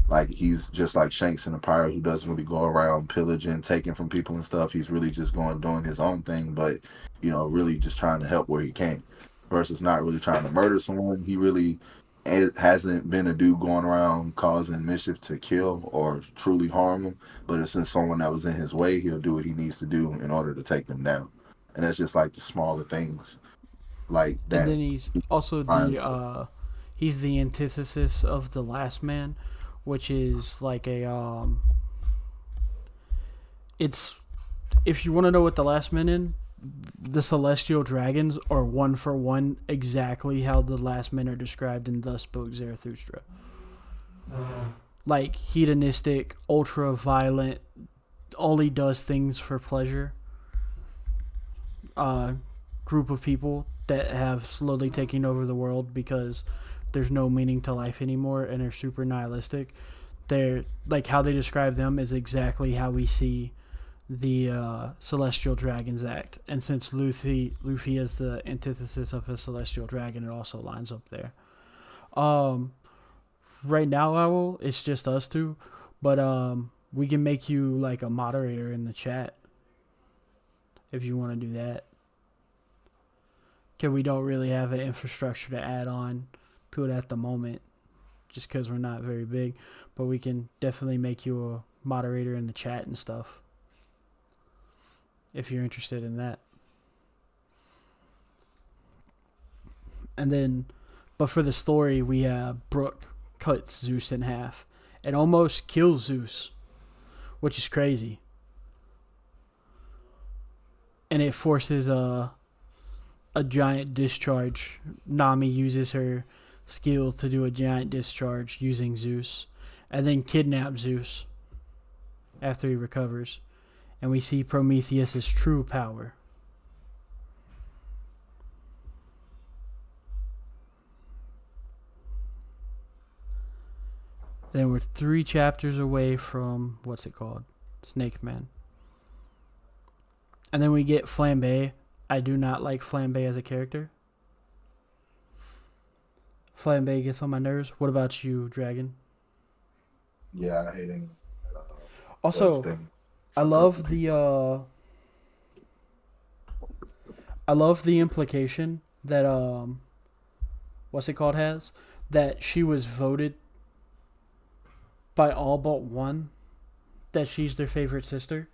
Like he's just like Shanks in a pirate who doesn't really go around pillaging, taking from people and stuff. He's really just going doing his own thing, but really just trying to help where he can. Versus not really trying to murder someone. He really hasn't been a dude going around causing mischief to kill or truly harm them. But if since someone that was in his way, he'll do what he needs to do in order to take them down. And that's just like the smaller things like And that. then he's also he's the antithesis of the last man, which is like a it's if you want to know what the last man in, the celestial dragons are one for one exactly how the last men are described in Thus Spoke Zarathustra. Like hedonistic, ultra violent, only does things for pleasure. Group of people that have slowly taken over the world because there's no meaning to life anymore and are super nihilistic. They're like how they describe them is exactly how we see the celestial dragons act. And since Luffy is the antithesis of a celestial dragon, it also lines up there. Right now, Owl, it's just us two, but we can make you like a moderator in the chat if you want to do that. Because we don't really have an infrastructure to add on to it at the moment, just because we're not very big. But we can definitely make you a moderator in the chat and stuff if you're interested in that. And then, but for the story, we have Brook cuts Zeus in half and almost kills Zeus, which is crazy. And it forces a giant discharge. Nami uses her skill to do a giant discharge using Zeus, and then kidnaps Zeus after he recovers. And we see Prometheus' true power. Then we're 3 chapters away from, what's it called? Snake Man. And then we get Flambe. I do not like Flambe as a character. Flambe gets on my nerves. What about you, Dragon? Yeah, I hate him. Also, I love the I love the implication that what's it called has that she was voted by all but one that she's their favorite sister.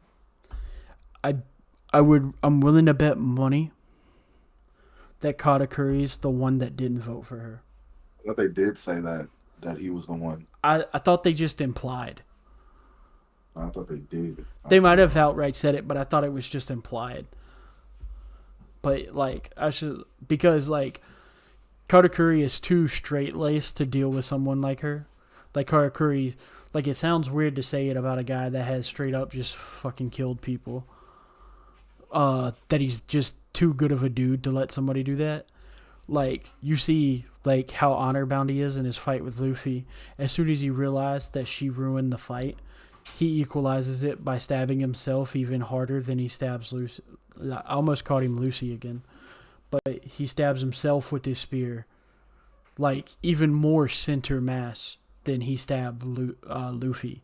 I'm willing to bet money that Katakuri's the one that didn't vote for her. I thought they did say that he was the one. I thought they just implied. I thought they did. They might have outright said it, but I thought it was just implied. But like because like Katakuri is too straight laced to deal with someone like her. Like Katakuri, like it sounds weird to say it about a guy that has straight up just fucking killed people. That he's just too good of a dude to let somebody do that. Like you see like how honor bound he is in his fight with Luffy. As soon as he realized that she ruined the fight, he equalizes it by stabbing himself even harder than he stabs Lucy. I almost called him Lucy again. But he stabs himself with his spear. Like even more center mass than he stabbed Luffy.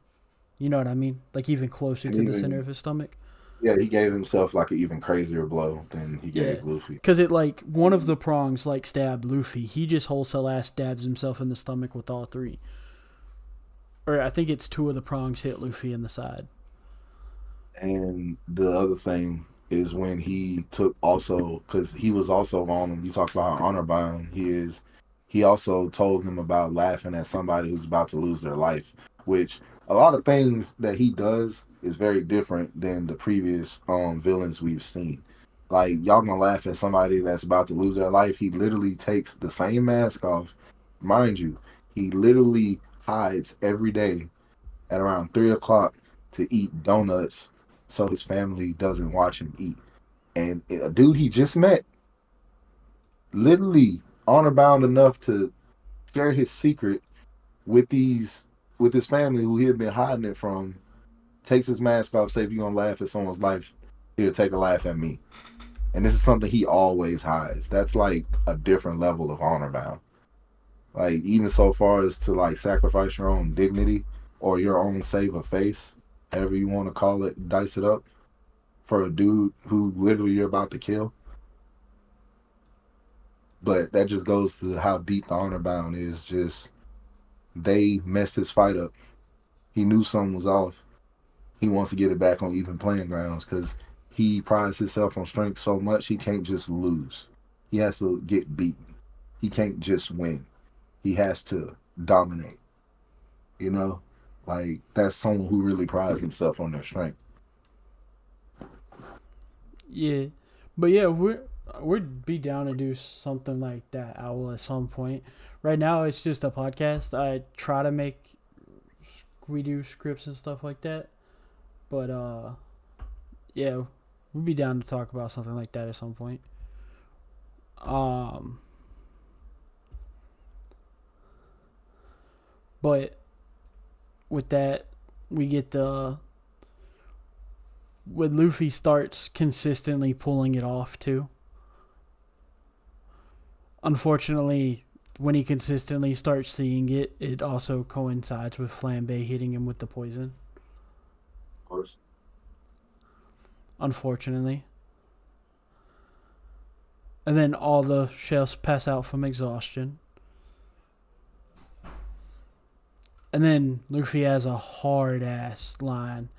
You know what I mean? Like even closer to the center of his stomach. Yeah, he gave himself like an even crazier blow than he gave Luffy. Because it like one of the prongs like stabbed Luffy. He just wholesale ass stabs himself in the stomach with all 3. Or I think it's 2 of the prongs hit Luffy in the side. And the other thing is when he took also, because he was also on him, you talk about how honor bound he is, he also told him about laughing at somebody who's about to lose their life, which a lot of things that he does is very different than the previous villains we've seen. Like, y'all gonna laugh at somebody that's about to lose their life. He literally takes the same mask off. Mind you, he literally hides every day at around 3 o'clock to eat donuts so his family doesn't watch him eat. And a dude he just met, literally honor bound enough to share his secret with his family who he had been hiding it from takes his mask off, say if you're gonna laugh at someone's life, he'll take a laugh at me. And this is something he always hides. That's like a different level of honor bound. Like even so far as to like sacrifice your own dignity or your own save of face, however you want to call it, dice it up for a dude who literally you're about to kill. But that just goes to how deep the honor bound is. Just they messed his fight up. He knew something was off. He wants to get it back on even playing grounds because he prides himself on strength so much he can't just lose. He has to get beaten. He can't just win. He has to dominate. You know? Like, that's someone who really prides himself on their strength. Yeah. But yeah, we'd be down to do something like that, Owl, at some point. Right now, it's just a podcast. I try to we do scripts and stuff like that. But, yeah, we'd be down to talk about something like that at some point. But with that, we get when Luffy starts consistently pulling it off too. Unfortunately, when he consistently starts seeing it, it also coincides with Flambe hitting him with the poison. Of course. Unfortunately. And then all the shells pass out from exhaustion. And then Luffy has a hard ass line.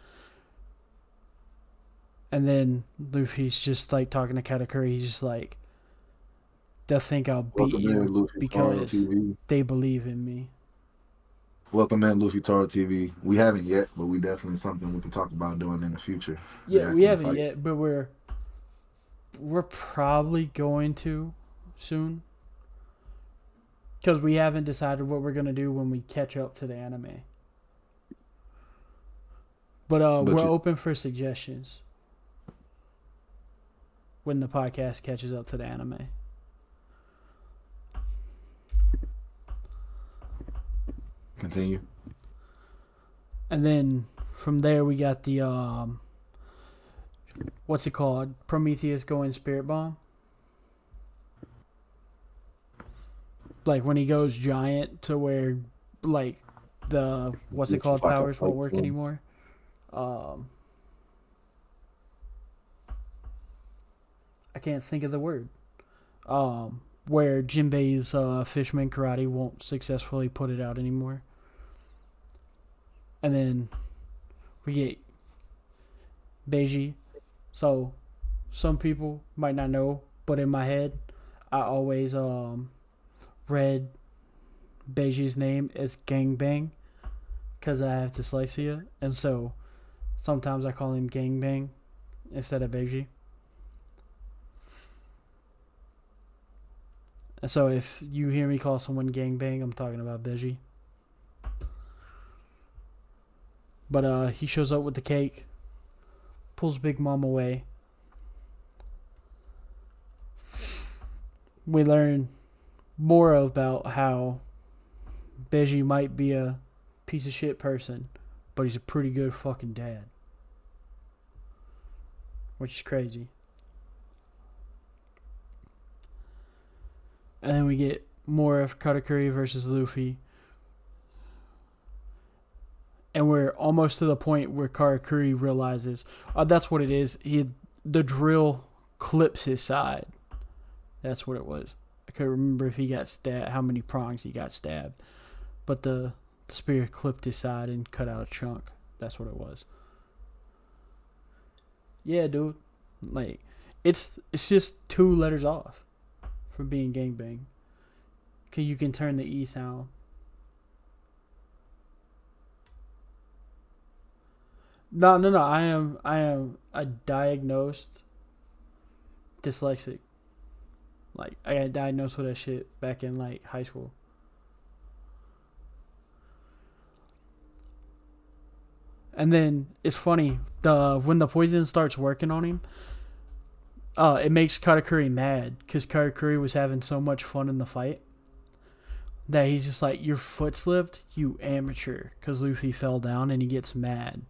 And then Luffy's just like talking to Katakuri. He's just like, they'll think I'll beat you because they believe in me. Welcome in Luffy Toro TV. We haven't yet, but we definitely something we can talk about doing in the future. Yeah, we haven't yet, but we're probably going to soon. Because we haven't decided what we're going to do when we catch up to the anime. But we're open for suggestions when the podcast catches up to the anime. Continue. And then from there we got the what's it called? Prometheus going Spirit Bomb. Like when he goes giant to where like the what's it called, powers won't work anymore. I can't think of the word. Where Jinbei's Fishman Karate won't successfully put it out anymore. And then we get Beiji. So some people might not know, but in my head, I always read Beiji's name as Gangbang because I have dyslexia, and so sometimes I call him Gangbang instead of Beiji. And so if you hear me call someone Gangbang, I'm talking about Beiji. But he shows up with the cake, pulls Big Mom away. We learn more about how Beiji might be a piece of shit person, but he's a pretty good fucking dad. Which is crazy. And then we get more of Katakuri versus Luffy. And we're almost to the point where Katakuri realizes, that's what it is. The drill clips his side. That's what it was. I couldn't remember if he got stabbed, how many prongs he got stabbed. But the spear clipped his side and cut out a chunk. That's what it was. Yeah, dude. Like, it's just 2 letters off from being gangbang. Cause you can turn the E sound. No. I am a diagnosed dyslexic. Like, I got diagnosed with that shit back in like high school. And then it's funny, when the poison starts working on him, it makes Katakuri mad because Katakuri was having so much fun in the fight that he's just like, your foot slipped, you amateur, because Luffy fell down, and he gets mad.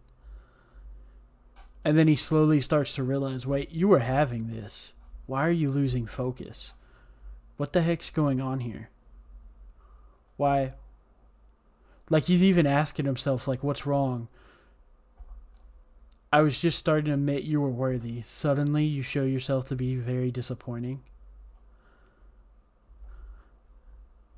And then he slowly starts to realize, wait, you were having this. Why are you losing focus? What the heck's going on here? Why? Like, he's even asking himself, like, what's wrong? I was just starting to admit you were worthy. Suddenly, you show yourself to be very disappointing.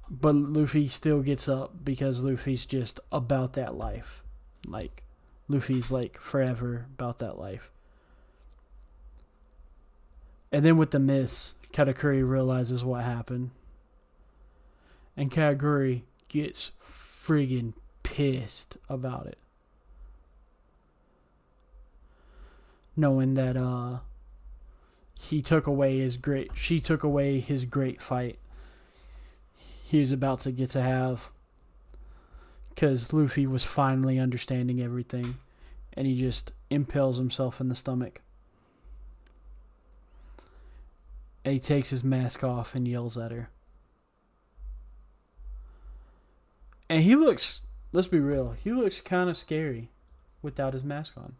But Luffy still gets up because Luffy's just about that life. Like, Luffy's like forever about that life. And then with the miss, Katakuri realizes what happened. And Katakuri gets friggin' pissed about it. Knowing that she took away his great fight he was about to get to have. Because Luffy was finally understanding everything. And he just impales himself in the stomach. And he takes his mask off and yells at her. And he looks, let's be real, he looks kind of scary without his mask on.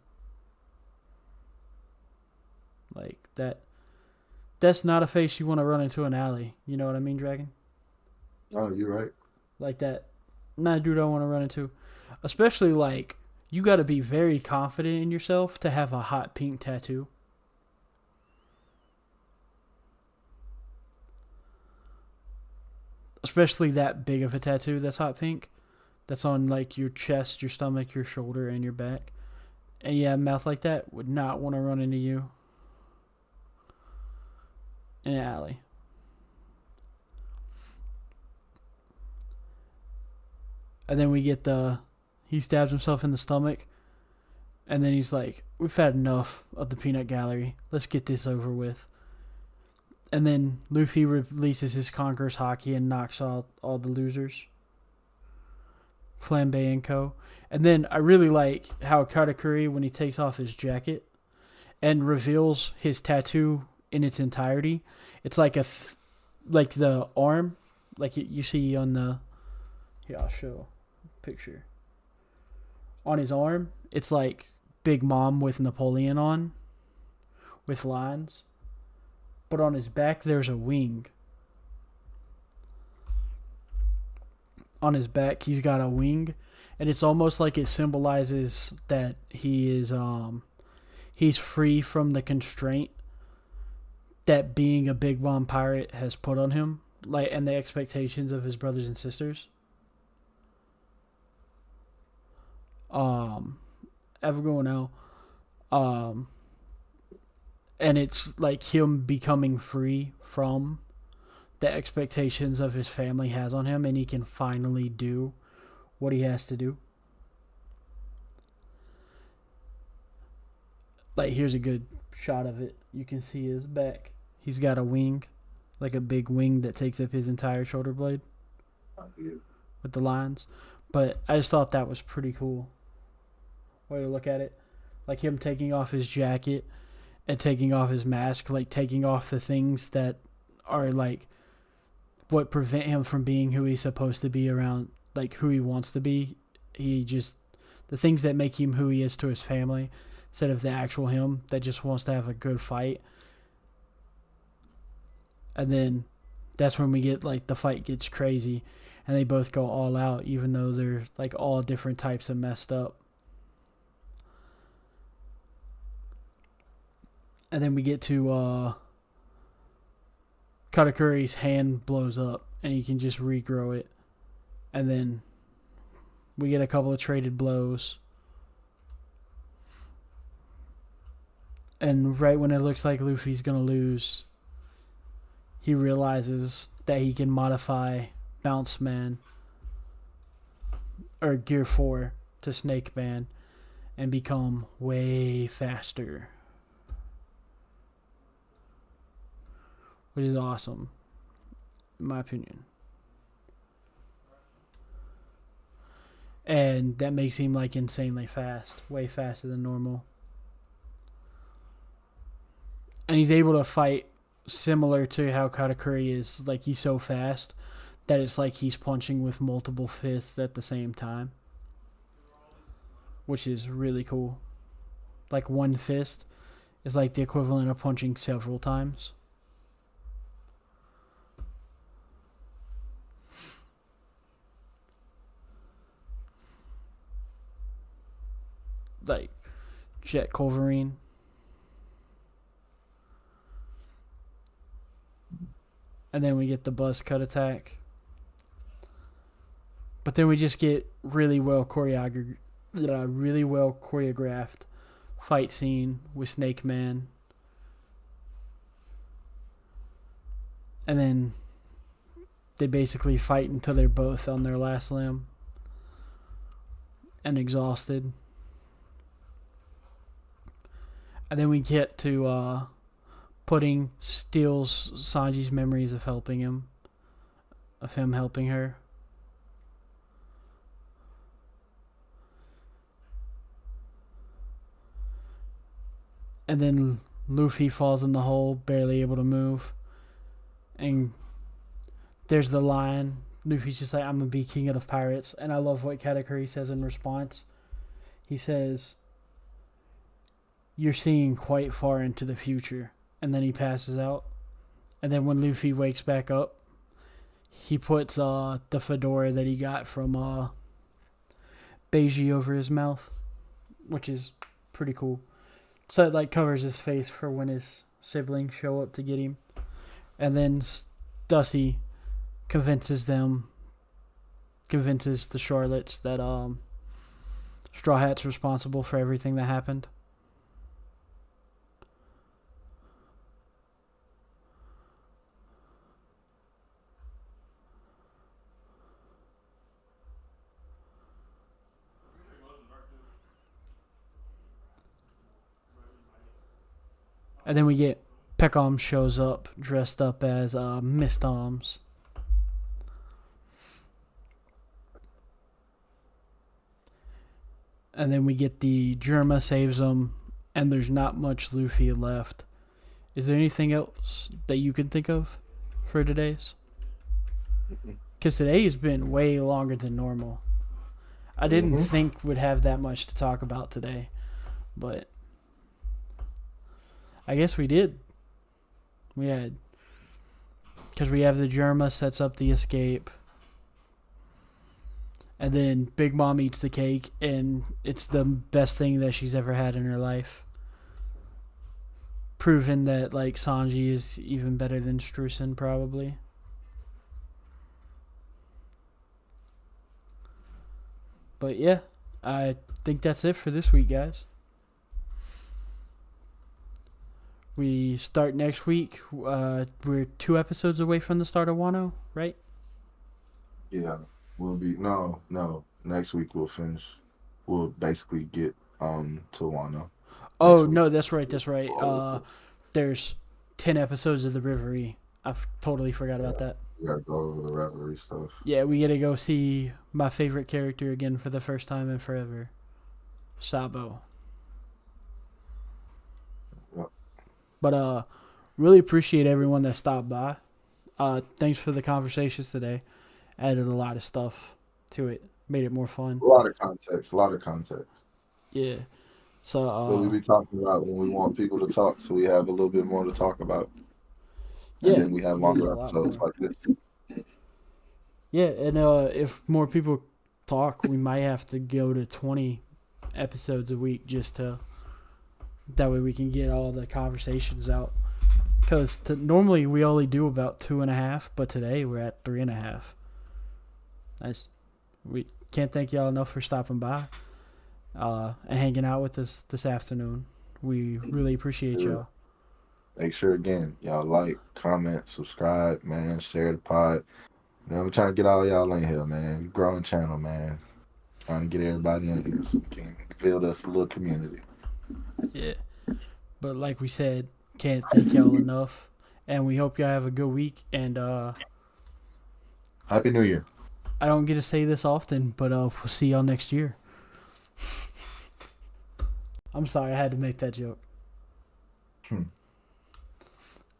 Like, that's not a face you want to run into an alley. You know what I mean, Dragon? Oh, you're right. Like that. Not a dude I want to run into. Especially, like, you got to be very confident in yourself to have a hot pink tattoo. Especially that big of a tattoo that's hot pink. That's on, like, your chest, your stomach, your shoulder, and your back. And yeah, a mouth like that would not want to run into you in an alley. And then we get he stabs himself in the stomach. And then he's like, we've had enough of the peanut gallery. Let's get this over with. And then Luffy releases his Conqueror's Haki and knocks out all the losers. Flambe and co. And then I really like how Katakuri, when he takes off his jacket and reveals his tattoo in its entirety, it's like like the arm, like you see on the... Here, I'll show a picture. On his arm, it's like Big Mom with Napoleon on, with lines. But on his back, there's a wing. On his back, he's got a wing. And it's almost like it symbolizes that he is, he's free from the constraint that being a Big Mom pirate has put on him. Like, and the expectations of his brothers and sisters. Ever going out. And it's like him becoming free from the expectations of his family has on him, and he can finally do what he has to do. Like, here's a good shot of it. You can see his back. He's got a wing, like a big wing that takes up his entire shoulder blade with the lines. But I just thought that was pretty cool way to look at it. Like him taking off his jacket and taking off his mask, like taking off the things that are like what prevent him from being who he's supposed to be around, like who he wants to be. The things that make him who he is to his family, instead of the actual him that just wants to have a good fight. And then that's when we get, like, the fight gets crazy and they both go all out, even though they're like all different types of messed up. And then we get to Katakuri's hand blows up and he can just regrow it. And then we get a couple of traded blows. And right when it looks like Luffy's going to lose, he realizes that he can modify Bounce Man or Gear 4 to Snake Man and become way faster. Which is awesome, in my opinion. And that makes him like insanely fast, way faster than normal. And he's able to fight similar to how Katakuri is. Like, he's so fast that it's like he's punching with multiple fists at the same time. Which is really cool. like one fist is like the equivalent of punching several times. Like Jet Culverine. And then we get the buzz cut attack. But then we just get really well choreographed fight scene with Snake Man. And then they basically fight until they're both on their last limb and exhausted. And then we get to Pudding steals Sanji's memories of him helping her. And then Luffy falls in the hole, barely able to move. And there's the line. Luffy's just like, I'm going to be king of the pirates. And I love what Katakuri says in response. He says, you're seeing quite far into the future. And then he passes out. And then when Luffy wakes back up, he puts the fedora that he got from Beiji over his mouth, which is pretty cool. So it like covers his face for when his siblings show up to get him. And then Stussy convinces the Charlottes that Straw Hat's responsible for everything that happened. And then we get Peckham shows up dressed up as Miss Toms. And then we get the Germa saves them, and there's not much Luffy left. Is there anything else that you can think of for today's? Because today has been way longer than normal. I didn't think we'd have that much to talk about today, but I guess we did. We had, because we have the Germa sets up the escape, and then Big Mom eats the cake, and it's the best thing that she's ever had in her life. Proving that like Sanji is even better than Streusen probably. But yeah, I think that's it for this week, guys. We start next week. We're 2 episodes away from the start of Wano, right? Yeah, we'll be no. Next week we'll finish. We'll basically get to Wano. Oh no, that's right. There's 10 episodes of the Reverie. I totally forgot about that. We gotta go over the Reverie stuff. Yeah, we gotta go see my favorite character again for the first time in forever, Sabo. Yep. But really appreciate everyone that stopped by. Thanks for the conversations today. Added a lot of stuff to it. Made it more fun. A lot of context. Yeah. So what we be talking about when we want people to talk, so we have a little bit more to talk about. And then we have longer episodes like this. Yeah, and if more people talk, we might have to go to 20 episodes a week just to... That way we can get all the conversations out. Because normally we only do about 2.5, but today we're at 3.5. We can't thank y'all enough for stopping by and hanging out with us this afternoon. We really appreciate y'all. Make sure, again, y'all like, comment, subscribe, man, share the pod. I'm trying to get all y'all in here, man. Growing channel, man. Trying to get everybody in here so we can build us a little community. Yeah. But like we said, can't thank y'all enough. And we hope y'all have a good week. And Happy New Year. I don't get to say this often, but we'll see y'all next year. I'm sorry, I had to make that joke.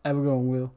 Have a good one, Will.